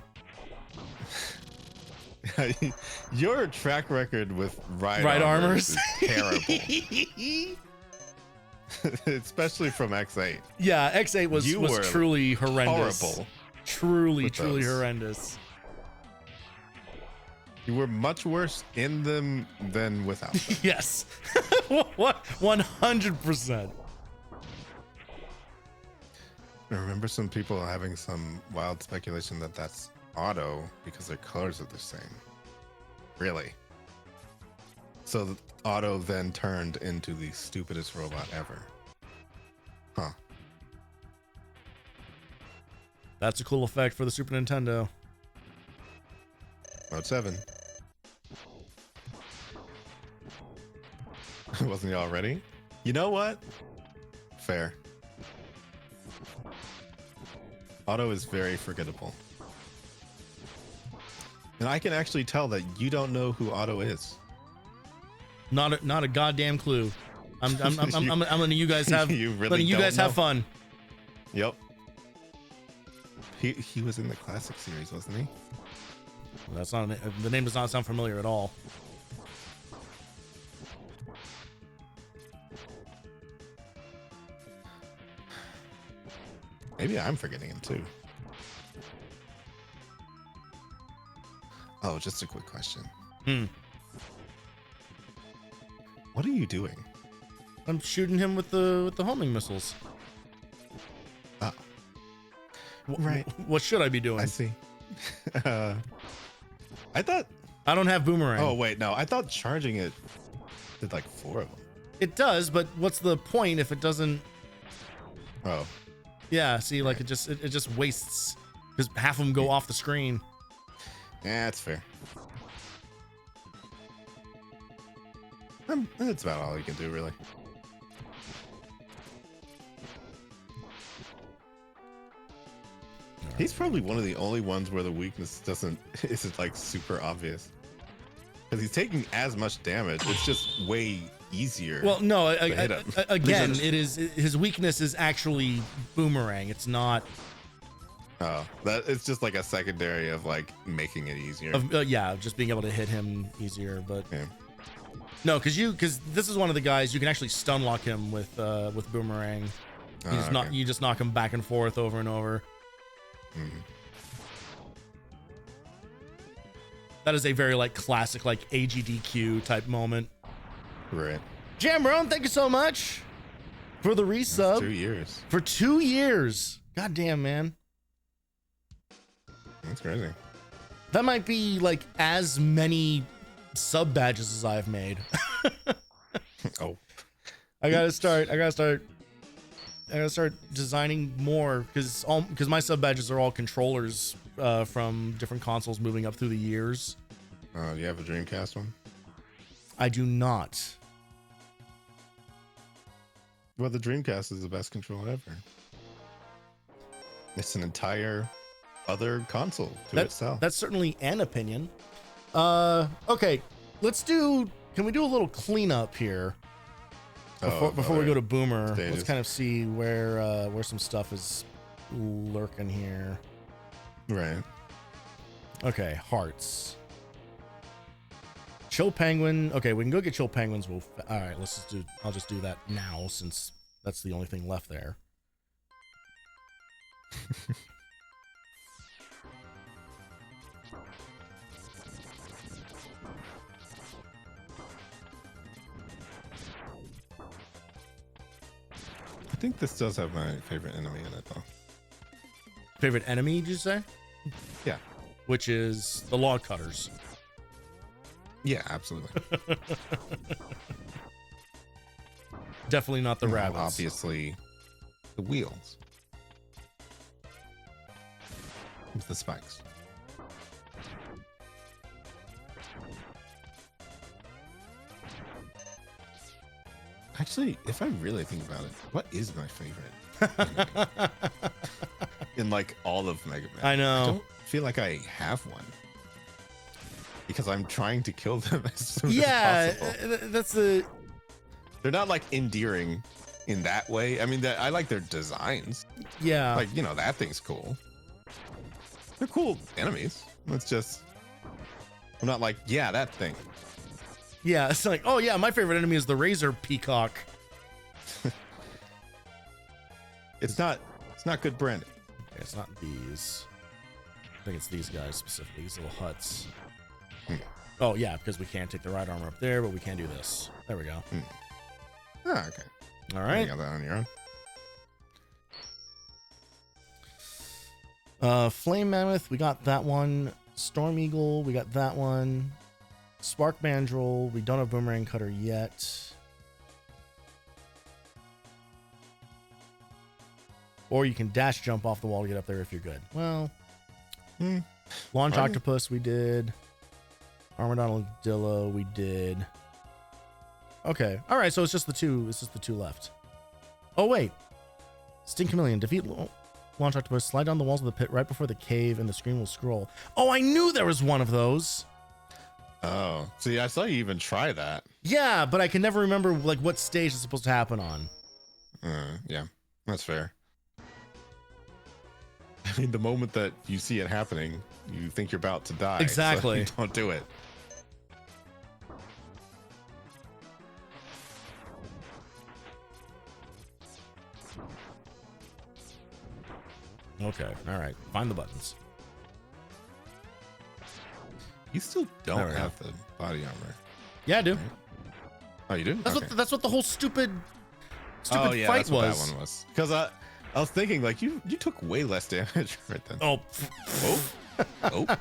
B: your track record with ride
A: Armors.
B: is terrible." Especially from X8.
A: Yeah, X8 was
B: You were
A: truly horrendous.
B: Horrible.
A: Truly
B: with those.
A: horrendous.
B: You were much worse in them than without them.
A: Yes. What? 100%.
B: I remember some people having some wild speculation that that's Auto because their colors are the same. Really? So the Auto then turned into the stupidest robot ever. Huh.
A: That's a cool effect for the Super Nintendo.
B: Mode 7. Wasn't he already? You know what? Fair. Auto is very forgettable. And I can actually tell that you don't know who Auto is.
A: Not a goddamn clue. I'm letting you guys have
B: You really
A: letting you
B: don't
A: guys have
B: know?
A: fun.
B: Yep. He was in the classic series, wasn't he?
A: That's not the name does not sound familiar at all.
B: Maybe I'm forgetting him too. Oh, just a quick question. What are you doing?
A: I'm shooting him with the homing missiles.
B: Ah, right.
A: What should I be doing?
B: I see. I thought.
A: I don't have boomerang.
B: Oh wait, no. I thought charging it did like 4 of them.
A: It does, but what's the point if it doesn't?
B: Oh,
A: Yeah, see, like it just wastes because half of them go off the screen.
B: yeah, that's fair. That's about all you can do, really. He's probably one of the only ones where the weakness isn't like super obvious. Because he's taking as much damage. It's just way easier.
A: Well, no,
B: to hit him.
A: again, it is his weakness is actually boomerang. It's not.
B: Oh, that it's just like a secondary of like making it easier.
A: Yeah, just being able to hit him easier, but
B: Yeah.
A: no, because this is one of the guys you can actually stun lock him with boomerang.
B: Okay.
A: You just knock him back and forth over and over.
B: Mhm.
A: That is a very like classic like AGDQ type moment.
B: Right.
A: Jamron, thank you so much for the resub.
B: 2 years.
A: For 2 years. God damn, man.
B: That's crazy.
A: That might be like as many sub badges as I've made.
B: Oh.
A: I gotta start gotta start designing more because my sub badges are all controllers from different consoles moving up through the years.
B: Do you have a Dreamcast one?
A: I do not.
B: Well, the Dreamcast is the best controller ever. It's an entire other console to itself.
A: That's certainly an opinion. Okay, can we do a little cleanup here before we go to Boomer?
B: Stages.
A: Let's kind of see where some stuff is lurking here.
B: Right.
A: Okay, hearts. Chill Penguin. Okay, we can go get Chill Penguins. All right, I'll just do that now since that's the only thing left there.
B: I think this does have my favorite enemy in it, though.
A: Favorite enemy, did you say?
B: Yeah.
A: Which is the log cutters.
B: Yeah, absolutely.
A: Definitely not the rabbits.
B: Obviously, the wheels. With the spikes. Actually, if I really think about it, what is my favorite? In like all of Mega Man.
A: I know.
B: I don't feel like I have one. Because I'm trying to kill them as soon as possible.
A: That's the...
B: They're not like endearing in that way. I mean, I like their designs.
A: Yeah.
B: Like, you know, that thing's cool. They're cool enemies. It's just, I'm not like, yeah, that thing.
A: Yeah, it's like, oh yeah, my favorite enemy is the Razor Peacock.
B: It's not good branding.
A: Okay, it's not these. I think it's these guys specifically, these little huts. Oh yeah, because we can't take the right armor up there, but we can do this. There we go.
B: Ah, okay.
A: All right.
B: You got that on your own.
A: Flame Mammoth, we got that one. Storm Eagle, we got that one. Spark Mandrill, we don't have Boomerang Cutter yet. Or you can dash jump off the wall to get up there if you're good. Well, Launch Octopus, we did. Armored Armadillo, we did. Okay. All right. So it's just the two. It's just the two left. Oh wait. Sting Chameleon. Defeat Launch Octopus. Slide down the walls of the pit right before the cave, and the screen will scroll. Oh, I knew there was one of those.
B: Oh, see, I saw you even try that.
A: Yeah, but I can never remember like what stage it's supposed to happen on.
B: Yeah, that's fair. I mean, the moment that you see it happening, you think you're about to die.
A: Exactly.
B: So don't do it.
A: Okay. All right. Find the buttons.
B: You still don't have the body armor.
A: Yeah, I do.
B: Right? Oh, you do?
A: That's what the whole stupid
B: oh, yeah,
A: fight
B: that's
A: was.
B: What that one was. Because I was thinking like you took way less damage right then.
A: Oh.
B: Oh.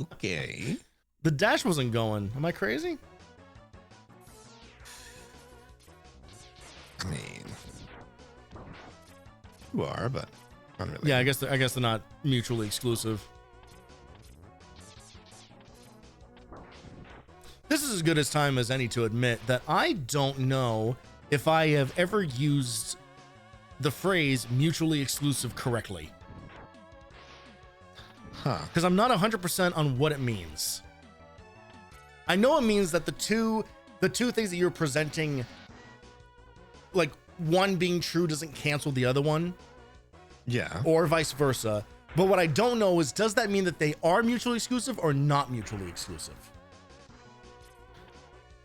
B: Okay.
A: The dash wasn't going. Am I crazy?
B: I mean, you are, but not really.
A: Yeah, I guess they're not mutually exclusive. This is as good as time as any to admit that I don't know if I have ever used the phrase mutually exclusive correctly.
B: Huh.
A: Because I'm not 100% on what it means. I know it means that the two things that you're presenting, like one being true doesn't cancel the other one.
B: Yeah.
A: Or vice versa. But what I don't know is, does that mean that they are mutually exclusive or not mutually exclusive?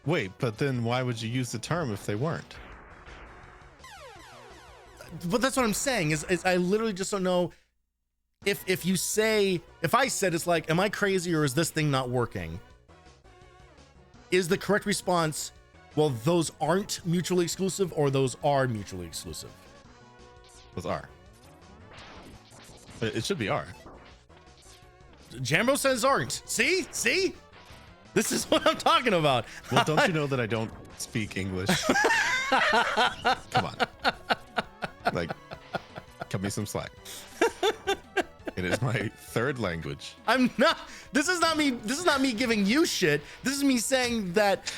B: Wait, but then why would you use the term if they weren't?
A: But that's what I'm saying is I literally just don't know if I said it's like, am I crazy or is this thing not working? Is the correct response, well, those aren't mutually exclusive or those are mutually exclusive?
B: Those are. It should be R.
A: Jambo says aren't. See? This is what I'm talking about.
B: Well, don't you know that I don't speak English? Come on. Cut me some slack. It is my third language.
A: I'm not. This is not me. This is not me giving you shit. This is me saying that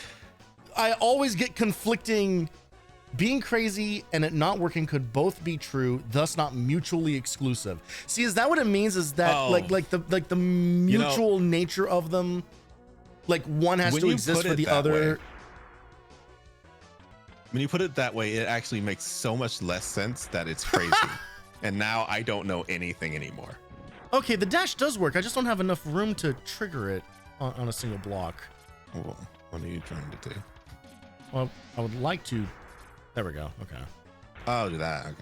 A: I always get conflicting. Being crazy and it not working could both be true, thus not mutually exclusive. See, is that what it means? Is that like the mutual nature of them? Like one has to exist for the other.
B: When you put it that way, it actually makes so much less sense that it's crazy. And now I don't know anything anymore.
A: Okay, the dash does work. I just don't have enough room to trigger it on a single block.
B: Well, what are you trying to do?
A: Well, I would like to. There we go. Okay.
B: I'll do that. Okay.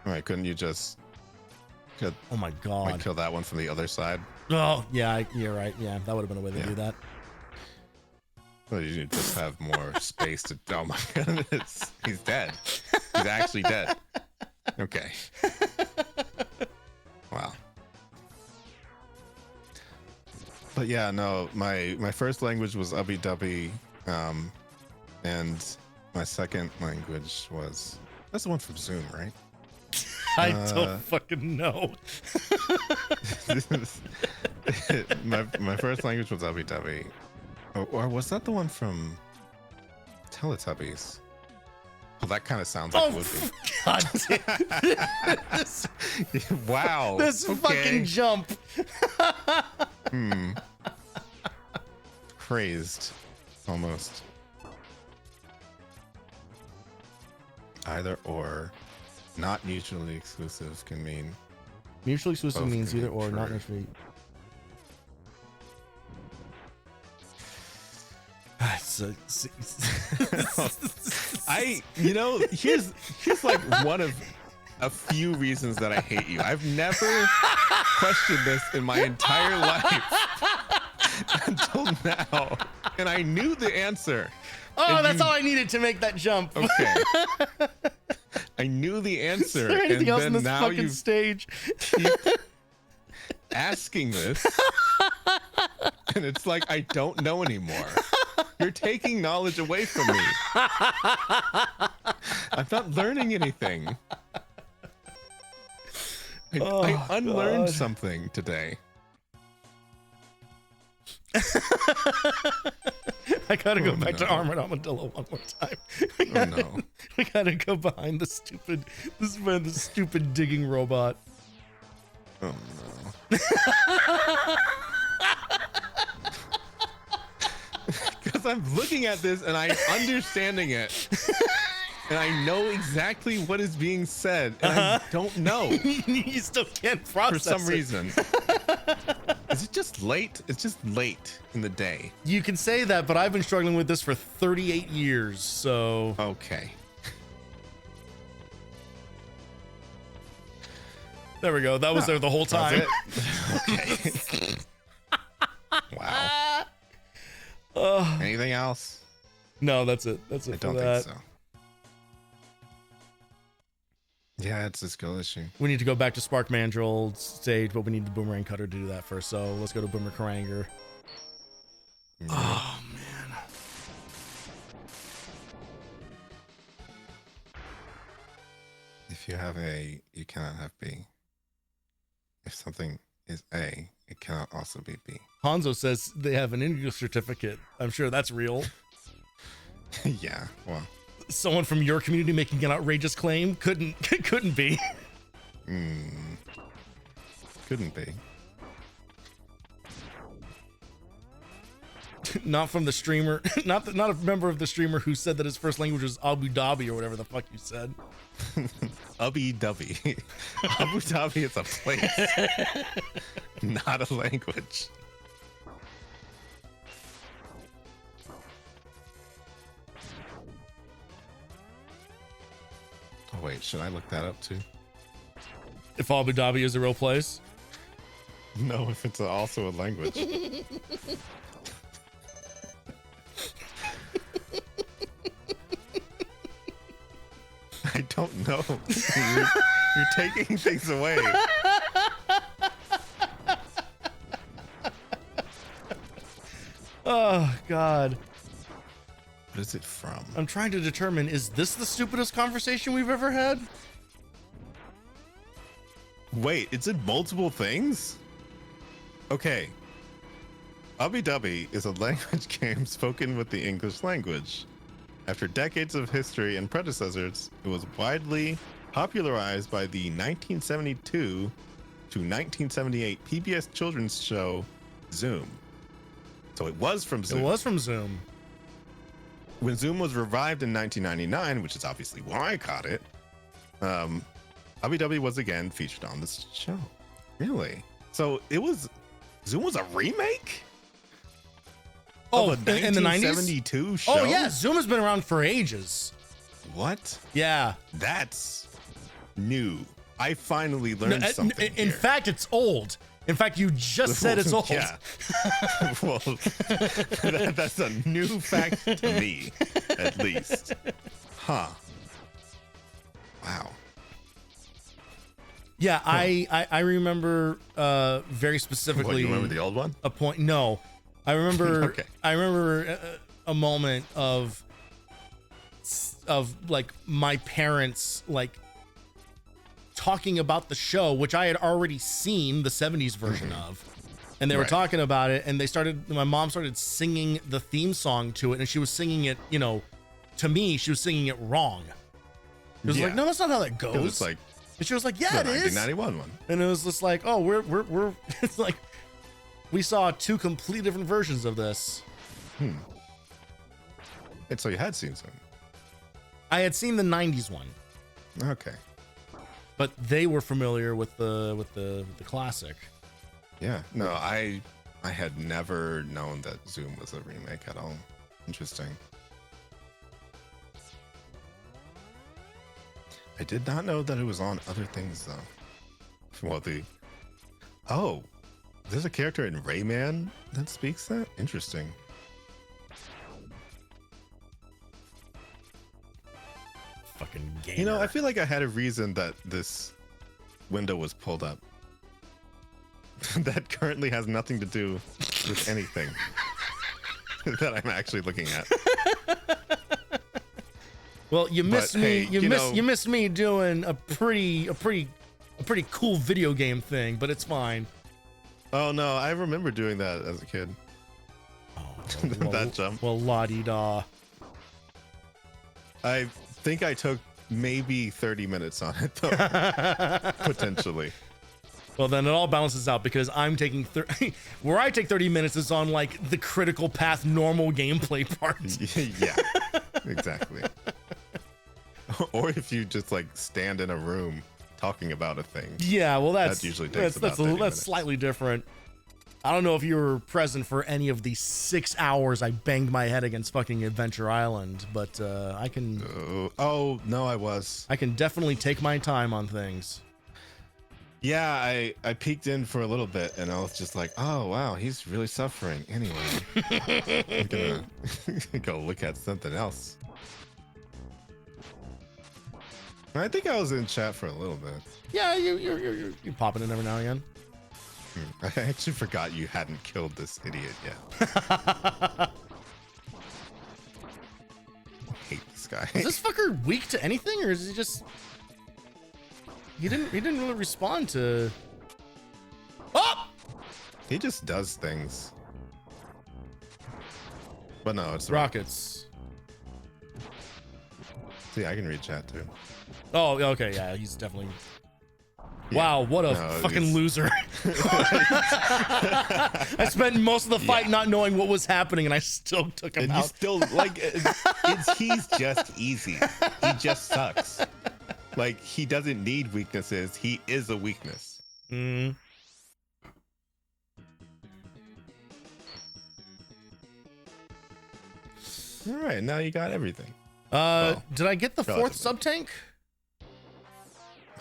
B: All right. Couldn't you just?
A: Oh my god.
B: Kill that one from the other side.
A: Oh yeah, you're right. Yeah, that would have been a way to do that.
B: Well, you just have more space to. Oh my goodness, he's dead. He's actually dead. Okay. Wow. But yeah, no, my first language was Ubby Dubby, and my second language was that's the one from Zoom, right?
A: I don't fucking know.
B: my first language was Ubby Dubby, or was that the one from Teletubbies? Well, that kind of sounds like it would be.
A: God damn.
B: Wow.
A: This fucking jump.
B: Crazed. Almost. Either or. Not mutually exclusive can mean.
A: Mutually exclusive means either or,
B: true.
A: not mutually.
B: Here's like one of a few reasons that I hate you. I've never questioned this in my entire life until now, and I knew the answer.
A: Oh, that's all I needed to make that jump.
B: Okay. I knew the answer.
A: Is there anything else in this
B: now
A: fucking stage?
B: Keep asking this, and it's like I don't know anymore. You're taking knowledge away from me. I'm not learning anything. I unlearned something today.
A: I gotta go back to Armored Armadillo one more time. We gotta go behind the stupid digging robot.
B: Oh no. Because I'm looking at this and I'm understanding it. And I know exactly what is being said, and I don't know.
A: You still can't process
B: for some reason. Is it just late? It's just late in the day.
A: You can say that, but I've been struggling with this for 38 years, so...
B: Okay.
A: There we go. That was there the whole time.
B: Okay. Wow. Anything else?
A: No, that's it. That's it.
B: I don't think so. Yeah, it's a skill issue.
A: We need to go back to Spark Mandrill stage, but we need the Boomerang Cutter to do that first. So let's go to Boomer Karanger. Yeah. Oh, man.
B: If you have A, you cannot have B. If something is A, it cannot also be B.
A: Hanzo says they have an English certificate. I'm sure that's real.
B: Yeah, well.
A: Someone from your community making an outrageous claim couldn't be.
B: Couldn't be.
A: Not from the streamer, not a member of the streamer who said that his first language was Abu Dhabi or whatever the fuck you said.
B: Ubby Dubby. Abu Dhabi is a place, not a language. Oh wait, should I look that up too?
A: If Abu Dhabi is a real place?
B: No, if it's also a language. I don't know. You're taking things away.
A: Oh God.
B: What is it from?
A: I'm trying to determine, is this the stupidest conversation we've ever had?
B: Wait, it's in multiple things? Okay. Ubbi Dubbi is a language game spoken with the English language. After decades of history and predecessors, it was widely popularized by the 1972 to 1978 PBS children's show Zoom. So it was from Zoom.
A: It was from Zoom.
B: When Zoom was revived in 1999, which is obviously why I caught it, Ubbi Dubbi was again featured on this show. Really? So Zoom was a remake?
A: Oh,
B: of a
A: in the 90s?
B: 1972 show?
A: Oh yeah, Zoom has been around for ages.
B: What?
A: Yeah.
B: That's new. I finally learned something.
A: In fact, it's old. In fact, you just said it's old.
B: Yeah. Well, that's a new fact to me, at least. Huh. Wow.
A: Yeah, I remember very specifically.
B: What, you remember the old one?
A: A point. No, I remember.
B: Okay.
A: I remember a moment of like my parents like talking about the show, which I had already seen the 70s version of, and they were talking about it, and my mom started singing the theme song to it, and she was singing it, to me, she was singing it wrong. She was like, no, that's not how that goes.
B: It was like,
A: and she was like, yeah, it is.
B: 1991 one.
A: And it was just like, oh, we're it's like we saw two completely different versions of this.
B: And so you had seen some.
A: I had seen the 90s one.
B: Okay.
A: But they were familiar with the classic.
B: Yeah. No, I had never known that Zoom was a remake at all. Interesting. I did not know that it was on other things though. Well, there's a character in Rayman that speaks that? Interesting.
A: Fucking gamer.
B: I feel like I had a reason that this window was pulled up. That currently has nothing to do with anything that I'm actually looking at.
A: Well, you missed me.
B: Hey,
A: you missed me doing a pretty cool video game thing, but it's fine.
B: Oh no, I remember doing that as a kid.
A: Oh,
B: that jump.
A: Well, la-di-da.
B: I think I took maybe 30 minutes on it though. Potentially.
A: Well, then it all balances out because I'm taking where I take 30 minutes is on like the critical path normal gameplay part.
B: Yeah, exactly. Or if you just like stand in a room talking about a thing.
A: Yeah, well, that
B: usually takes about 30 minutes.
A: Slightly different. I don't know if you were present for any of the 6 hours I banged my head against fucking Adventure Island, but I can.
B: Oh no, I was.
A: I can definitely take my time on things.
B: Yeah, I peeked in for a little bit and I was just like, oh wow, he's really suffering. Anyway, I'm gonna go look at something else. I think I was in chat for a little bit.
A: Yeah, you're popping in every now and again.
B: I actually forgot you hadn't killed this idiot yet. I hate this guy.
A: Is this fucker weak to anything, or is he just? He didn't really respond to. Oh!
B: He just does things. But no, it's
A: rockets.
B: See, I can read chat too.
A: Oh, okay, yeah, he's definitely. Wow, what a fucking loser. I spent most of the fight not knowing what was happening, and I still took him out.
B: You still, like, he's just easy. He just sucks. Like, he doesn't need weaknesses. He is a weakness.
A: Mm.
B: All right, now you got everything.
A: Did I get the fourth sub-tank?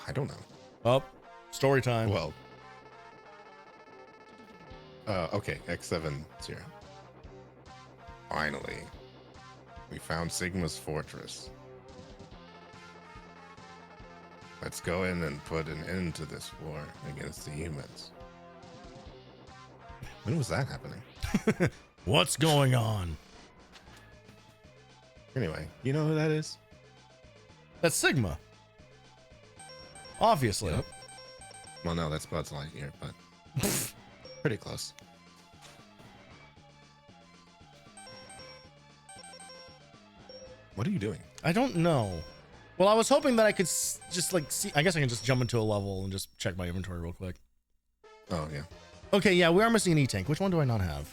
B: I don't know.
A: Oh, story time.
B: Well, okay, X70. Finally, we found Sigma's fortress. Let's go in and put an end to this war against the humans. When was that happening?
A: What's going on?
B: Anyway, you know who that is?
A: That's Sigma. Obviously.
B: Yep. Well, no, that's Buzz Lightyear, but pretty close. What are you doing?
A: I don't know. Well, I was hoping that I could just like see. I guess I can just jump into a level and just check my inventory real quick.
B: Oh, yeah.
A: Okay, yeah, we are missing an E-tank. Which one do I not have?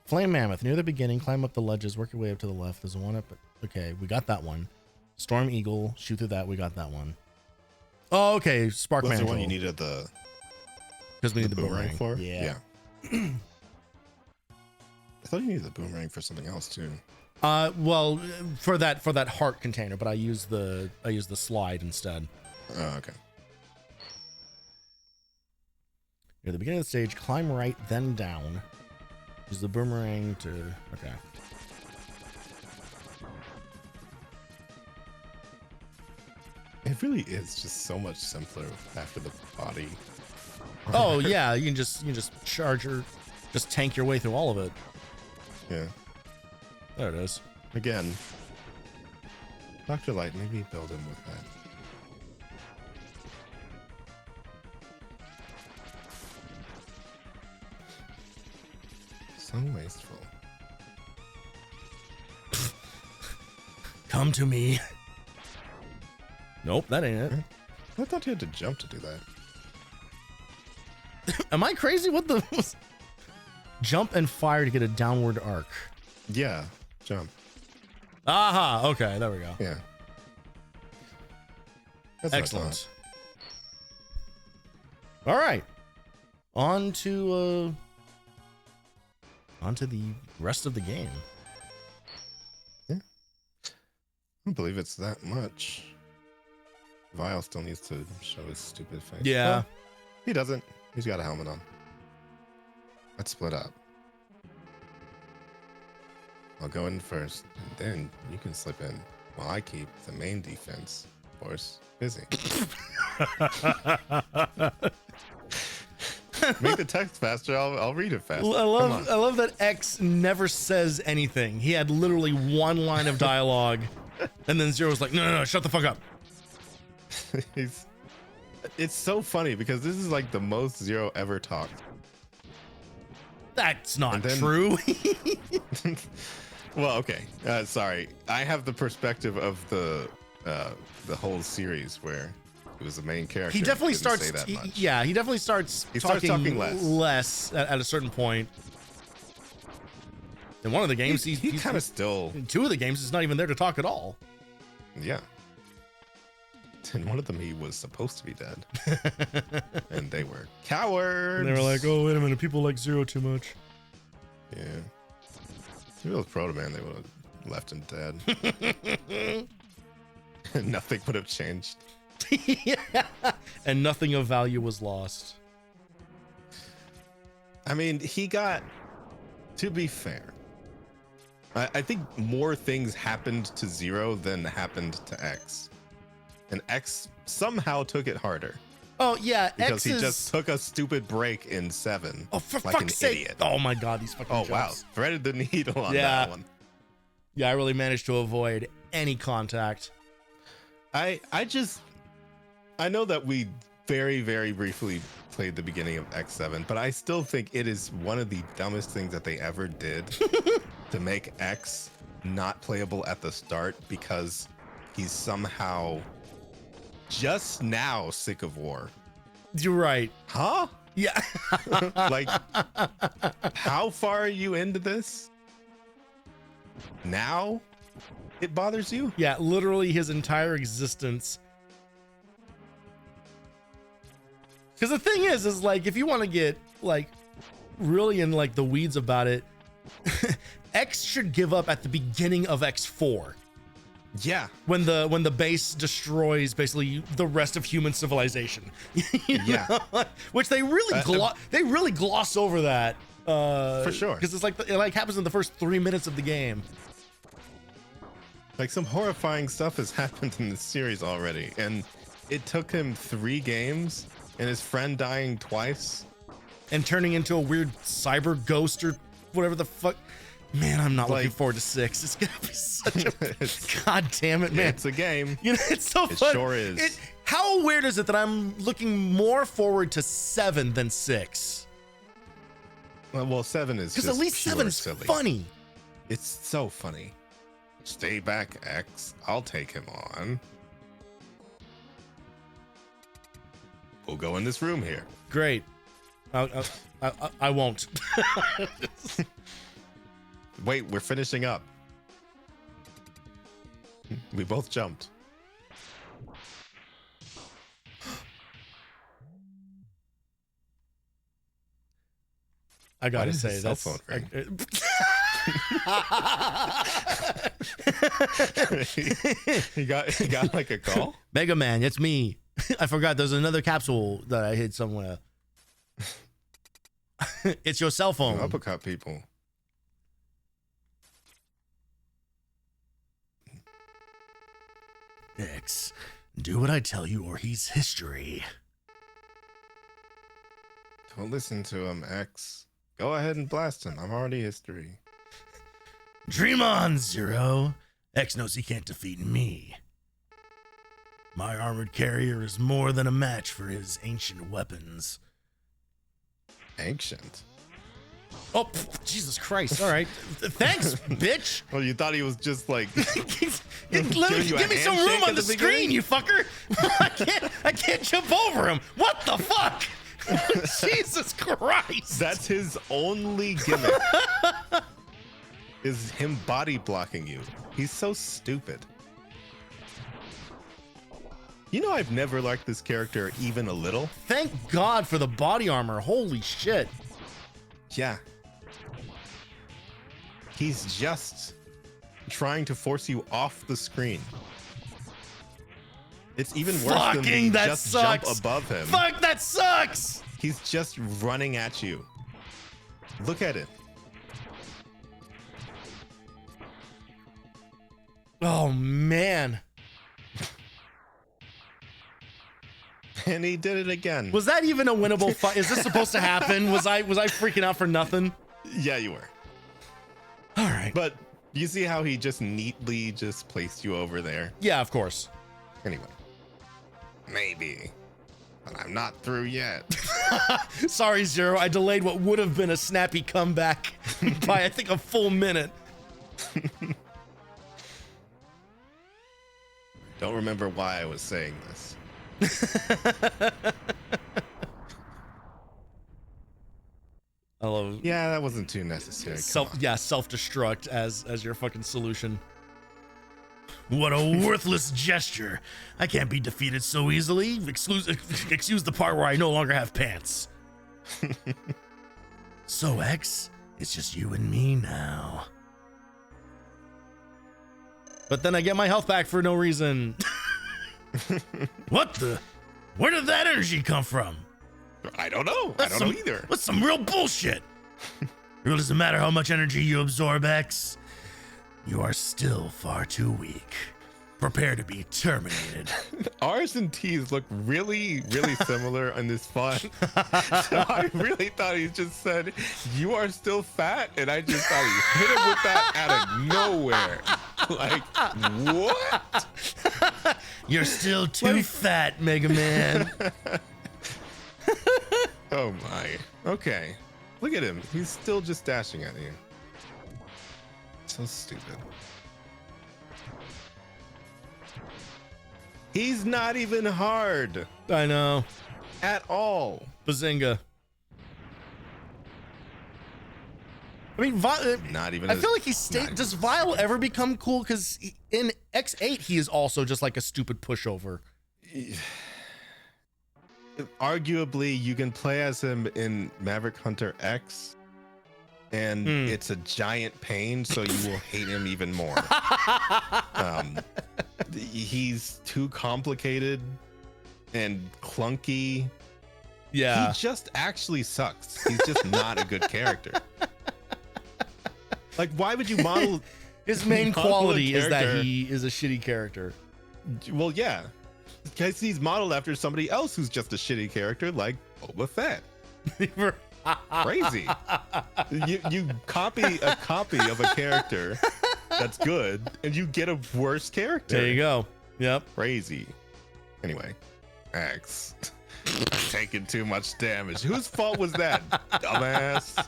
A: Flame Mammoth. Near the beginning, climb up the ledges, work your way up to the left. There's one up. Okay, we got that one. Storm Eagle. Shoot through that. We got that one. Oh, okay. Spark
B: Was
A: Mantle.
B: the one you needed the...
A: Because we need the boomerang
B: for?
A: Yeah.
B: I thought you needed the boomerang for something else, too.
A: Well, for that heart container, but I use the slide instead.
B: Oh, okay.
A: Near the beginning of the stage, climb right, then down. Use the boomerang to... Okay.
B: It really is just so much simpler after the body.
A: Oh yeah, you can just charge your, just tank your way through all of it.
B: Yeah.
A: There it is.
B: Again, Dr. Light, maybe build him with that. So wasteful.
A: Come to me. Nope, that ain't it.
B: I thought you had to jump to do that.
A: Am I crazy? What the? Jump and fire to get a downward arc.
B: Yeah, jump.
A: Aha, okay, there we go.
B: Yeah. That's what I
A: Excellent. All right. On to the rest of the game.
B: Yeah. I don't believe it's that much. Vile still needs to show his stupid face.
A: Yeah.
B: Well, he doesn't. He's got a helmet on. Let's split up. I'll go in first, and then you can slip in while I keep the main defense force busy. Make the text faster. I'll read it faster.
A: I love that X never says anything. He had literally one line of dialogue, and then Zero's like, no, shut the fuck up.
B: It's so funny because this is like the most Zero ever talked.
A: That's not true.
B: Well, okay. Sorry. I have the perspective of the whole series where it was the main character.
A: He definitely
B: Didn't
A: starts.
B: say that much.
A: Yeah, he definitely starts talking less at a certain point. In one of the games,
B: he kind of still.
A: In two of the games, he's not even there to talk at all.
B: Yeah. In one of them, he was supposed to be dead, and they were cowards.
A: And they were like, "Oh, wait a minute, people like Zero too much."
B: Yeah. If it was Proto Man, they would have left him dead. Nothing would have changed.
A: Yeah. And nothing of value was lost.
B: I mean, he got, to be fair, I think more things happened to Zero than happened to X. And X somehow took it harder.
A: Oh, yeah.
B: Because he just took a stupid break in 7.
A: Oh, for
B: like
A: fuck's sake.
B: Idiot.
A: Oh, my God. These fucking jumps.
B: Wow. Threaded the needle on that one.
A: Yeah, I really managed to avoid any contact.
B: I know that we very, very briefly played the beginning of X7, but I still think it is one of the dumbest things that they ever did to make X not playable at the start because he's somehow just now sick of war.
A: You're right.
B: Huh?
A: Yeah.
B: Like, how far are you into this? Now it bothers you?
A: Yeah, literally his entire existence. Because the thing is like, if you want to get like really in like the weeds about it, X should give up at the beginning of X4.
B: Yeah.
A: When the base destroys basically the rest of human civilization.
B: Yeah.
A: Which they really gloss over that.
B: For sure.
A: Because it's like it happens in the first 3 minutes of the game.
B: Like, some horrifying stuff has happened in this series already, and it took him 3 games and his friend dying twice
A: and turning into a weird cyber ghost or whatever the fuck. Man, I'm not
B: Like-
A: looking forward to 6. It's gonna be such a god damn it, man.
B: It's a game.
A: You know, it's so
B: It
A: fun.
B: sure is.
A: How weird is it that I'm looking more forward to 7 than 6?
B: Well, 7 is
A: Because
B: just
A: at least
B: pure
A: 7's
B: silly.
A: funny.
B: It's so funny. Stay back, X. I'll take him on. We'll go in this room here.
A: Great. I won't.
B: Wait, we're finishing up. We both jumped.
A: I gotta
B: does
A: say,
B: his cell
A: that's
B: phone ring? He got like a call?
A: Mega Man, it's me. I forgot there's another capsule that I hid somewhere. It's your cell phone.
B: Uppercut people.
A: X, do what I tell you or he's history.
B: Don't listen to him, X. Go ahead and blast him. I'm already history.
A: Dream on, Zero. X knows he can't defeat me. My armored carrier is more than a match for his ancient weapons.
B: Ancient.
A: Oh, Jesus Christ. All right. Thanks, bitch.
B: Well, you thought he was just like
A: Give me some room on the screen, you fucker. I can't jump over him. What the fuck? Jesus Christ.
B: That's his only gimmick. Is him body blocking you. He's so stupid. You know, I've never liked this character even a little.
A: Thank God for the body armor. Holy shit.
B: Yeah. He's just trying to force you off the screen. It's even worse than
A: Fucking
B: you
A: that
B: just
A: sucks.
B: jump above him.
A: Fuck, that sucks.
B: He's just running at you. Look at it.
A: Oh, man.
B: And he did it again.
A: Was that even a winnable fight? Is this supposed to happen? Was I freaking out for nothing?
B: Yeah, you were.
A: All right.
B: But you see how he just neatly just placed you over there?
A: Yeah, of course.
B: Anyway. Maybe. But I'm not through yet.
A: Sorry, Zero. I delayed what would have been a snappy comeback by, I think, a full minute.
B: Don't remember why I was saying this.
A: I love
B: Yeah, that wasn't too necessary. Come on.
A: self-destruct as your fucking solution. What a worthless gesture. I can't be defeated so easily. Excuse the part where I no longer have pants. So, X, it's just you and me now. But then I get my health back for no reason. What the? Where did that energy come from?
B: I don't know. I don't know either.
A: That's some real bullshit. It really doesn't matter how much energy you absorb, X. You are still far too weak. Prepare to be terminated.
B: R's and T's look really, really similar in this font. So I really thought he just said, "You are still fat," and I just thought he hit him with that out of nowhere. Like, what?
A: You're still too fat, Mega Man.
B: Oh my. Okay. Look at him. He's still just dashing at you. So stupid. He's not even hard
A: I know.
B: at all.
A: Bazinga. I mean,
B: Not even.
A: I feel like does Vile ever become cool? Because in X8, he is also just like a stupid pushover.
B: Arguably, you can play as him in Maverick Hunter X, and it's a giant pain, so you will hate him even more. He's too complicated and clunky.
A: Yeah.
B: He just actually sucks. He's just not a good character. Like, why would you model
A: His main
B: model a
A: quality is that
B: character?
A: he is a shitty character.
B: Well, yeah, because he's modeled after somebody else who's just a shitty character, like Boba Fett. Crazy. You copy a copy of a character that's good, and you get a worse character.
A: There you go. Yep.
B: Crazy. Anyway, X. Taking too much damage. Whose fault was that? Dumbass.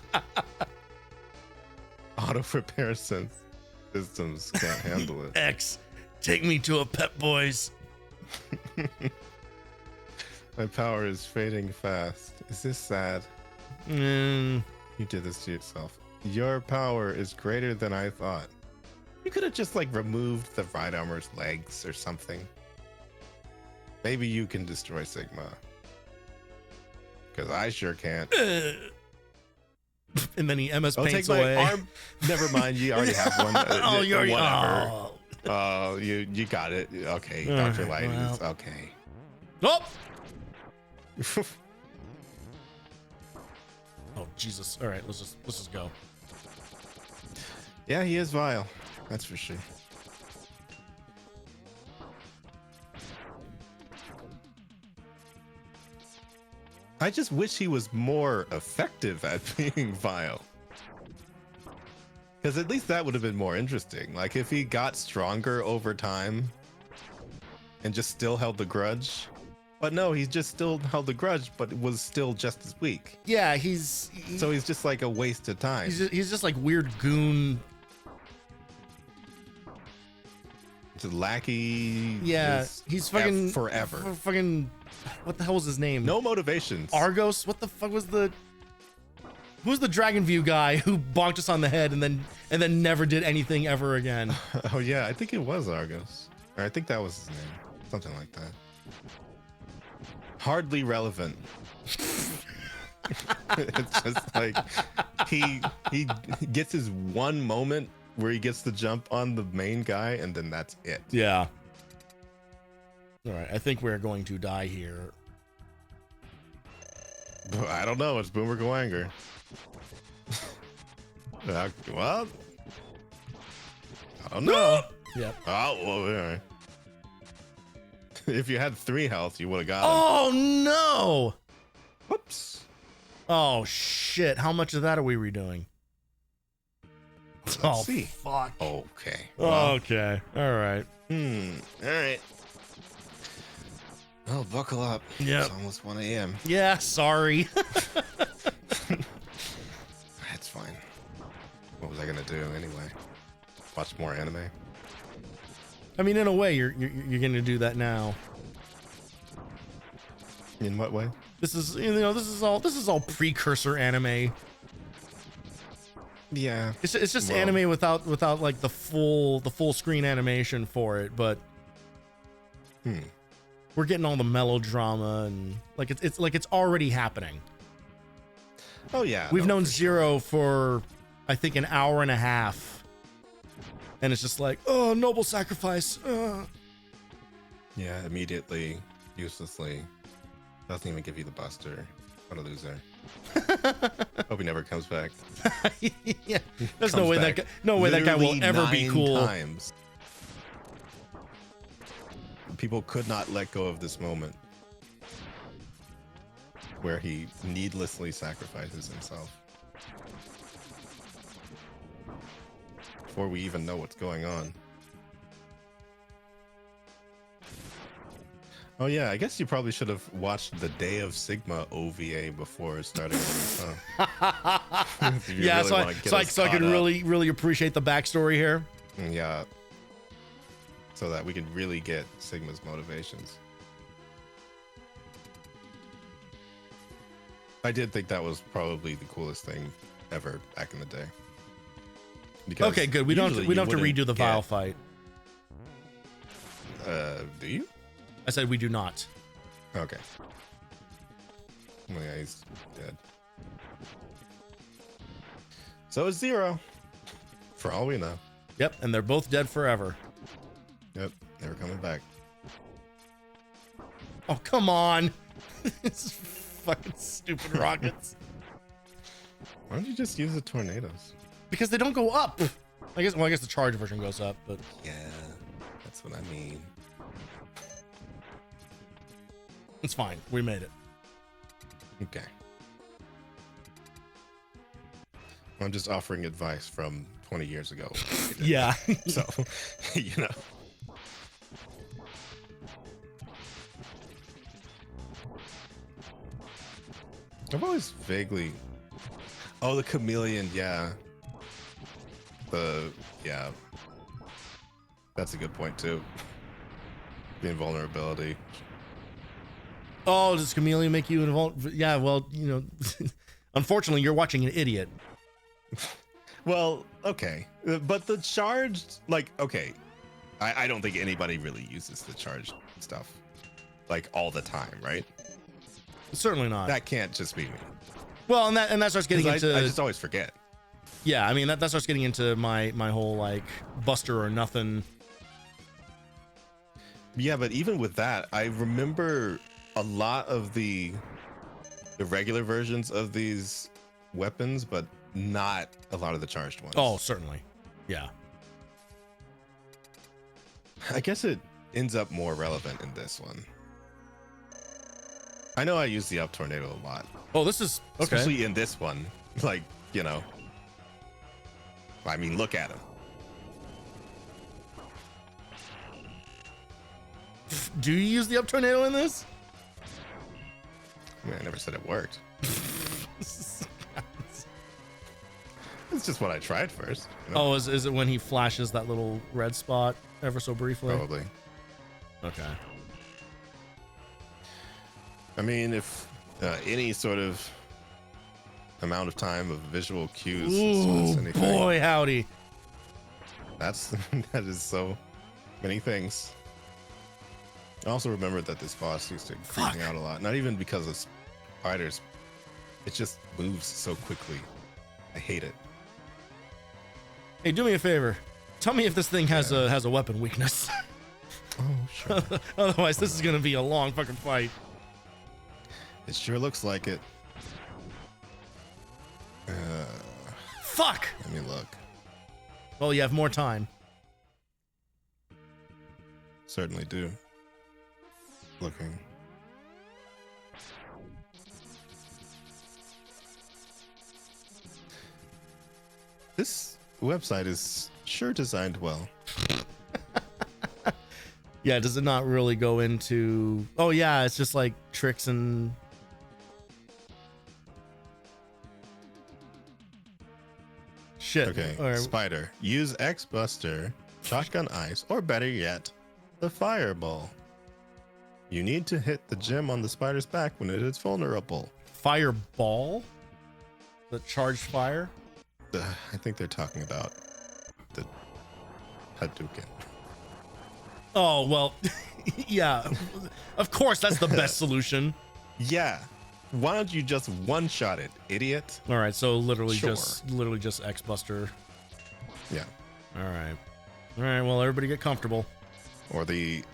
B: Auto repair systems can't handle it.
A: X, take me to a Pep Boys.
B: My power is fading fast. Is this sad?
A: Mm.
B: You did this to yourself. Your power is greater than I thought. You could have just like removed the right armor's legs or something. Maybe you can destroy Sigma. Because I sure can't.
A: And then he MS
B: I'll
A: paints
B: take my
A: away.
B: arm. Never mind, you already have one.
A: Oh, you already.
B: Whatever.
A: Oh.
B: You got it. Okay, Dr. Light
A: well.
B: is okay.
A: Oh. Oh Jesus! All right, let's just go.
B: Yeah, he is vile. That's for sure. I just wish he was more effective at being vile. Because at least that would have been more interesting. Like if he got stronger over time and just still held the grudge. But no, he just still held the grudge, but was still just as weak.
A: Yeah,
B: So he's just like a waste of time.
A: he's just like weird goon.
B: Just lackey.
A: Yeah,
B: just
A: he's fucking
B: forever.
A: Fucking, what the hell was his name?
B: No motivations.
A: Argos. What the fuck was the? Who's the Dragon View guy who bonked us on the head and then never did anything ever again?
B: Oh yeah, I think it was Argos. Or I think that was his name. Something like that. Hardly relevant. It's just like he gets his one moment where he gets the jump on the main guy, and then that's it.
A: Yeah. All right, I think we're going to die here.
B: I don't know. It's Boomer Goanger. Well, I don't know.
A: Yep.
B: Oh, well, all right. If you had 3 health, you would have got him.
A: Oh no!
B: Whoops.
A: Oh shit! How much of that are we redoing?
B: Let's see.
A: Fuck.
B: Okay. Well,
A: Okay. All right.
B: All right. Well, buckle up.
A: Yep.
B: It's almost 1 a.m.
A: Yeah. Sorry.
B: That's fine. What was I gonna do anyway? Watch more anime?
A: I mean, in a way, you're gonna do that now.
B: In what way?
A: This is this is all precursor anime.
B: Yeah.
A: It's just
B: Well,
A: anime without like the full screen animation for it, but we're getting all the melodrama and like it's already happening.
B: Oh yeah.
A: We've
B: no,
A: known
B: for
A: Zero for I think an hour and a half, and it's just like, oh, noble sacrifice.
B: Yeah, immediately, uselessly. Doesn't even give you the buster. What a loser. Hope he never comes back.
A: Yeah, there's
B: Comes
A: no way
B: back
A: that guy will
B: literally
A: ever be
B: 9
A: cool.
B: times. People could not let go of this moment where he needlessly sacrifices himself before we even know what's going on. Oh yeah, I guess you probably should have watched the Day of Sigma OVA before starting this, huh? If you
A: Yeah,
B: really wanna get us
A: so I
B: caught
A: can
B: up.
A: really appreciate the backstory here.
B: Yeah. So that we can really get Sigma's motivations. I did think that was probably the coolest thing ever back in the day. Because
A: Okay, good. We don't have to redo the Vile fight.
B: Do you?
A: I said we do not.
B: Okay. Well, yeah, he's dead. So is Zero. For all we know.
A: Yep, and they're both dead forever.
B: Yep, never coming back.
A: Oh, come on. This is fucking stupid rockets.
B: Why don't you just use the tornadoes?
A: Because they don't go up. I guess the charge version goes up, but
B: Yeah, that's what I mean.
A: it's fine. We made it.
B: Okay. I'm just offering advice from 20 years ago.
A: Yeah.
B: So, you know. I've always vaguely. Oh, the chameleon. Yeah. Yeah. That's a good point too. The invulnerability.
A: Oh, does chameleon make you invulnerable? Yeah, well, unfortunately, you're watching an idiot.
B: Well, okay. But the charged, like, okay. I don't think anybody really uses the charged stuff, like, all the time, right?
A: Certainly not.
B: That can't just be me.
A: Well, and that starts getting into.
B: I just always forget.
A: Yeah, I mean, that starts getting into my whole, like, Buster or nothing.
B: Yeah, but even with that, I remember a lot of the regular versions of these weapons, but not a lot of the charged ones.
A: Oh, certainly. Yeah.
B: I guess it ends up more relevant in this one. I know I use the up tornado a lot.
A: Oh, this is okay.
B: Especially in this one. Like, I mean, look at him.
A: Do you use the up tornado in this?
B: I mean, I never said it worked. It's just what I tried first.
A: Oh, is it when he flashes that little red spot ever so briefly?
B: Probably.
A: Okay.
B: I mean, if any sort of amount of time of visual cues
A: Ooh,
B: anything,
A: boy, howdy.
B: that is so many things. I also remembered that this boss used to freak me out a lot. Not even because of spiders. It just moves so quickly. I hate it.
A: Hey, do me a favor. Tell me if this thing has a weapon weakness.
B: Oh, sure.
A: Otherwise, this is gonna be a long fucking fight.
B: It sure looks like it.
A: Fuck!
B: Let me look.
A: Well, you have more time.
B: Certainly do. Looking. This website is sure designed well.
A: Yeah, does it not really go into... Oh, yeah, it's just like tricks and... Shit.
B: Okay,
A: Or...
B: spider. Use X Buster, shotgun ice, or better yet, the fireball. You need to hit the gem on the spider's back when it is vulnerable.
A: Fireball? The charged fire?
B: I think they're talking about the Hadouken.
A: Oh, well, yeah. Of course, that's the best solution.
B: Yeah. Why don't you just one-shot it, idiot?
A: All right, so literally
B: Sure.
A: just X Buster.
B: Yeah.
A: All right. All right, well, everybody get comfortable.
B: Or the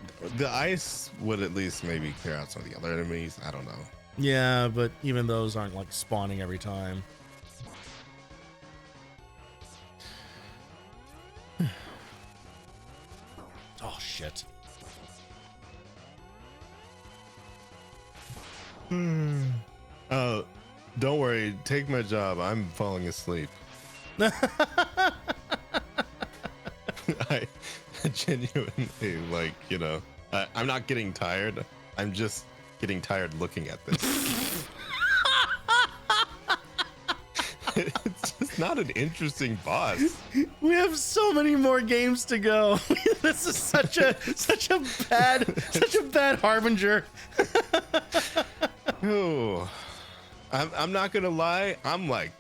B: ice would at least maybe clear out some of the other enemies. I don't know.
A: Yeah, but even those aren't like spawning every time. Oh, shit.
B: Oh, don't worry. Take my job. I'm falling asleep. I genuinely, like, I'm not getting tired. I'm just getting tired looking at this. It's just not an interesting boss.
A: We have so many more games to go. This is such a bad harbinger.
B: Oh, I'm not gonna lie. I'm like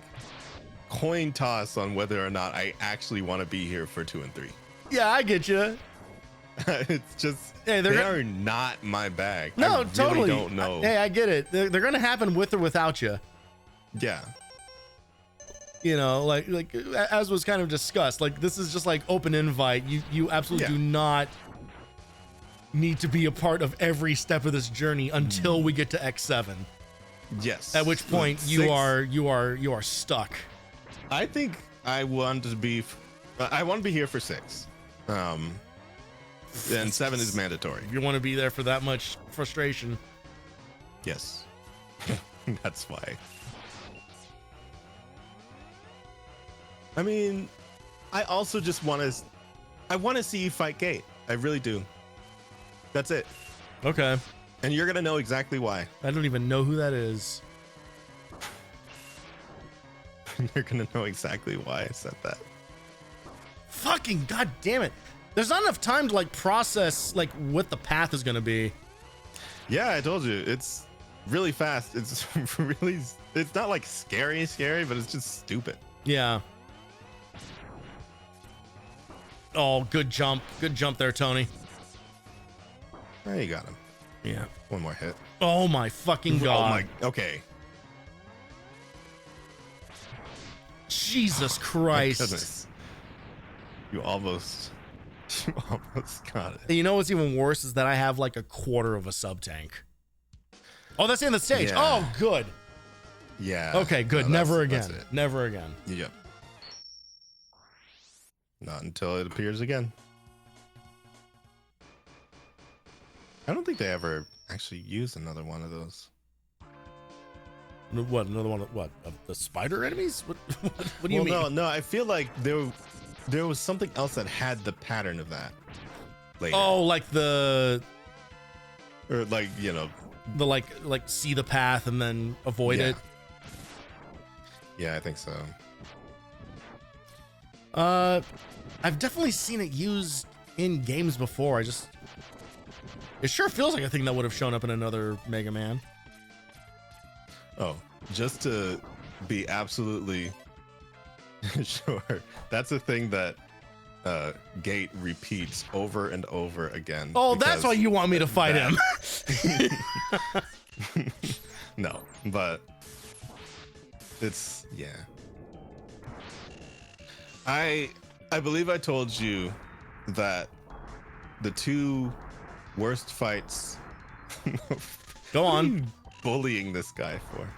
B: coin toss on whether or not I actually want to be here for 2 and 3.
A: Yeah, I get you.
B: It's just
A: Hey,
B: they are not my bag.
A: No,
B: I
A: totally.
B: really don't know.
A: Hey, I get it. They're gonna happen with or without you.
B: Yeah.
A: Like as was kind of discussed, like this is just like open invite. You absolutely do not need to be a part of every step of this journey until we get to X7.
B: Yes.
A: At which point you are stuck.
B: I think I want to be here for 6. And 7 is mandatory.
A: You want to be there for that much frustration.
B: Yes. That's why. I mean, I also just want to see you fight Gate. I really do. That's it.
A: Okay.
B: And you're gonna know exactly why.
A: I don't even know who that is.
B: You're gonna know exactly why I said that.
A: Fucking god damn it. There's not enough time to like process like what the path is gonna be.
B: Yeah, I told you. It's really fast. It's really, it's not like scary, but it's just stupid.
A: Yeah. Oh, good jump. Good jump there, Tony.
B: There you got him.
A: Yeah.
B: One more hit.
A: Oh my fucking god.
B: Oh my, okay.
A: Jesus Christ.
B: My goodness. You almost got it.
A: And you know what's even worse is that I have like a quarter of a sub tank. Oh, that's in the stage.
B: Yeah.
A: Oh, good.
B: Yeah.
A: Okay, good.
B: No,
A: Never
B: that's
A: again.
B: it.
A: Never again.
B: Yep. Not until it appears again. I don't think they ever actually used another one of those.
A: What? Another one? What? Of the spider enemies? What do you mean?
B: No. I feel like there was something else that had the pattern of that. Later.
A: Oh, like the
B: Or you know.
A: The like see the path and then avoid it.
B: Yeah, I think so.
A: I've definitely seen it used in games before. It sure feels like a thing that would have shown up in another Mega Man.
B: Oh, just to be absolutely sure, that's a thing that Gate repeats over and over again.
A: Oh, that's why you want me to fight him.
B: No, but it's, yeah. I believe I told you that the two worst fights.
A: Go on.
B: What are you bullying this guy for?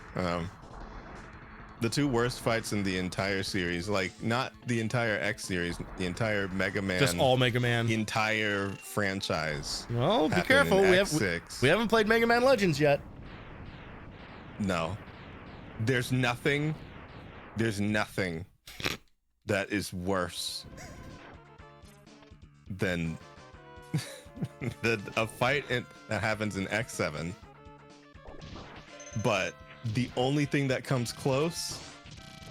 B: The two worst fights in the entire series, like not the entire X series, the entire Mega Man,
A: Just all Mega Man,
B: entire franchise.
A: Well, be careful. We haven't played Mega Man Legends yet.
B: No, there's nothing that is worse than a fight that happens in X7, but the only thing that comes close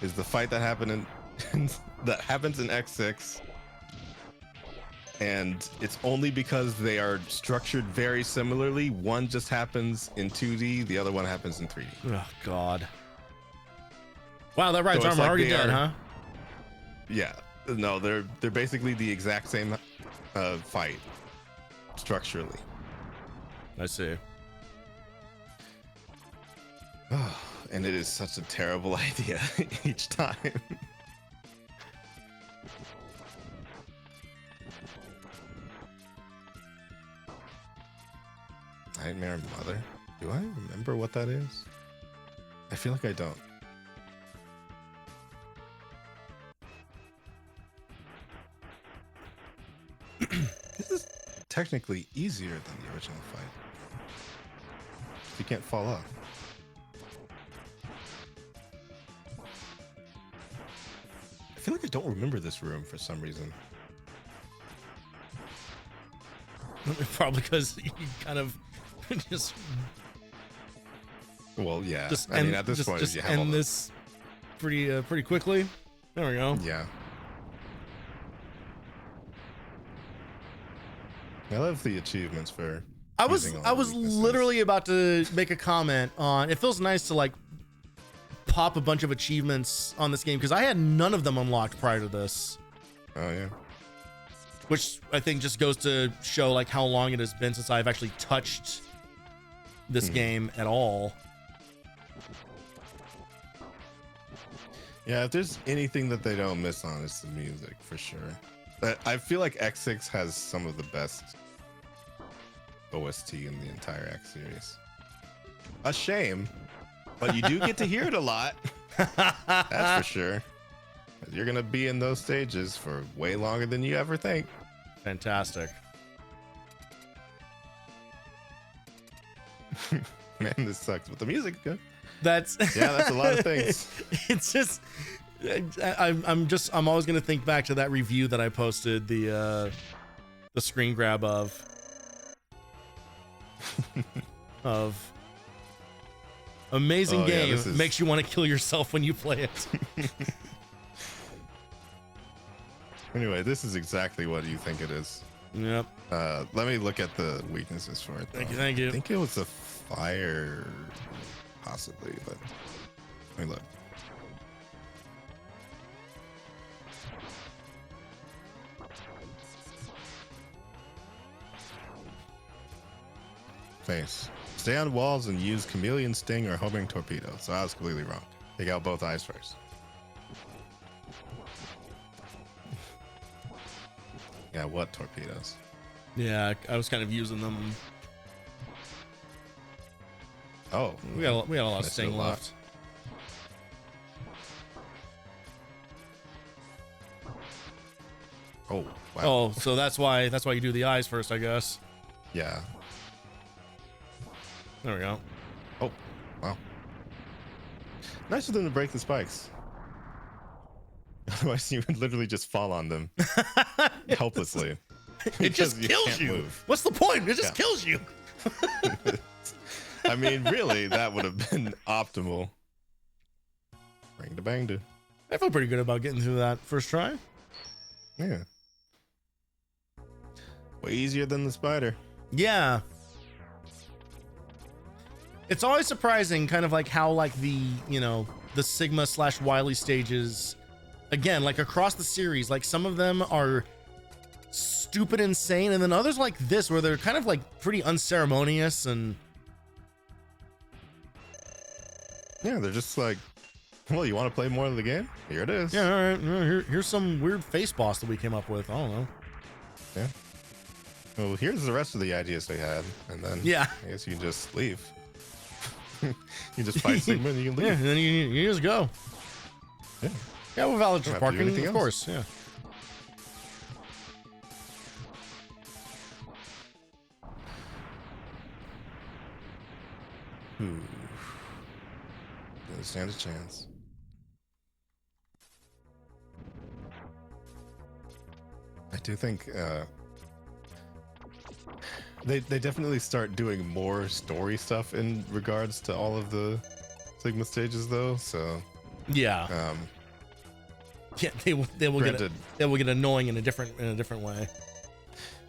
B: is the fight that happened that happens in X6, and it's only because they are structured very similarly. One just happens in 2D, the other one happens in 3D.
A: Oh God! Wow, that right's
B: So
A: arm
B: it's like
A: already
B: they
A: dead,
B: are-
A: huh?
B: Yeah, no, they're basically the exact same fight structurally.
A: I see.
B: And it is such a terrible idea each time. Nightmare Mother? Do I remember what that is? I feel like I don't. This is technically easier than the original fight. You can't fall off. I feel like I don't remember this room for some reason.
A: Probably because you kind of just
B: Well, yeah.
A: just
B: I mean, at this point, you have all
A: end
B: the-
A: this pretty quickly. There we go.
B: Yeah. I love the achievements for.
A: I was
B: using all the weaknesses.
A: literally about to make a comment on. It feels nice to like pop a bunch of achievements on this game because I had none of them unlocked prior to this,
B: Oh yeah.
A: which I think just goes to show like how long it has been since I've actually touched this game at all.
B: Yeah, if there's anything that they don't miss on, it's the music for sure. But I feel like X6 has some of the best OST in the entire X series. A shame, but you do get to hear it a lot. That's for sure. You're gonna be in those stages for way longer than you ever think.
A: Fantastic.
B: Man, this sucks, but the music's good.
A: That's
B: Yeah, that's a lot of things.
A: It's just I'm always gonna think back to that review that I posted, the screen grab of amazing game, makes you want to kill yourself when you play it.
B: Anyway, this is exactly what you think it is.
A: Yep.
B: Let me look at the weaknesses for it.
A: Thank you.
B: I think it was a fire, possibly, but let me look. Face. Stay on walls and use chameleon sting or homing torpedo. So I was completely wrong. Take out both eyes first. Yeah, what torpedoes?
A: Yeah, I was kind of using them.
B: Oh,
A: we got a lot of sting left.
B: Oh, wow.
A: Oh, so that's why you do the eyes first, I guess.
B: Yeah.
A: There we go.
B: Oh, wow. Nice of them to break the spikes. Otherwise, you would literally just fall on them helplessly.
A: It just kills you. Move. What's the point? It just kills you.
B: I mean, really, that would have been optimal. Ring the bang do.
A: I feel pretty good about getting through that first try.
B: Yeah. Way easier than the spider.
A: Yeah. It's always surprising, kind of like how like the Sigma / Wily stages, again, like across the series, like some of them are stupid insane, and then others like this where they're kind of like pretty unceremonious, and
B: yeah, they're just like, well, you want to play more of the game? Here it is.
A: Yeah, all right. Here's some weird face boss that we came up with. I don't know.
B: Yeah. Well, here's the rest of the ideas they had, and then
A: yeah,
B: I guess you can just leave. You just fight Sigma and you can leave.
A: Yeah, and then you just go.
B: Yeah.
A: Yeah, with valid parking, of course. Yeah.
B: Doesn't stand a chance. I do think they definitely start doing more story stuff in regards to all of the Sigma stages, though. So
A: yeah, yeah, they will get annoying in a different way.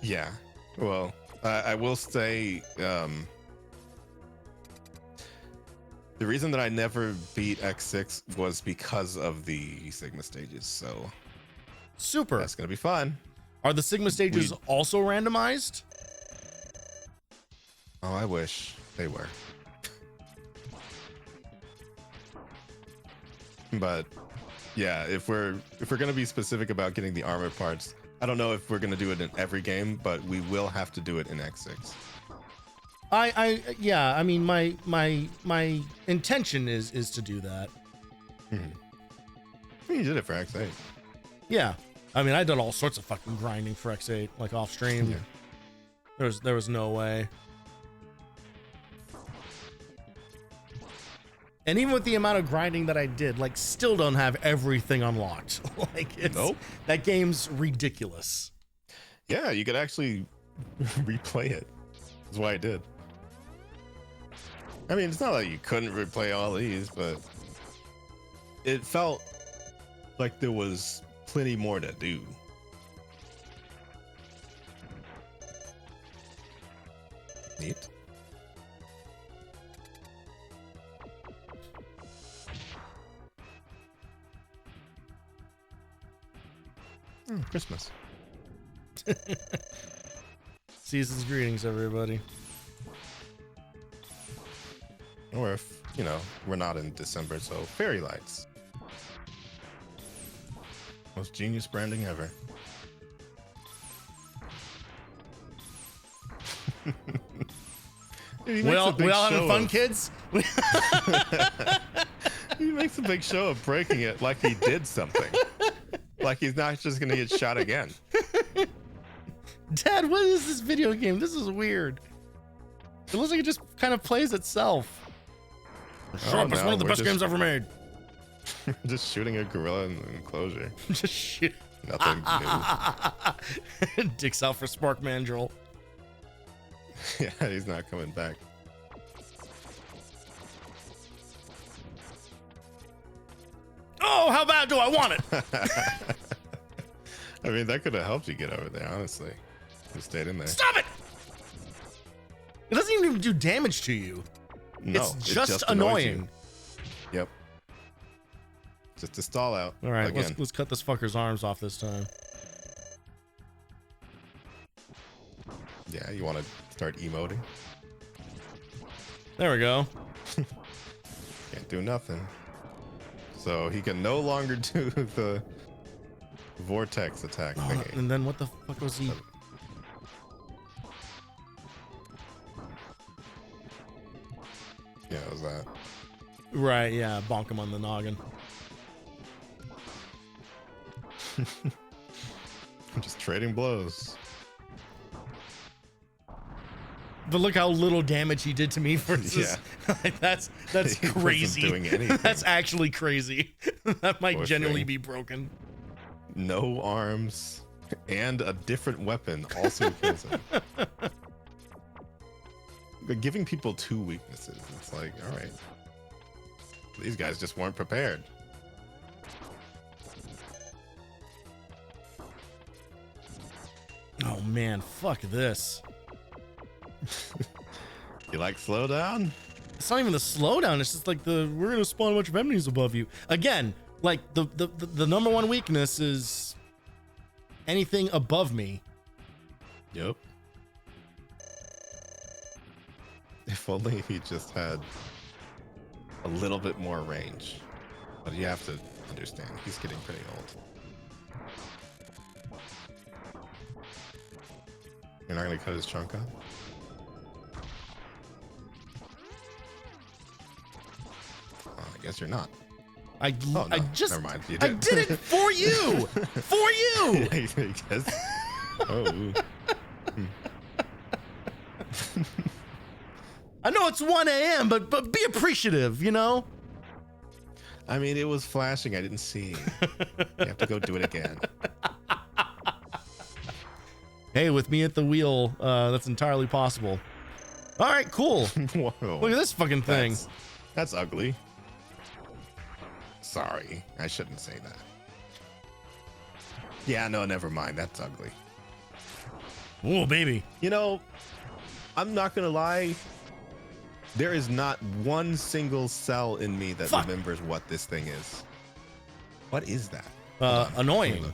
B: Yeah, well, I will say the reason that I never beat X6 was because of the Sigma stages. So
A: super,
B: that's gonna be fun.
A: Are the Sigma stages also randomized?
B: Oh, I wish they were. But yeah, if we're gonna be specific about getting the armor parts, I don't know if we're gonna do it in every game, but we will have to do it in X6.
A: Yeah, I mean my intention is to do that.
B: I mean, you did it for X8.
A: Yeah. I mean, I did all sorts of fucking grinding for X8, like off stream. Yeah. There was no way. And even with the amount of grinding that I did, like, still don't have everything unlocked. Like, it's that game's ridiculous.
B: Yeah, you could actually replay it. That's why I did. I mean, it's not like you couldn't replay all these, but it felt like there was plenty more to do. Neat. Christmas.
A: Season's greetings, everybody.
B: Or if, we're not in December, so fairy lights. Most genius branding ever. Dude,
A: we all having fun, kids?
B: He makes a big show of breaking it like he did something. Like he's not just gonna get shot again.
A: Dad, what is this video game? This is weird. It looks like it just kind of plays itself. Sure, it's one of the best games ever made.
B: Just shooting a gorilla in the enclosure.
A: Just shoot.
B: Nothing new.
A: Dicks out for Spark Mandrill.
B: Yeah, he's not coming back.
A: Oh, how bad do I want it?
B: I mean, that could have helped you get over there, honestly. Just stayed in there.
A: Stop it! It doesn't even do damage to you.
B: No,
A: it's just annoying.
B: Yep. Just to stall out.
A: All right, let's cut this fucker's arms off this time.
B: Yeah, you want to start emoting?
A: There we go.
B: Can't do nothing. So he can no longer do the vortex attack thingy.
A: And then what the fuck was he?
B: Yeah, it was that.
A: Right, yeah, bonk him on the noggin.
B: I'm just trading blows.
A: But look how little damage he did to me versus like, that's
B: He wasn't
A: crazy.
B: doing anything.
A: That's actually crazy. That might
B: Poor
A: genuinely
B: thing.
A: be broken.
B: No arms and a different weapon also kills him. But giving people 2 weaknesses, it's like, all right. These guys just weren't prepared.
A: Oh man, fuck this.
B: You like slowdown?
A: It's not even the slowdown. It's just like we're gonna spawn a bunch of enemies above you. Again, like the number one weakness is anything above me.
B: Yep. If only he just had a little bit more range. But you have to understand, he's getting pretty old. You're not gonna cut his chunk off? I guess you're not.
A: I just
B: never mind. You
A: I
B: did.
A: did it for you. For you.
B: I guess. Oh.
A: I know it's 1 a.m., but be appreciative, you know?
B: I mean, it was flashing. I didn't see. You have to go do it again.
A: Hey, with me at the wheel, that's entirely possible. All right, cool.
B: Whoa.
A: Look at this fucking thing.
B: That's ugly. Sorry, I shouldn't say that. Yeah, no, never mind. That's ugly.
A: Oh, baby.
B: You know, I'm not gonna lie. There is not one single cell in me that remembers what this thing is. What is that?
A: Annoying.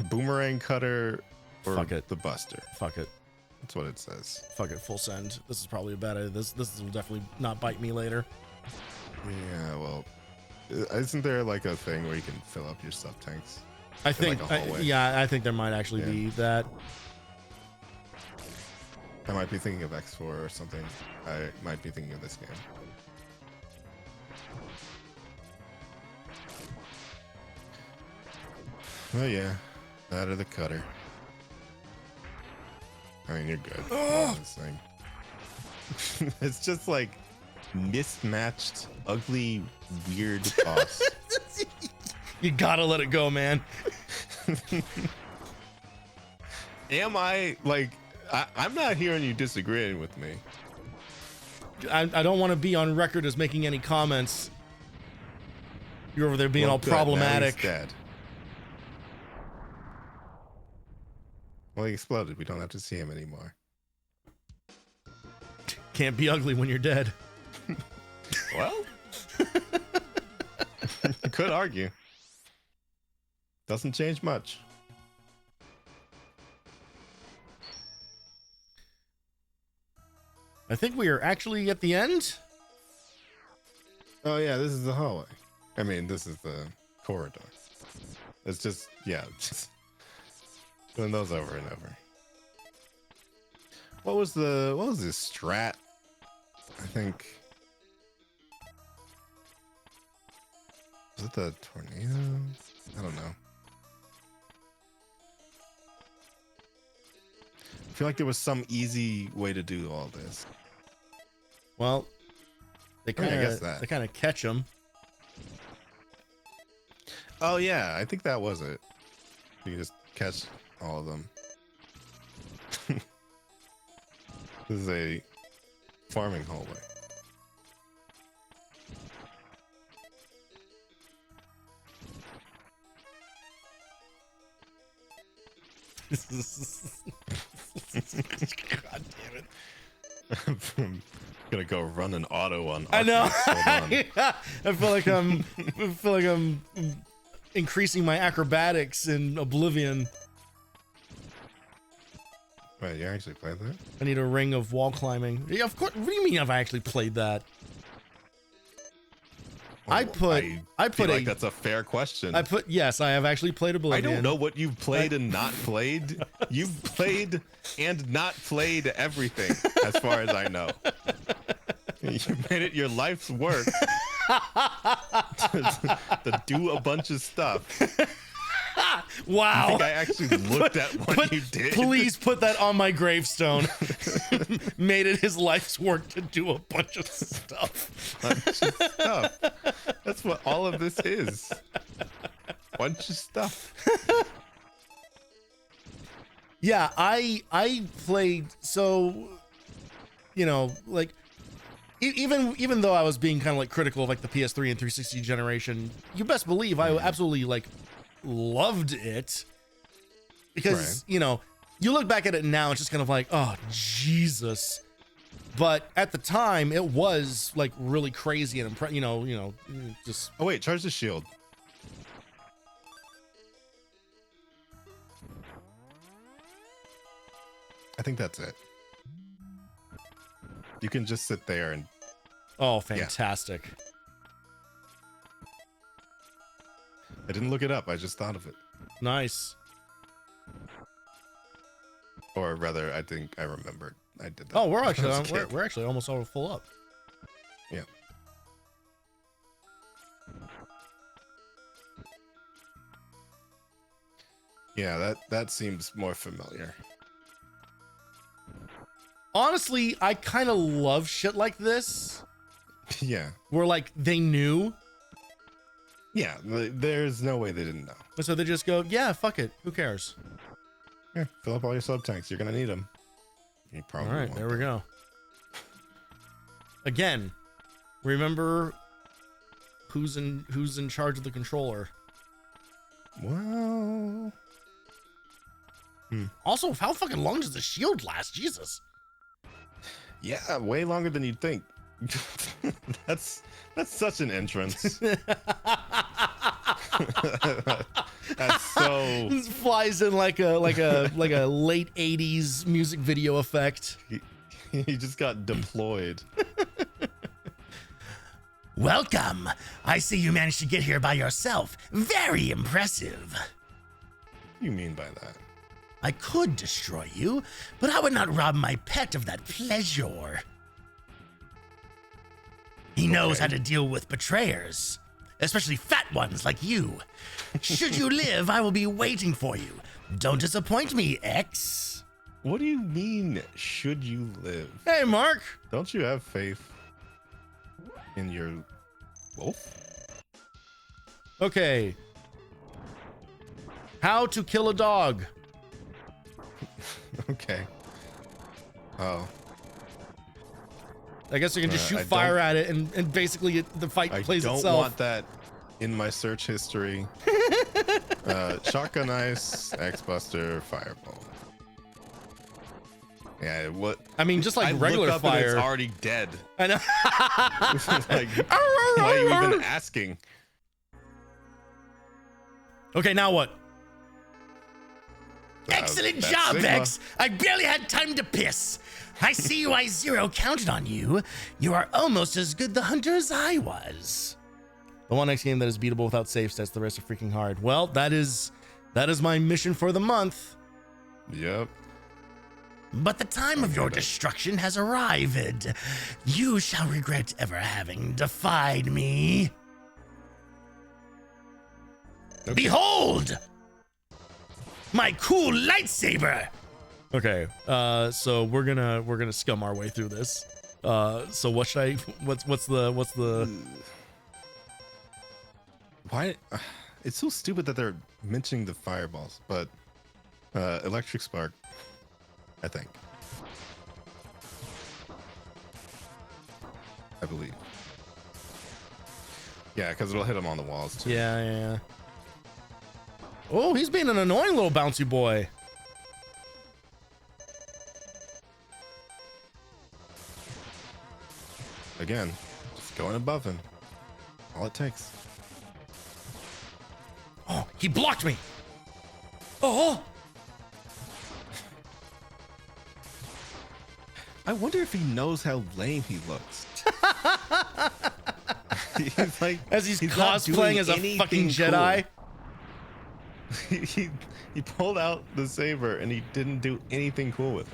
B: Boomerang cutter or
A: Fuck it.
B: the buster.
A: Fuck it.
B: That's what it says.
A: Fuck it. Full send. This is probably a bad idea. This will definitely not bite me later.
B: Yeah, well, isn't there like a thing where you can fill up your sub tanks?
A: I think,
B: like a hallway?
A: yeah, I think there might actually be that.
B: I might be thinking of X4 or something. I might be thinking of this game. Oh yeah, that or the cutter. I mean, you're good. This thing. It's just like mismatched, ugly, weird boss.
A: You gotta let it go, man.
B: Am I like? I'm not hearing you disagreeing with me.
A: I don't want to be on record as making any comments. You're over there being all
B: Good,
A: problematic.
B: now he's dead. Well, he exploded. We don't have to see him anymore.
A: Can't be ugly when you're dead.
B: Well, you could argue. Doesn't change much.
A: I think we are actually at the end.
B: Oh yeah, this is the hallway. I mean, this is the corridor. It's just, yeah, just doing those over and over. What was this strat? I think. Was it the tornado? I don't know. I feel like there was some easy way to do all this.
A: Well, they
B: I mean, I
A: kind
B: guess
A: of
B: that.
A: they kind of catch them.
B: Oh yeah, I think that was it. You can just catch all of them. This is a farming hallway.
A: God damn it.
B: I'm gonna go run an auto on
A: I know.
B: Hold on.
A: I feel like I'm increasing my acrobatics in Oblivion.
B: Wait, you actually played that?
A: I need a ring of wall climbing. Yeah, of course. What do you mean have I actually played that? I put
B: feel like that's a fair question.
A: Yes, I have actually played Oblivion.
B: I don't know what you've played and not played. You've played and not played everything, as far as I know. You made it your life's work to do a bunch of stuff.
A: Wow.
B: I think I actually looked at what you did.
A: Please put that on my gravestone. Made it his life's work to do a bunch of stuff.
B: Bunch of stuff. That's what all of this is. Bunch of stuff.
A: Yeah, I played, so, you know, like, even though I was being kind of like critical of like the PS3 and 360 generation, you best believe I absolutely like loved it, because you know, you look back at it now, it's just kind of like, oh Jesus, but at the time it was like really crazy and you know just.
B: Oh wait, charge the shield. I think that's it. You can just sit there and.
A: Oh, fantastic.
B: Yeah. I didn't look it up. I just thought of it.
A: Nice.
B: Or rather, I think I remembered. I did that.
A: Oh, we're actually almost all full up.
B: Yeah. Yeah, that seems more familiar.
A: Honestly, I kind of love shit like this.
B: Yeah.
A: Where like they knew.
B: Yeah, there's no way they didn't know.
A: So they just go, yeah, fuck it. Who cares?
B: Here, fill up all your sub tanks. You're gonna need them. You probably
A: all right,
B: won't,
A: there we go. Again, remember who's in charge of the controller.
B: Well.
A: Also, how fucking long does the shield last? Jesus.
B: Yeah, way longer than you'd think. That's such an entrance. That's so.
A: This flies in like a late '80s music video effect.
B: He just got deployed.
A: Welcome. I see you managed to get here by yourself. Very impressive.
B: What do you mean by that?
A: I could destroy you, but I would not rob my pet of that pleasure. He knows how to deal with betrayers, especially fat ones like you. Should you live, I will be waiting for you. Don't disappoint me, X.
B: What do you mean, should you live?
A: Hey, Mark.
B: Don't you have faith in your wolf?
A: Okay. How to kill a dog.
B: Okay. Oh.
A: I guess you can just shoot fire at it and basically the fight plays itself. I
B: don't want that in my search history. Shotgun ice, X-Buster, fireball. Yeah, what?
A: I mean, just like regular
B: looked up
A: fire.
B: And it's already dead.
A: I know.
B: Like, why are you even asking?
A: Okay, now what? Excellent job,
B: Sigma.
A: X. I barely had time to piss. I see you, I0 counted on you. You are almost as good the hunter as I was. The one X game that is beatable without save stats, the rest are freaking hard. Well, that is my mission for the month.
B: Yep.
A: But the time of your destruction has arrived. You shall regret ever having defied me. Okay. Behold! My cool lightsaber! Okay, so we're gonna scum our way through this. So what should I? What's the?
B: Why? It's so stupid that they're mentioning the fireballs, but electric spark, I think. I believe. Yeah, because it'll hit him on the walls too.
A: Yeah. Oh, he's being an annoying little bouncy boy.
B: Again, just going above him. All it takes.
A: Oh, he blocked me. Oh.
B: I wonder if he knows how lame he looks. He's like,
A: As he's
B: not
A: cosplaying
B: doing
A: as a
B: anything
A: fucking
B: cool.
A: Jedi.
B: He pulled out the saber and he didn't do anything cool with it.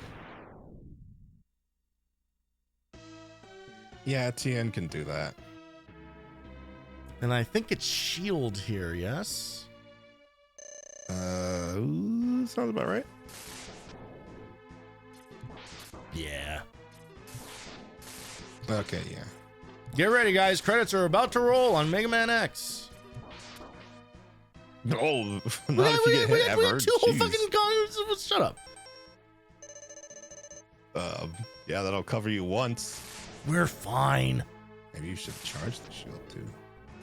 B: Yeah, Tien can do that.
A: And I think it's shield here, yes?
B: Sounds about right.
A: Yeah.
B: Okay, yeah.
A: Get ready, guys. Credits are about to roll on Mega Man X.
B: Oh, not if you get hit ever.
A: We got two whole
B: Jeez.
A: fucking... Shut up.
B: Yeah, that'll cover you once.
A: We're fine.
B: Maybe you should charge the shield too.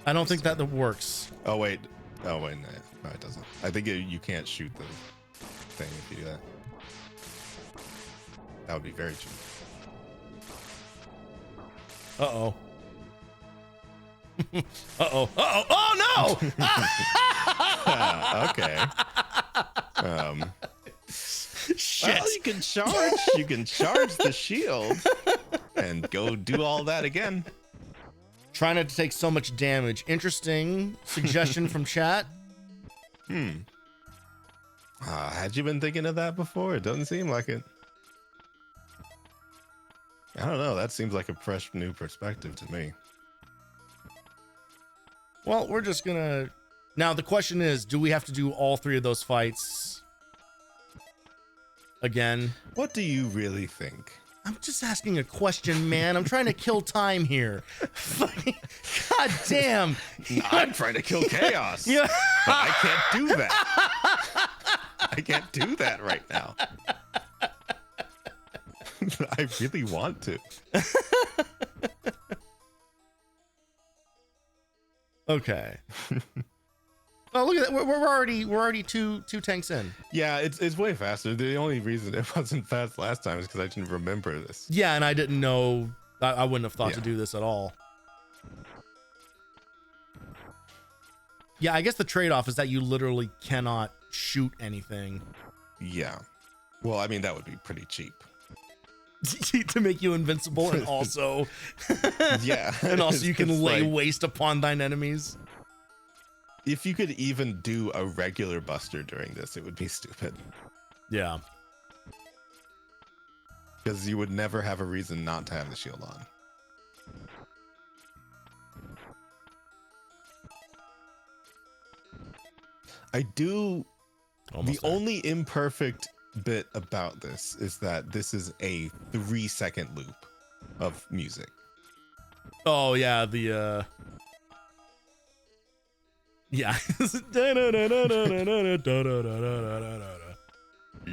A: I don't think that works.
B: Oh wait, no, it doesn't. I think you can't shoot the thing if you do that. That would be very cheap.
A: Uh-oh. Uh-oh. Uh-oh. Oh, no!
B: Okay.
A: Shit.
B: Well, you can charge the shield and go do all that again.
A: Trying not to take so much damage. Interesting suggestion from chat.
B: Had you been thinking of that before? It doesn't seem like it. I don't know. That seems like a fresh new perspective to me.
A: Well, we're just gonna... Now, the question is, do we have to do all three of those fights again?
B: What do you really think?
A: I'm just asking a question, man. I'm trying to kill time here. God damn.
B: I'm trying to kill chaos.
A: Yeah.
B: But I can't do that. I can't do that right now. I really want to.
A: Okay. Oh, look at that. We're already two tanks in.
B: Yeah, it's way faster. The only reason it wasn't fast last time is because I didn't remember this.
A: Yeah, and I didn't know. I wouldn't have thought to do this at all. Yeah, I guess the trade-off is that you literally cannot shoot anything.
B: Yeah. Well, I mean, that would be pretty cheap.
A: To make you invincible, and also
B: Yeah.
A: and also you can lay
B: like,
A: waste upon thine enemies.
B: if you could even do a regular buster during this, it would be stupid.
A: Yeah.
B: Because you would never have a reason not to have the shield on. I do.
A: Almost
B: the
A: there.
B: only imperfect bit about this is that this is a 3-second loop of music.
A: Oh yeah, the yeah.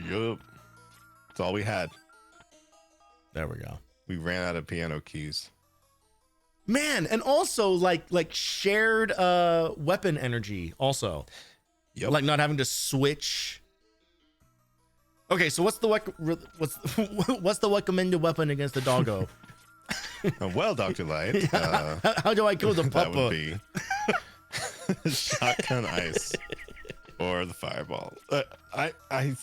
B: Yup. That's all we had.
A: There we go.
B: We ran out of piano keys.
A: Man, and also like shared weapon energy also.
B: Yep.
A: Like not having to switch. Okay, so what's the recommended weapon against the doggo?
B: Well, Dr. Light,
A: How do I kill the
B: that would
A: puppa?
B: be shotgun ice or the fireball. I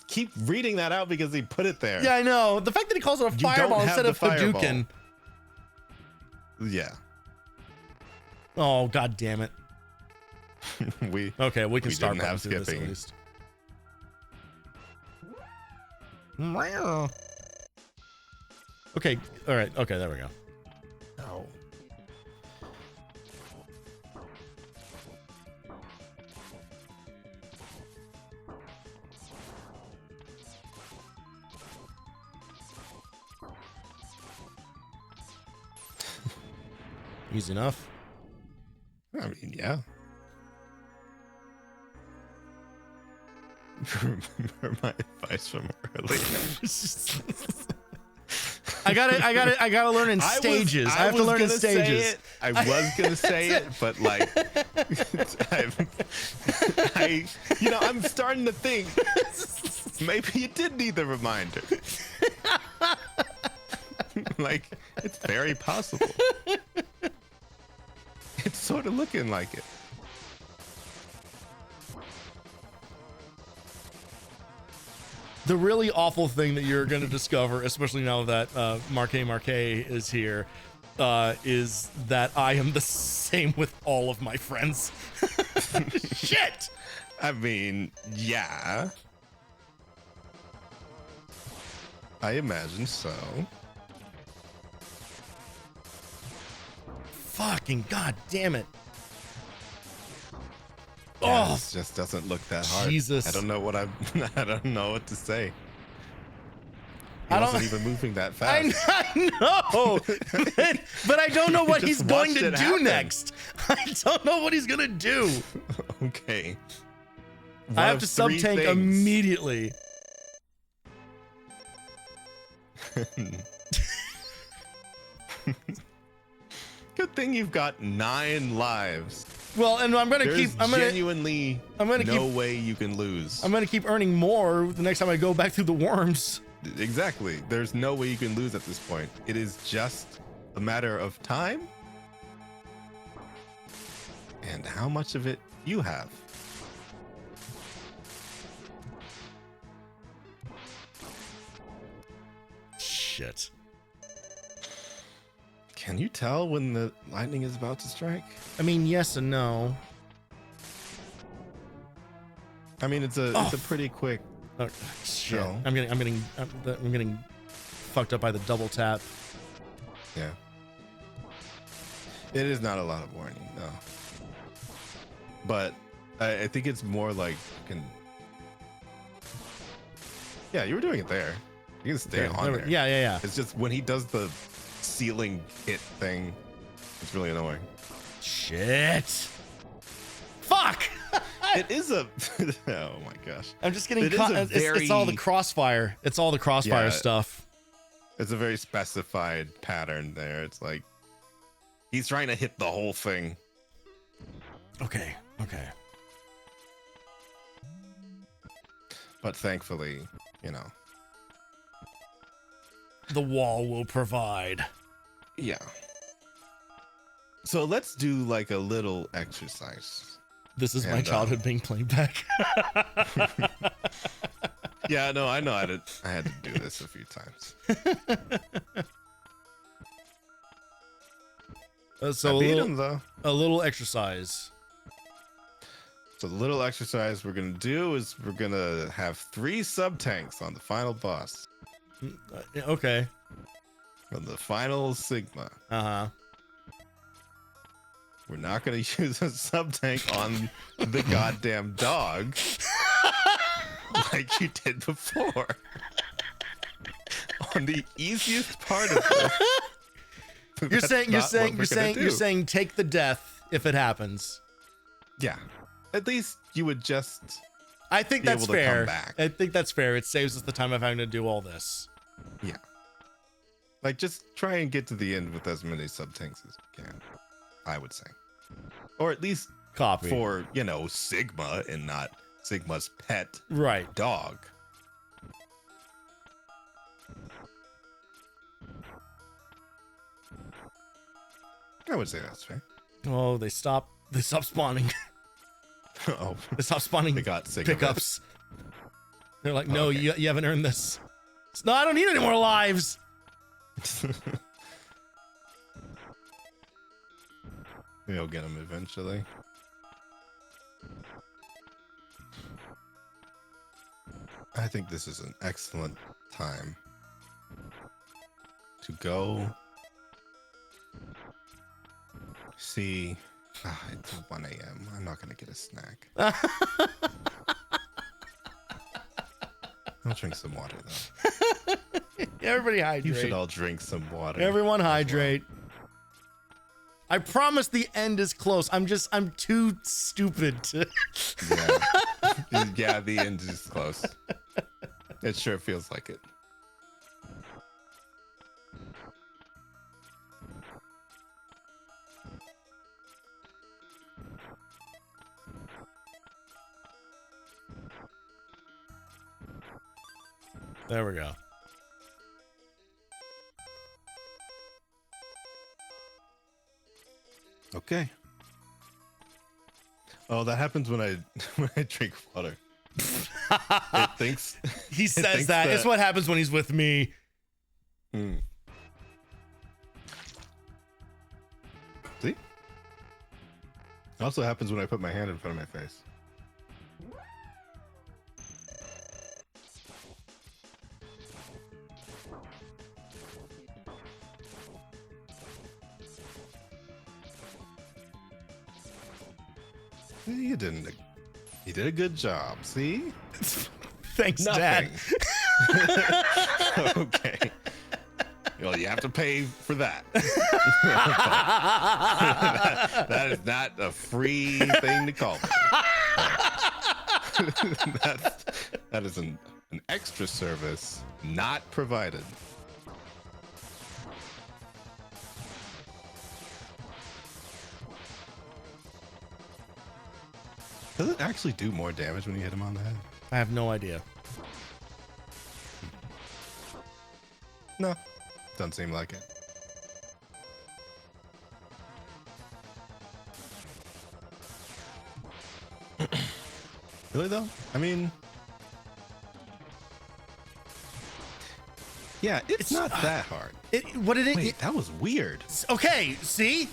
B: keep reading that out because he put it there.
A: Yeah, I know. The fact that he calls it a
B: You don't
A: fireball
B: have
A: instead
B: the
A: of Hadouken.
B: Yeah.
A: Oh, god damn it.
B: we
A: Okay, we can
B: We
A: start
B: didn't have
A: through this at
B: skipping.
A: least. Meow. Okay, all right. Okay, there we go.
B: no.
A: Easy enough.
B: I mean, yeah. remember my advice from earlier.
A: I gotta learn in stages. I have to learn in stages.
B: I was gonna say it, but like, I'm starting to think maybe you did need the reminder. Like, it's very possible. It's sort of looking like it.
A: The really awful thing that you're going to discover, especially now that Marquet is here, is that I am the same with all of my friends. Shit!
B: I mean, yeah. I imagine so.
A: Fucking god damn it.
B: Yeah,
A: Oh,
B: this just doesn't look that hard.
A: Jesus.
B: I don't know what I don't know what to say. He
A: I don't-
B: wasn't even moving that fast.
A: I know, but I don't know what
B: Just
A: he's going
B: watched
A: to
B: it
A: do
B: happen.
A: next. I don't know what he's gonna do.
B: Okay.
A: I have to sub tank immediately.
B: Good thing you've got 9 lives.
A: Well, and I'm gonna
B: There's
A: keep.
B: genuinely
A: I'm gonna
B: no
A: keep-
B: way you can lose.
A: I'm gonna keep earning more the next time I go back through the worms.
B: Exactly. There's no way you can lose at this point. It is just a matter of time and how much of it you have.
A: Shit.
B: Can you tell when the lightning is about to strike?
A: I mean, yes and no.
B: I mean, it's a pretty quick.
A: Oh, shit.
B: No.
A: I'm getting fucked up by the double tap.
B: Yeah. It is not a lot of warning, no. But I think it's more like yeah, you were doing it there. You can stay
A: Okay,
B: on there.
A: Yeah.
B: It's just when he does the ceiling hit thing, it's really annoying.
A: Shit. Fuck.
B: It is a oh my gosh.
A: I'm just getting
B: It is
A: caught.
B: a
A: It's all the
B: very-
A: crossfire. It's all the crossfire
B: Yeah.
A: stuff.
B: It's a very specified pattern there. It's like he's trying to hit the whole thing.
A: Okay.
B: But thankfully,
A: The wall will provide.
B: yeah. So let's do like a little exercise.
A: This is my
B: And,
A: childhood being played back.
B: Yeah, no, I know I had to do this a few times.
A: So
B: I beat him though.
A: a little exercise.
B: So the little exercise we're gonna do is we're gonna have 3 sub tanks on the final boss,
A: Okay.
B: on the final Sigma.
A: Uh-huh.
B: We're not gonna use a sub tank on the goddamn dog like you did before. On the easiest part of this.
A: You're saying take the death if it happens.
B: Yeah. At least you would just
A: I think
B: be
A: that's
B: able to
A: fair.
B: come back.
A: I think that's fair. It saves us the time of having to do all this.
B: Yeah. Like, just try and get to the end with as many sub tanks as you can, I would say. Or at least
A: Copy.
B: for, Sigma and not Sigma's pet
A: Right.
B: dog. I would say that's fair.
A: Oh, they stop spawning.
B: Oh,
A: They stop spawning
B: they got Sigma.
A: pickups. They're like, no,
B: Okay.
A: you haven't earned this. No, I don't need any more lives.
B: We'll get him eventually. I think this is an excellent time to go see. It's 1 a.m. I'm not gonna get a snack. I'll drink some water though.
A: Everybody
B: You
A: hydrate.
B: should all drink some water.
A: Everyone hydrate. I promise the end is close. I'm too stupid to.
B: Yeah, the end is close. It sure feels like it.
A: There we go.
B: Okay. Oh, that happens when I drink water. It thinks
A: He says that. It's what happens when he's with me.
B: See? It also happens when I put my hand in front of my face. You did a good job. See?
A: Thanks, Dad.
B: Okay. Well, you have to pay for that. That is not a free thing to call. That is an extra service not provided. Does it actually do more damage when you hit him on the head?
A: I have no idea.
B: No, doesn't seem like it. Really though? I mean, yeah, it's not that hard. Wait, that was weird.
A: Okay, see?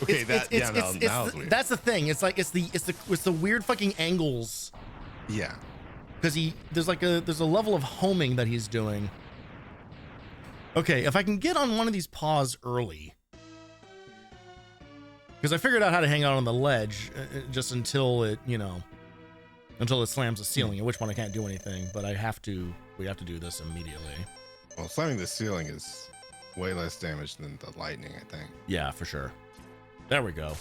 B: Okay, that was weird.
A: That's the thing. It's the weird fucking angles.
B: Yeah.
A: Because there's a level of homing that he's doing. Okay, if I can get on one of these paws early. Because I figured out how to hang out on the ledge just until it slams the ceiling, at which point I can't do anything, but we have to do this immediately.
B: Well, slamming the ceiling is way less damage than the lightning, I think.
A: Yeah, for sure. There we go.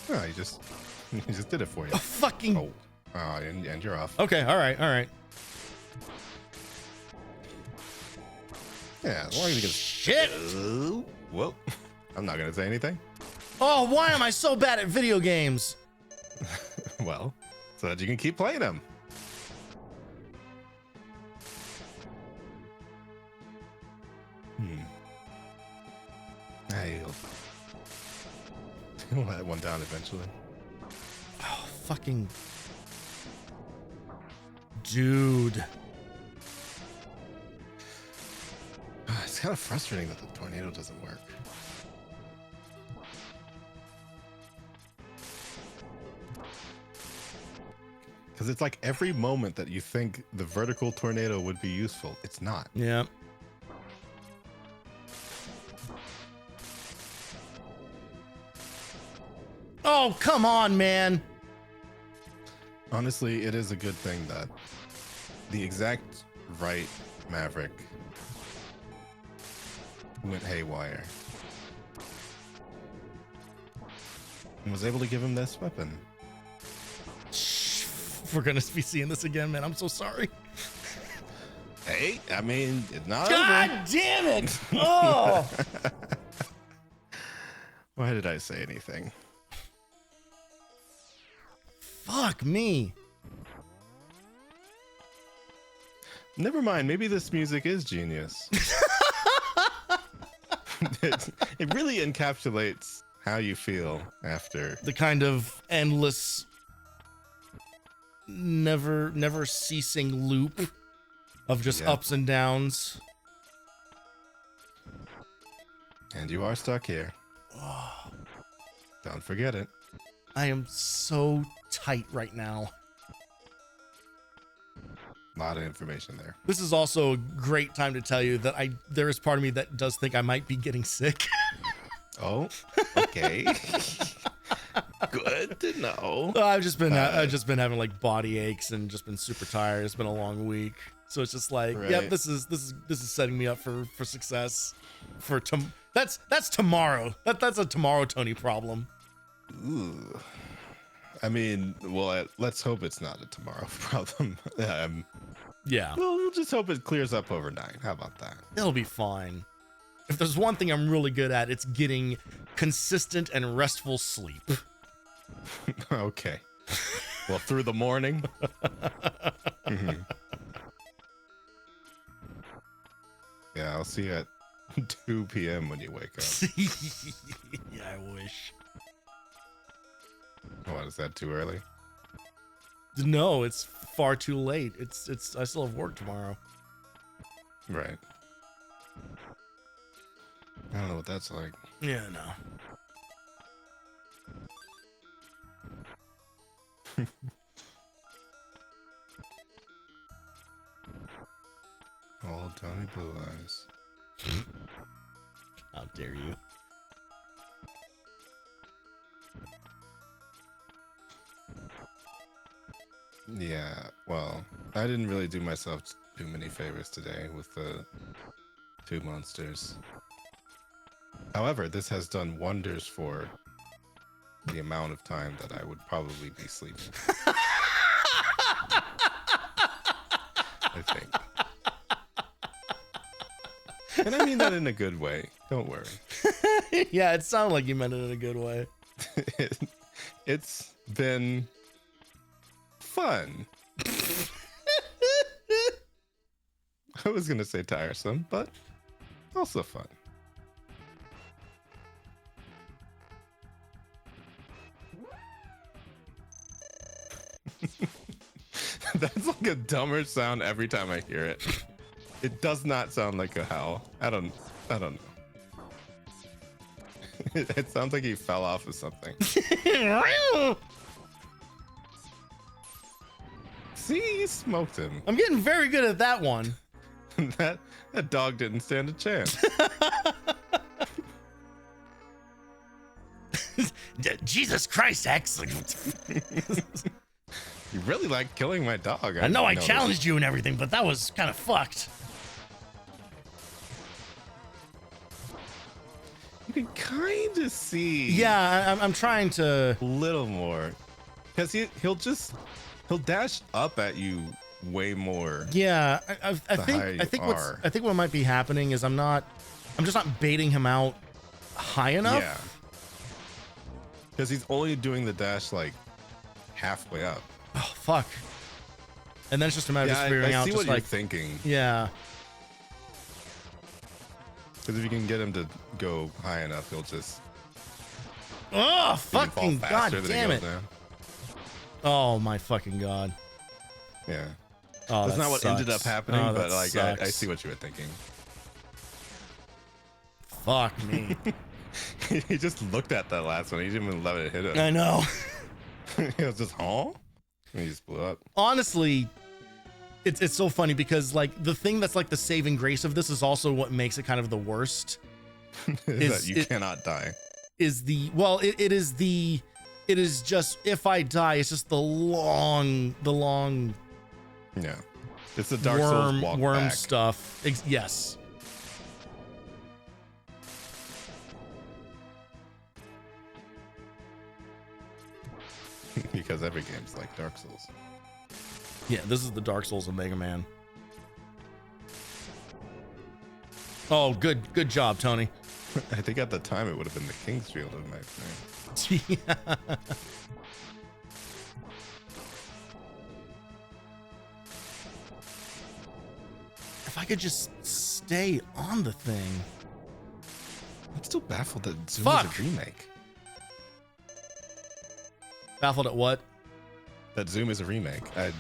B: Oh, he just did it for you.
A: Oh, fucking.
B: Oh, and you're off.
A: Okay, all right.
B: Yeah, as long as you can.
A: Shit.
B: Well, I'm not gonna say anything.
A: Oh, why am I so bad at video games?
B: Well, so that you can keep playing them. He'll let one down eventually.
A: Oh, fucking dude.
B: It's kind of frustrating that the tornado doesn't work. Because it's like every moment that you think the vertical tornado would be useful, it's not.
A: Yeah. Oh, come on, man.
B: Honestly, it is a good thing that the exact right Maverick went haywire and was able to give him this weapon.
A: We're gonna be seeing this again, man. I'm so sorry.
B: Hey, I mean, it's not
A: God
B: over.
A: Damn it! Oh.
B: Why did I say anything?
A: Fuck me.
B: Never mind. Maybe this music is genius. It really encapsulates how you feel after
A: The kind of endless, never ceasing loop of just ups and downs.
B: And you are stuck here.
A: Oh,
B: Don't forget it.
A: I am so tight right now.
B: A lot of information there.
A: This is also a great time to tell you that there is part of me that does think I might be getting sick.
B: Oh, okay. Good to know.
A: I've just been having like body aches and just been super tired. It's been a long week. So it's just like,
B: Right.
A: yep, this is setting me up for success. That's tomorrow. That's a tomorrow Tony problem.
B: Ooh. I mean, well, let's hope it's not a tomorrow problem.
A: Yeah,
B: We'll just hope it clears up overnight. How about that?
A: it'll be fine. If there's one thing I'm really good at, it's getting consistent and restful sleep.
B: Okay. Well, through the morning. Mhm. Yeah, I'll see you at 2 p.m. when you wake up.
A: Yeah, I wish.
B: What, is that too early?
A: No, it's far too late. It's I still have work tomorrow.
B: Right. I don't know what that's like.
A: Yeah, no.
B: Oh, Tony Blue Eyes.
A: How dare you?
B: Yeah, well, I didn't really do myself too many favors today with the 2 monsters. However, this has done wonders for the amount of time that I would probably be sleeping. I think. And I mean that in a good way. Don't worry.
A: Yeah, it sounded like you meant it in a good way.
B: It's been fun. I was going to say tiresome, but also fun. That's like a dumber sound every time I hear it. It does not sound like a howl. I don't know. It sounds like he fell off of something. See, you smoked him.
A: I'm getting very good at that one.
B: that dog didn't stand a chance.
A: Jesus Christ, X.
B: You really like killing my dog.
A: I know I
B: noticed.
A: challenged you and everything, but that was kind of fucked.
B: You can kind of see.
A: Yeah, I'm trying to.
B: A little more, because he'll dash up at you way more.
A: Yeah, I
B: higher
A: think
B: you are.
A: I think what might be happening is I'm just not baiting him out high enough.
B: Yeah. Because he's only doing the dash like halfway up.
A: Oh fuck. And then it's just a matter of
B: Yeah,
A: figuring
B: I
A: out
B: see
A: just
B: what
A: like
B: you're thinking.
A: yeah.
B: Because if you can get him to go high enough, he'll just
A: Oh
B: he can fall
A: fucking god
B: faster than he
A: damn
B: goes
A: it.
B: down.
A: Oh my fucking god.
B: Yeah.
A: Oh,
B: That's
A: that
B: not what
A: sucks.
B: ended up happening,
A: Oh,
B: but
A: that
B: like I
A: sucks.
B: see what you were thinking.
A: Fuck me.
B: He just looked at that last one. He didn't even let it hit him.
A: I know.
B: He was just, huh? And he just blew up.
A: Honestly, it's so funny because like the thing that's like the saving grace of this is also what makes it kind of the worst.
B: That you cannot die.
A: Is the well, it is just if I die, it's just the long
B: Yeah. It's the Dark Souls walk
A: worm
B: back.
A: stuff. Yes.
B: Because every game's like Dark Souls.
A: Yeah, this is the Dark Souls of Mega Man. Oh, good job, Tony.
B: I think at the time it would have been the King's Shield of my thing.
A: Yeah. If I could just stay on the thing.
B: I'm still baffled that Zoom
A: Fuck.
B: is a remake.
A: Baffled at what?
B: That Zoom is a remake. I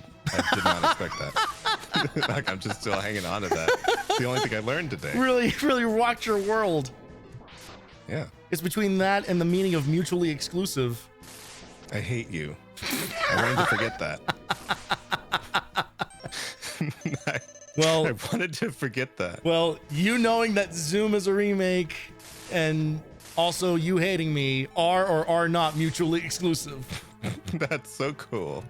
B: did not expect that. Like, I'm just still hanging on to that. It's the only thing I learned today.
A: Really rocked your world.
B: Yeah.
A: It's between that and the meaning of mutually exclusive.
B: I hate you. I learned to forget that.
A: Well,
B: I wanted to forget that.
A: well, you knowing that Zoom is a remake and also you hating me are or are not mutually exclusive.
B: That's so cool.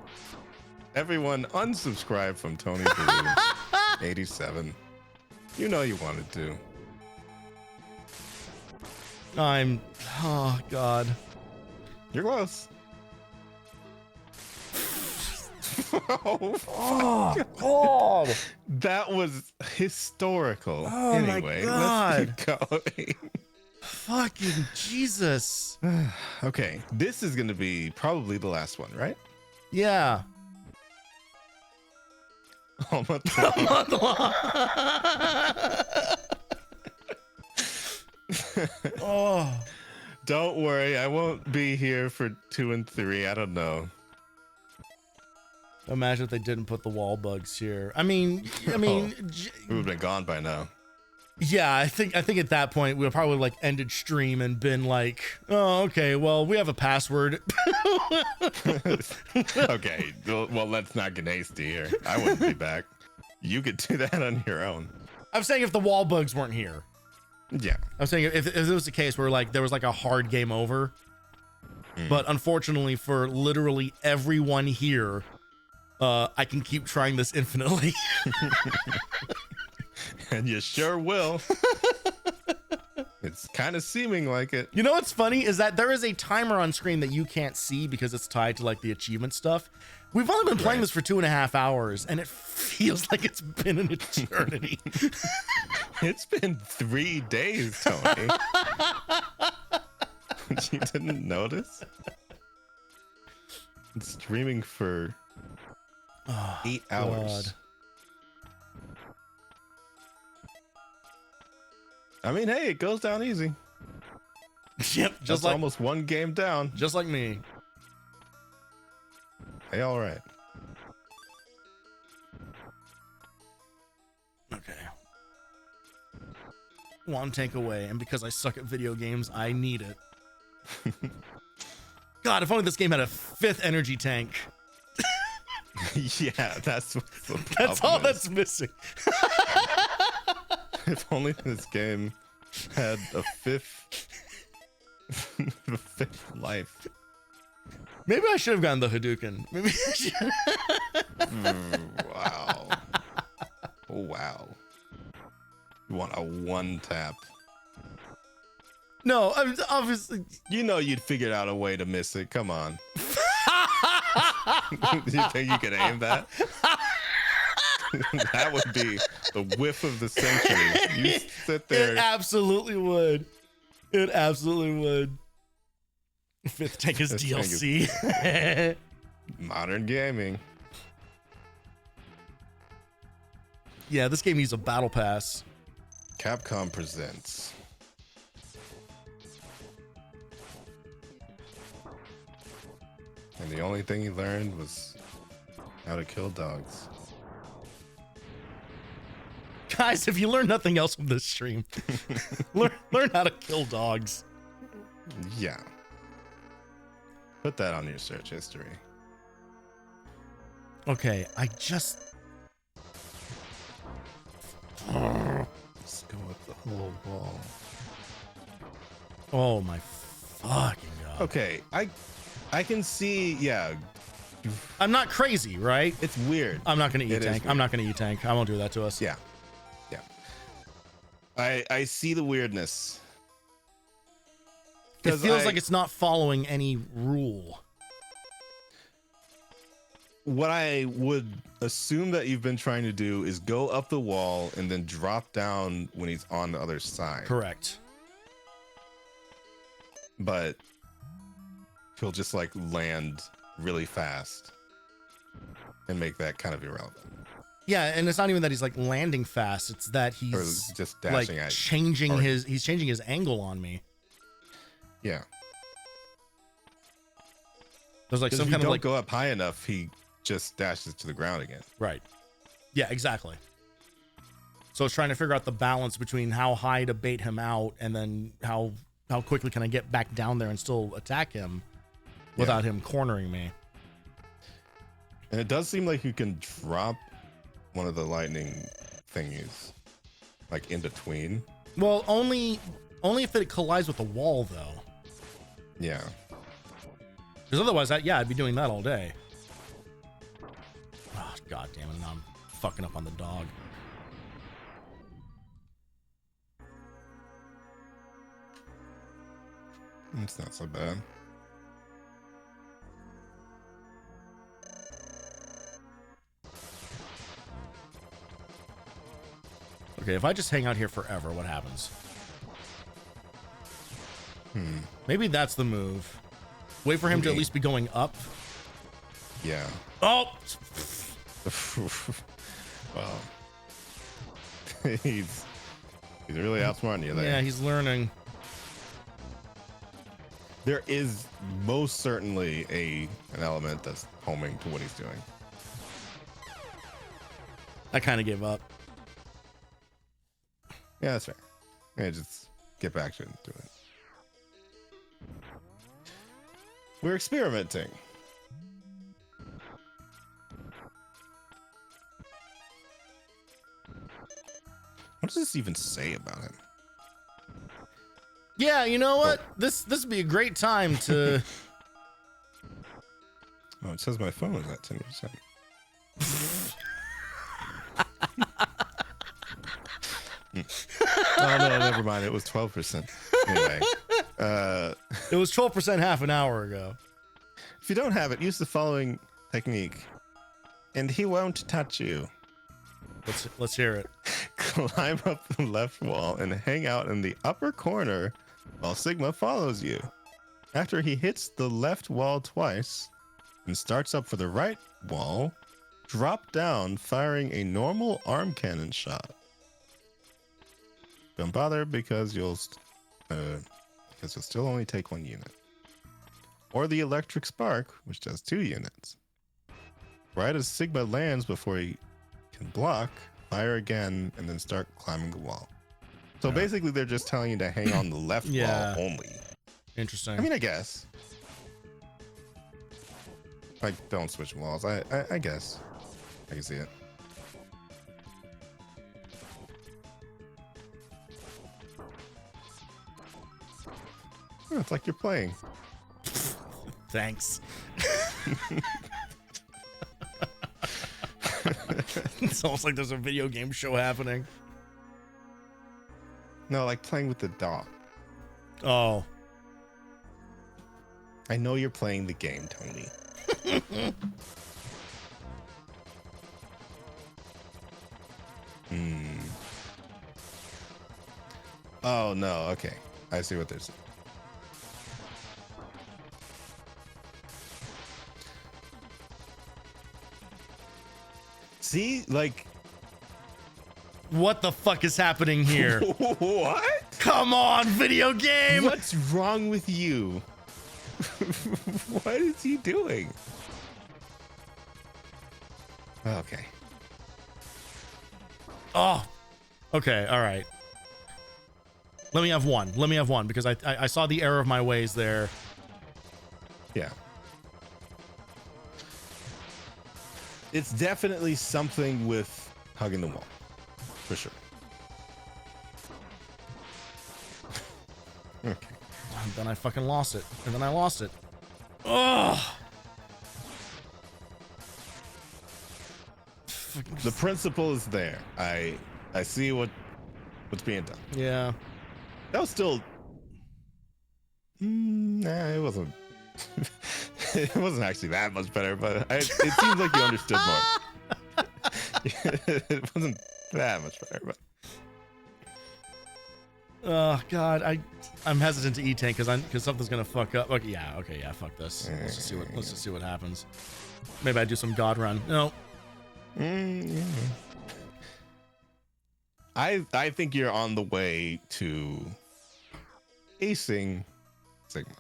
B: Everyone unsubscribe from Tony Blue. 87. You know you wanted to.
A: Oh God.
B: You're close.
A: Oh God.
B: That was historical.
A: Oh
B: anyway,
A: my God.
B: let's keep going.
A: Fucking Jesus.
B: Okay, this is going to be probably the last one, right?
A: Yeah. Oh.
B: Don't worry, I won't be here for 2 and 3. I don't know.
A: Imagine if they didn't put the wall bugs here. I mean,
B: We would have been gone by now.
A: Yeah, I think at that point we would probably like ended stream and been like, oh, okay, well, we have a password.
B: Okay, well, let's not get hasty here. I wouldn't be back. You could do that on your own.
A: I'm saying if the wall bugs weren't here.
B: Yeah.
A: I'm saying if it was the case where like there was like a hard game over, but unfortunately for literally everyone here, I can keep trying this infinitely.
B: And you sure will. It's kind of seeming like it.
A: You know what's funny is that there is a timer on screen that you can't see because it's tied to like the achievement stuff. We've only been playing this for 2.5 hours and it feels like it's been an eternity.
B: It's been 3 days, Tony. You didn't notice? It's streaming for 8 hours.
A: God.
B: I mean, hey, it goes down easy.
A: Yep, just
B: That's
A: like
B: almost one game down.
A: just like me.
B: Hey, all right.
A: Okay. One tank away, and because I suck at video games, I need it. God, if only this game had a 5th energy tank.
B: Yeah, that's what's the problem.
A: That's all
B: is.
A: that's missing.
B: If only this game had a 5th, a 5th life.
A: Maybe I should have gotten the Hadouken. Maybe I should.
B: Wow. Oh, wow. You want a 1-tap.
A: No, I mean, obviously.
B: You know you'd figured out a way to miss it. Come on. Do you think you could aim that? That would be the whiff of the century. You sit there.
A: It absolutely would. It absolutely would. 5th tank is DLC.
B: Modern gaming.
A: Yeah, this game needs a battle pass.
B: Capcom presents. And the only thing he learned was how to kill dogs.
A: Guys, if you learn nothing else from this stream, learn how to kill dogs.
B: Yeah. Put that on your search history.
A: Okay, I just...
B: Let's go with the whole wall.
A: Oh my fucking God.
B: Okay, I can see, yeah.
A: I'm not crazy, right?
B: It's weird.
A: I'm not going to
B: It
A: eat
B: is
A: tank.
B: weird.
A: I'm not going to eat tank. I won't do that to us.
B: Yeah. Yeah. I see the weirdness.
A: It feels like it's not following any rule.
B: What I would assume that you've been trying to do is go up the wall and then drop down when he's on the other side.
A: Correct.
B: But he'll just like land really fast and make that kind of irrelevant.
A: Yeah, and it's not even that he's like landing fast. It's that
B: Or
A: he's
B: just
A: like
B: dashing at you.
A: changing
B: Or-
A: he's changing his angle on me.
B: Yeah.
A: There's like
B: Because
A: some
B: if you
A: kind of
B: don't
A: like
B: go up high enough, he just dashes to the ground again.
A: right. Yeah, exactly. So it's trying to figure out the balance between how high to bait him out and then how quickly can I get back down there and still attack him without him cornering me.
B: And it does seem like you can drop one of the lightning thingies like in between.
A: Well, only if it collides with the wall though.
B: Yeah.
A: Because otherwise, I'd be doing that all day. Oh, God damn it. Now I'm fucking up on the dog.
B: It's not so bad.
A: Okay, if I just hang out here forever, what happens? Maybe that's the move. Wait for him to at least be going up.
B: Yeah.
A: Oh!
B: Well, he's really outsmarting you there.
A: Yeah, he's learning.
B: There is most certainly an element that's homing to what he's doing.
A: I kind of gave up.
B: Yeah, that's fair. Yeah, just get back to it. We're experimenting. What does this even say about him?
A: Yeah, you know what? This would be a great time to.
B: Oh, it says my phone is at 10%. Oh no, never mind. It was 12%. Anyway,
A: It was 12% half an hour ago.
B: if you don't have it, use the following technique, and he won't touch you.
A: Let's hear it.
B: Climb up the left wall and hang out in the upper corner while Sigma follows you. After he hits the left wall twice and starts up for the right wall, drop down, firing a normal arm cannon shot. Don't bother because you'll still only take 1 unit. Or the electric spark, which does 2 units. Right as Sigma lands before he can block, fire again, and then start climbing the wall. So basically, they're just telling you to hang on the left wall only.
A: Interesting.
B: I mean, I guess. Like, don't switch walls. I guess. I can see it. Oh, it's like you're playing.
A: Thanks. It's almost like there's a video game show happening.
B: No, like playing with the dog.
A: Oh.
B: I know you're playing the game, Tony. Oh, no. Okay. I see what they're saying. See, like,
A: What the fuck is happening here?
B: what?
A: Come on, video game!
B: What's wrong with you? What is he doing? Okay.
A: Oh. Okay, all right. Let me have one because I saw the error of my ways there.
B: Yeah. It's definitely something with hugging the wall. For sure. Okay.
A: And then I fucking lost it. And then I lost it. Ugh.
B: The principle is there. I see what's being done.
A: Yeah.
B: That was still. Nah, it wasn't. It wasn't actually that much better, but it seems like you understood more. It wasn't that much better, but.
A: Oh God, I'm hesitant to E-tank because something's gonna fuck up. Okay, yeah, fuck this. Let's just see what happens. Maybe I do some God run. No.
B: Yeah. I think you're on the way to acing Sigma.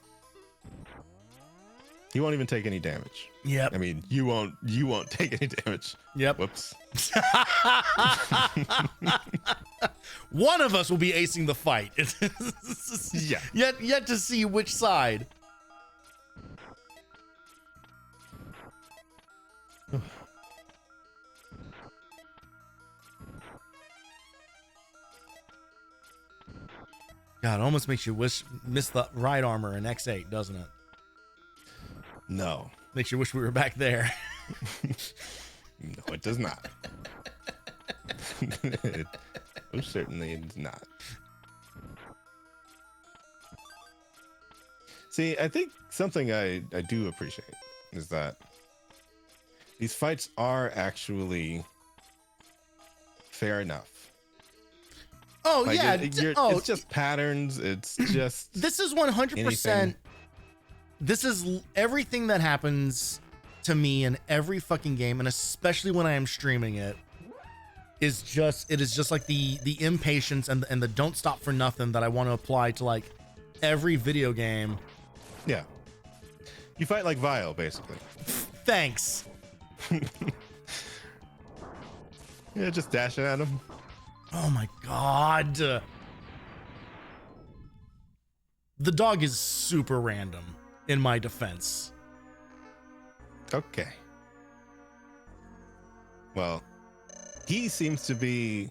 B: You won't even take any damage.
A: Yep.
B: I mean, you won't take any damage.
A: Yep.
B: Whoops.
A: One of us will be acing the fight.
B: Yeah.
A: Yet to see which side. God, it almost makes you miss the right armor in X8, doesn't it?
B: No.
A: Makes you wish we were back there.
B: No, it does not. It most certainly it does not. See, I think something I do appreciate is that these fights are actually fair enough.
A: Oh
B: Like
A: yeah.
B: it's just patterns. It's just
A: this is 100%. This is everything that happens to me in every fucking game, and especially when I am streaming it. It is just like the impatience and the don't stop for nothing that I want to apply to like every video game.
B: Yeah. You fight like Vile, basically.
A: Thanks.
B: Yeah, just dashing at him.
A: Oh my god. The dog is super random in my defense.
B: Okay. Well, he seems to be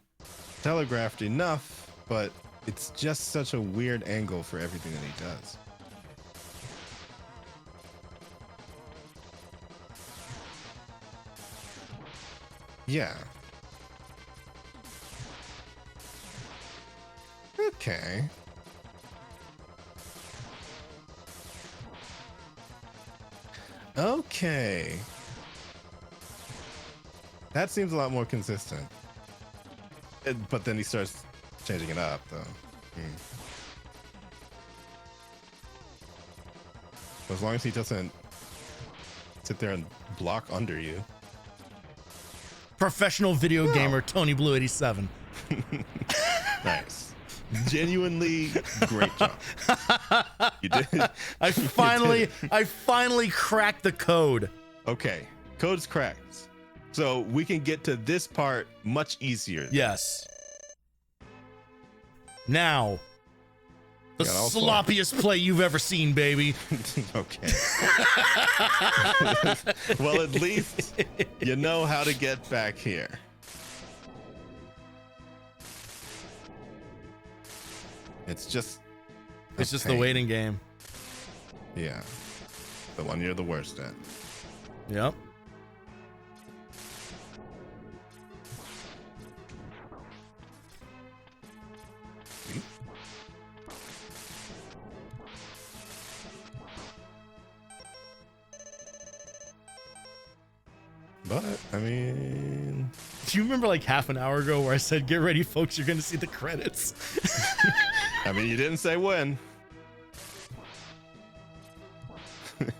B: telegraphed enough, but it's just such a weird angle for everything that he does. Yeah. Okay. Okay. That seems a lot more consistent. But then he starts changing it up, though. As long as he doesn't sit there and block under you.
A: Professional video gamer Tony Blue 87.
B: Nice. Genuinely great job. You did.
A: I finally cracked the code.
B: Okay. Code's cracked. So we can get to this part much easier.
A: Yes. Now, the sloppiest play you've ever seen, baby.
B: Okay. Well, at least you know how to get back here. It's just
A: the waiting game.
B: Yeah. The one you're the worst at.
A: Yep.
B: But, I mean...
A: Do you remember like half an hour ago where I said, get ready, folks, you're going to see the credits?
B: I mean, you didn't say when.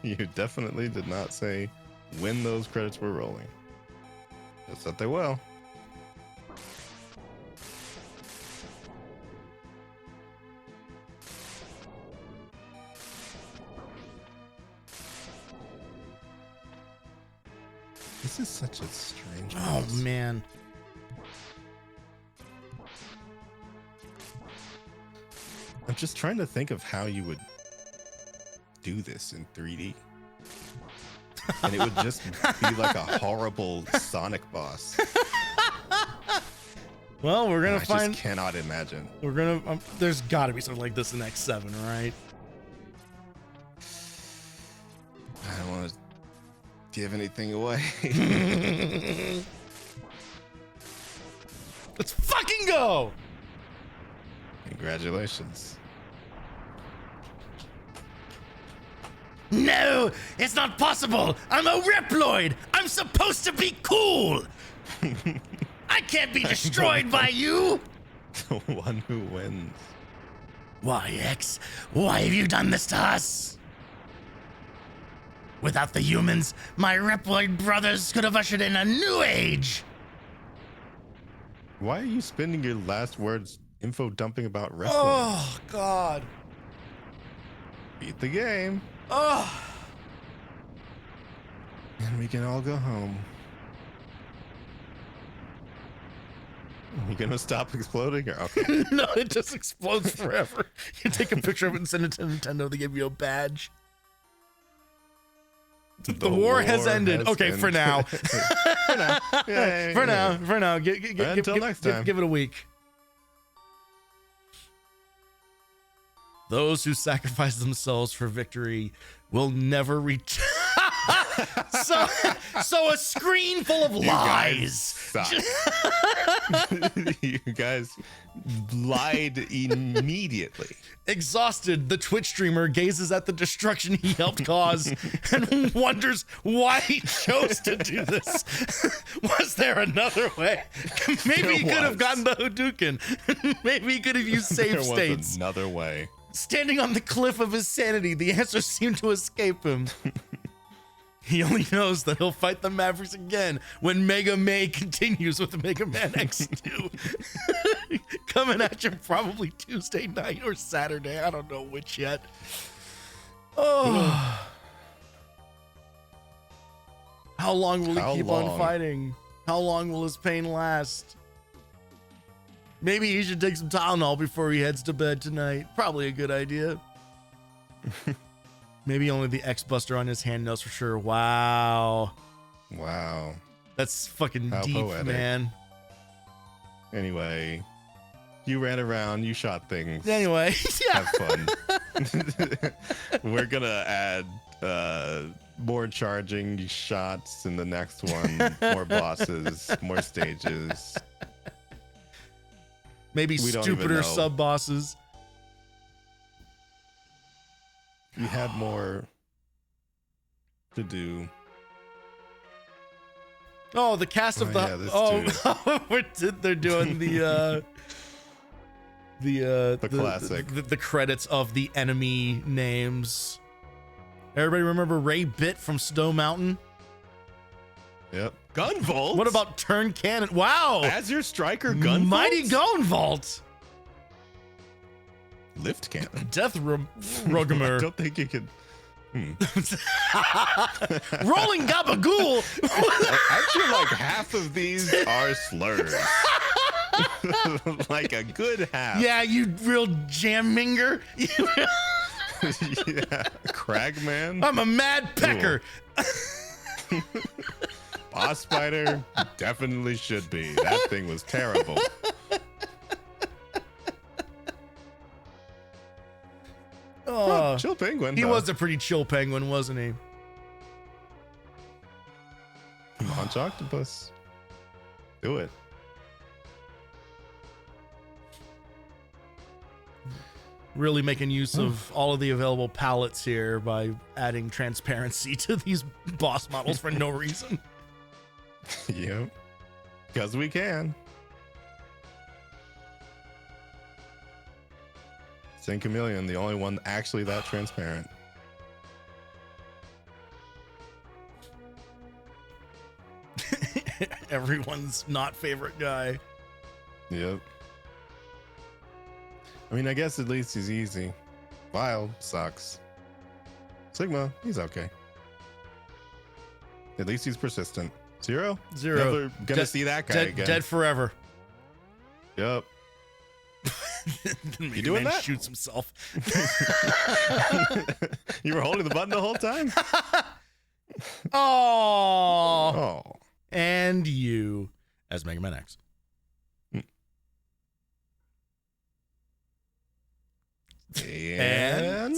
B: You definitely did not say when those credits were rolling. Just that they will. This is such a strange
A: Oh, man.
B: I'm just trying to think of how you would do this in 3D. And it would just be like a horrible Sonic boss.
A: Well, we're going to find...
B: I just cannot imagine.
A: We're going to... there's got to be something like this in X7, right?
B: I don't want to give anything away.
A: Let's fucking go!
B: Congratulations.
A: No, it's not possible. I'm a Reploid. I'm supposed to be cool. I can't be destroyed by you.
B: The one who wins.
A: Why, X? Why have you done this to us? Without the humans, my Reploid brothers could have ushered in a new age.
B: Why are you spending your last words info dumping about wrestling?
A: Oh, God.
B: Beat the game.
A: Oh.
B: And we can all go home. You gonna stop exploding? Or okay.
A: No, it just explodes forever. You take a picture of it and send it to Nintendo. They give you a badge. The war has ended. Okay, for now.
B: For now. Yeah,
A: for now. For now.
B: Until next time.
A: Give it a week. Those who sacrifice themselves for victory will never reach. So a screen full of lies.
B: You guys lied immediately.
A: Exhausted, the Twitch streamer gazes at the destruction he helped cause and wonders why he chose to do this. Was there another way? Maybe he could have gotten the Hadouken. Maybe he could have used save states.
B: There was another way.
A: Standing on the cliff of his sanity, the answers seem to escape him. He only knows that he'll fight the Mavericks again when Mega May continues with Mega Man X2. Coming at you probably Tuesday night or Saturday. I don't know which yet. Oh. How long will he keep on fighting? How long will his pain last? Maybe he should take some Tylenol before he heads to bed tonight. Probably a good idea. Maybe only the X-Buster on his hand knows for sure. Wow. That's fucking
B: How
A: deep,
B: poetic.
A: man.
B: Anyway, you ran around, you shot things.
A: Anyway, yeah.
B: Have fun. We're gonna add more charging shots in the next one, more bosses, more stages.
A: Maybe
B: We don't even
A: stupider
B: know.
A: sub-bosses.
B: You had more to do.
A: Oh, the cast of they're doing the
B: classic.
A: the credits of the enemy names. Everybody remember Ray Bit from Snow Mountain?
B: Yep. Gunvolt.
A: What about Turn Cannon? Wow.
B: As your striker, Gunvolt?
A: Mighty Gunvolt.
B: Lift cannon.
A: Death
B: I
A: Rugamer.
B: don't think you could.
A: Rolling Gabagool.
B: I feel like half of these are slurs. Like a good half.
A: Yeah, you real jamminger.
B: Yeah. Cragman.
A: I'm a mad pecker.
B: Boss Spider definitely should be. That thing was terrible.
A: Oh,
B: Chill Penguin.
A: he
B: though.
A: was a pretty chill penguin, wasn't he?
B: Launch Octopus. Do it.
A: Really making use of all of the available palettes here by adding transparency to these boss models for no reason.
B: Yep. Because we can. Saint Chameleon, the only one actually that transparent.
A: Everyone's not favorite guy.
B: Yep. I mean, I guess at least he's easy. Vile sucks. Sigma, he's okay. At least he's persistent. Zero? Never gonna see that guy again.
A: Dead forever.
B: Yep.
A: You
B: doing that?
A: Shoots himself.
B: You were holding the button the whole time?
A: Oh.
B: Oh.
A: And you as Mega Man X.
B: And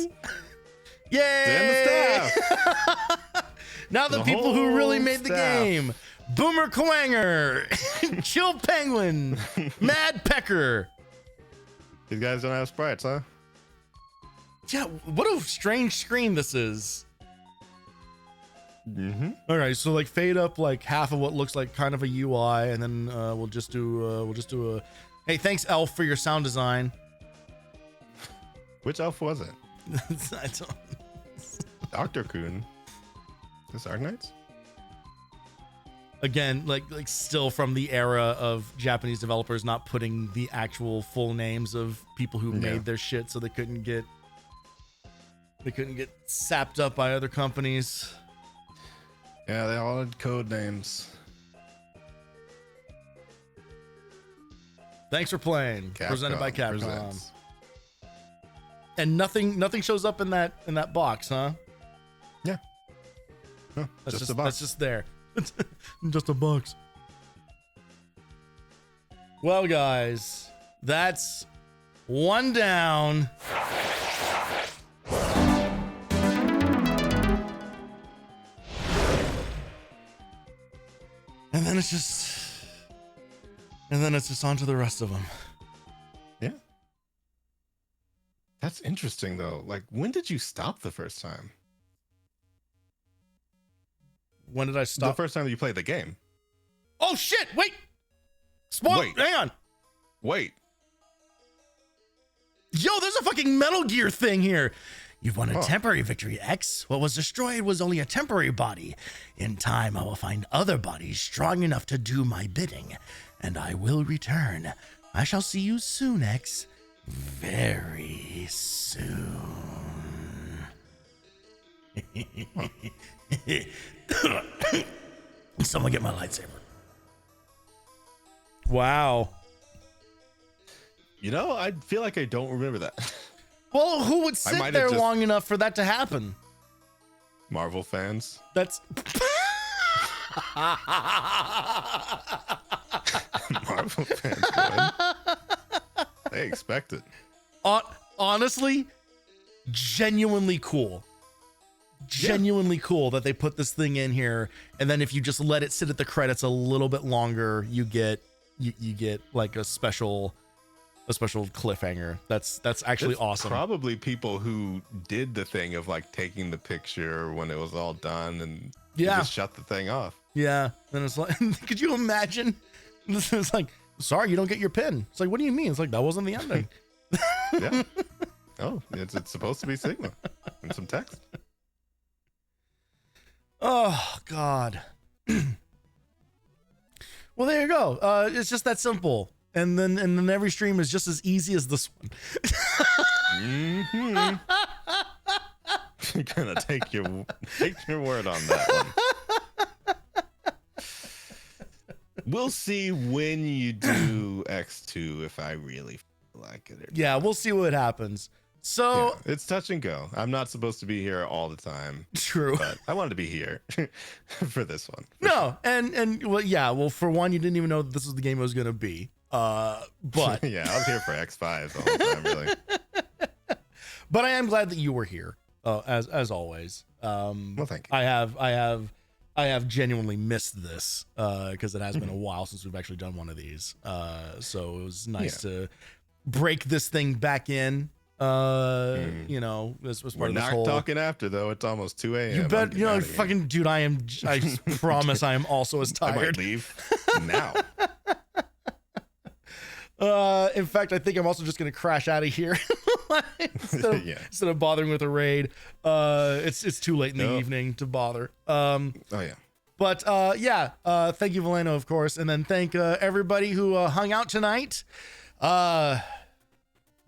A: Yay!
B: and the staff.
A: Now the
B: The
A: people who really
B: whole
A: made the
B: staff.
A: game. Boomer Kwanger, Chill Penguin, Mad Pecker.
B: These guys don't have sprites, huh?
A: Yeah, what a strange screen this is.
B: Mm-hmm.
A: All right, so like fade up like half of what looks like kind of a UI, and then we'll just do a. Hey, thanks Elf for your sound design.
B: Which elf was it?
A: I don't.
B: Dr. Coon. This Arknights?
A: Again, like still from the era of Japanese developers not putting the actual full names of people who made their shit, so they couldn't get sapped up by other companies.
B: Yeah, they all had code names.
A: Thanks for playing. Presented by Capcom.
B: presents.
A: And nothing shows up in that box, huh?
B: Yeah. No,
A: That's
B: just a box.
A: That's just there. Just a box. Well, guys, that's one down. And then it's just on to the rest of them.
B: Yeah. That's interesting though. Like, when did you stop the first time?
A: When did I stop?
B: The first time that you played the game.
A: Oh shit! Wait. Wait. Hang on.
B: Wait.
A: Yo, there's a fucking Metal Gear thing here. You've won a temporary victory, X. What was destroyed was only a temporary body. In time, I will find other bodies strong enough to do my bidding, and I will return. I shall see you soon, X. Very soon. Someone get my lightsaber. Wow.
B: You know, I feel like I don't remember that.
A: Well, who would sit there long enough for that to happen?
B: Marvel fans.
A: That's
B: Marvel fans would. They expect it.
A: Honestly, genuinely cool. Genuinely cool that they put this thing in here, and then if you just let it sit at the credits a little bit longer, you get like a special cliffhanger. That's actually awesome.
B: Probably people who did the thing of like taking the picture when it was all done and just shut the thing off.
A: Yeah. And it's like, could you imagine? It's like, sorry, you don't get your pin. It's like, what do you mean? It's like, that wasn't the ending.
B: Yeah. Oh, it's supposed to be Sigma and some text.
A: Oh God. Well, there you go. It's just that simple. And then every stream is just as easy as this one.
B: Mm-hmm. I'm gonna take your word on that one. We'll see when you do X2 if I really feel like it.
A: Yeah, we'll see what happens. So
B: it's touch and go. I'm not supposed to be here all the time.
A: True.
B: But I wanted to be here for this one.
A: Well, for one, you didn't even know that this was the game it was gonna be. But
B: yeah, I was here for X5 the whole time, really.
A: But I am glad that you were here, as always.
B: Well, thank you.
A: I have genuinely missed this because it has been a while since we've actually done one of these. So it was nice to break this thing back in. You know, as part
B: we're
A: of this
B: not
A: whole
B: talking after though. It's almost 2 a.m.
A: You bet. You know, fucking dude. I promise I am also as tired.
B: I might leave now.
A: In fact, I think I'm also just gonna crash out of here instead of bothering with a raid. It's too late in the evening to bother. But thank you, Voleno, of course, and then thank everybody who hung out tonight.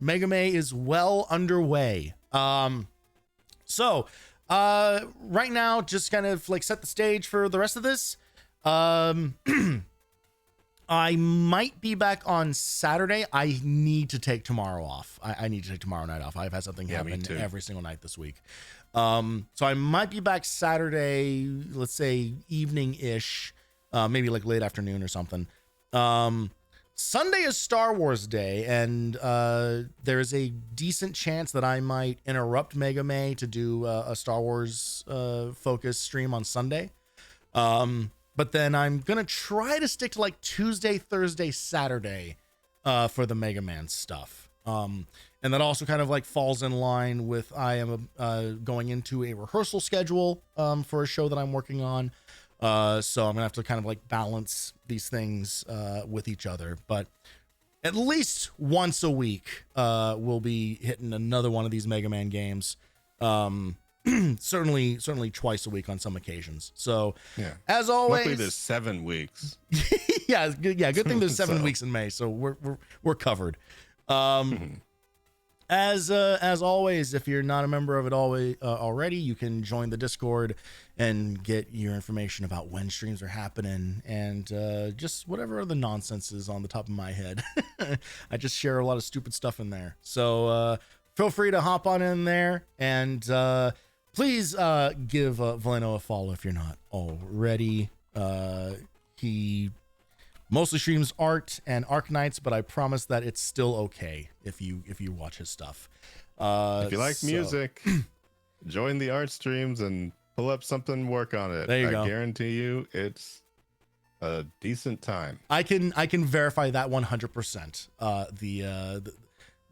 A: Mega May is well underway. So right now, just kind of like set the stage for the rest of this. I might be back on Saturday. I need to take tomorrow off. I need to take tomorrow night off. I've had something happen every single night this week. So I might be back Saturday, let's say evening-ish, maybe like late afternoon or something. Sunday is Star Wars Day, and there's a decent chance that I might interrupt Mega May to do a Star Wars focus stream on Sunday. But then I'm going to try to stick to like Tuesday, Thursday, Saturday for the Mega Man stuff. And that also kind of like falls in line with I am going into a rehearsal schedule for a show that I'm working on. So I'm going to have to kind of like balance these things with each other. But at least once a week, we'll be hitting another one of these Mega Man games. Certainly twice a week on some occasions. So as always,
B: luckily there's 7 weeks.
A: Good thing there's 7 weeks in May, so we're covered. As always, if you're not a member of it already, you can join the Discord and get your information about when streams are happening and just whatever other nonsense is on the top of my head. I just share a lot of stupid stuff in there, so feel free to hop on in there and please give Voleno a follow if you're not already. He mostly streams art and Arc Nights, but I promise that it's still okay if you watch his stuff.
B: If you like music, join the art streams and pull up something, work on it.
A: There you go.
B: I guarantee you a decent time.
A: I can verify that 100%.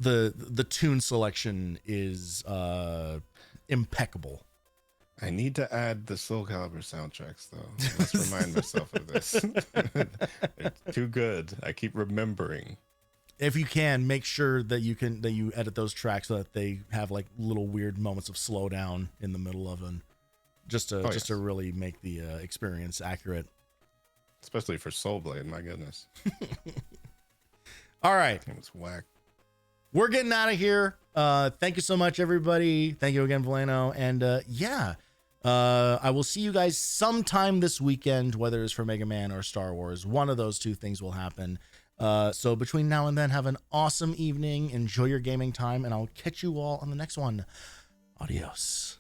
A: The tune selection is impeccable.
B: I need to add the Soul Calibur soundtracks though. Let's remind myself of this. It's too good. I keep remembering.
A: If you can, make sure that you edit those tracks so that they have like little weird moments of slowdown in the middle of them, just to really make the experience accurate.
B: Especially for Soul Blade, my goodness.
A: All right.
B: It was whack.
A: We're getting out of here. Thank you so much, everybody. Thank you again, Voleno. And I will see you guys sometime this weekend, whether it's for Mega Man or Star Wars. One of those two things will happen. So between now and then, have an awesome evening. Enjoy your gaming time, and I'll catch you all on the next one. Adios.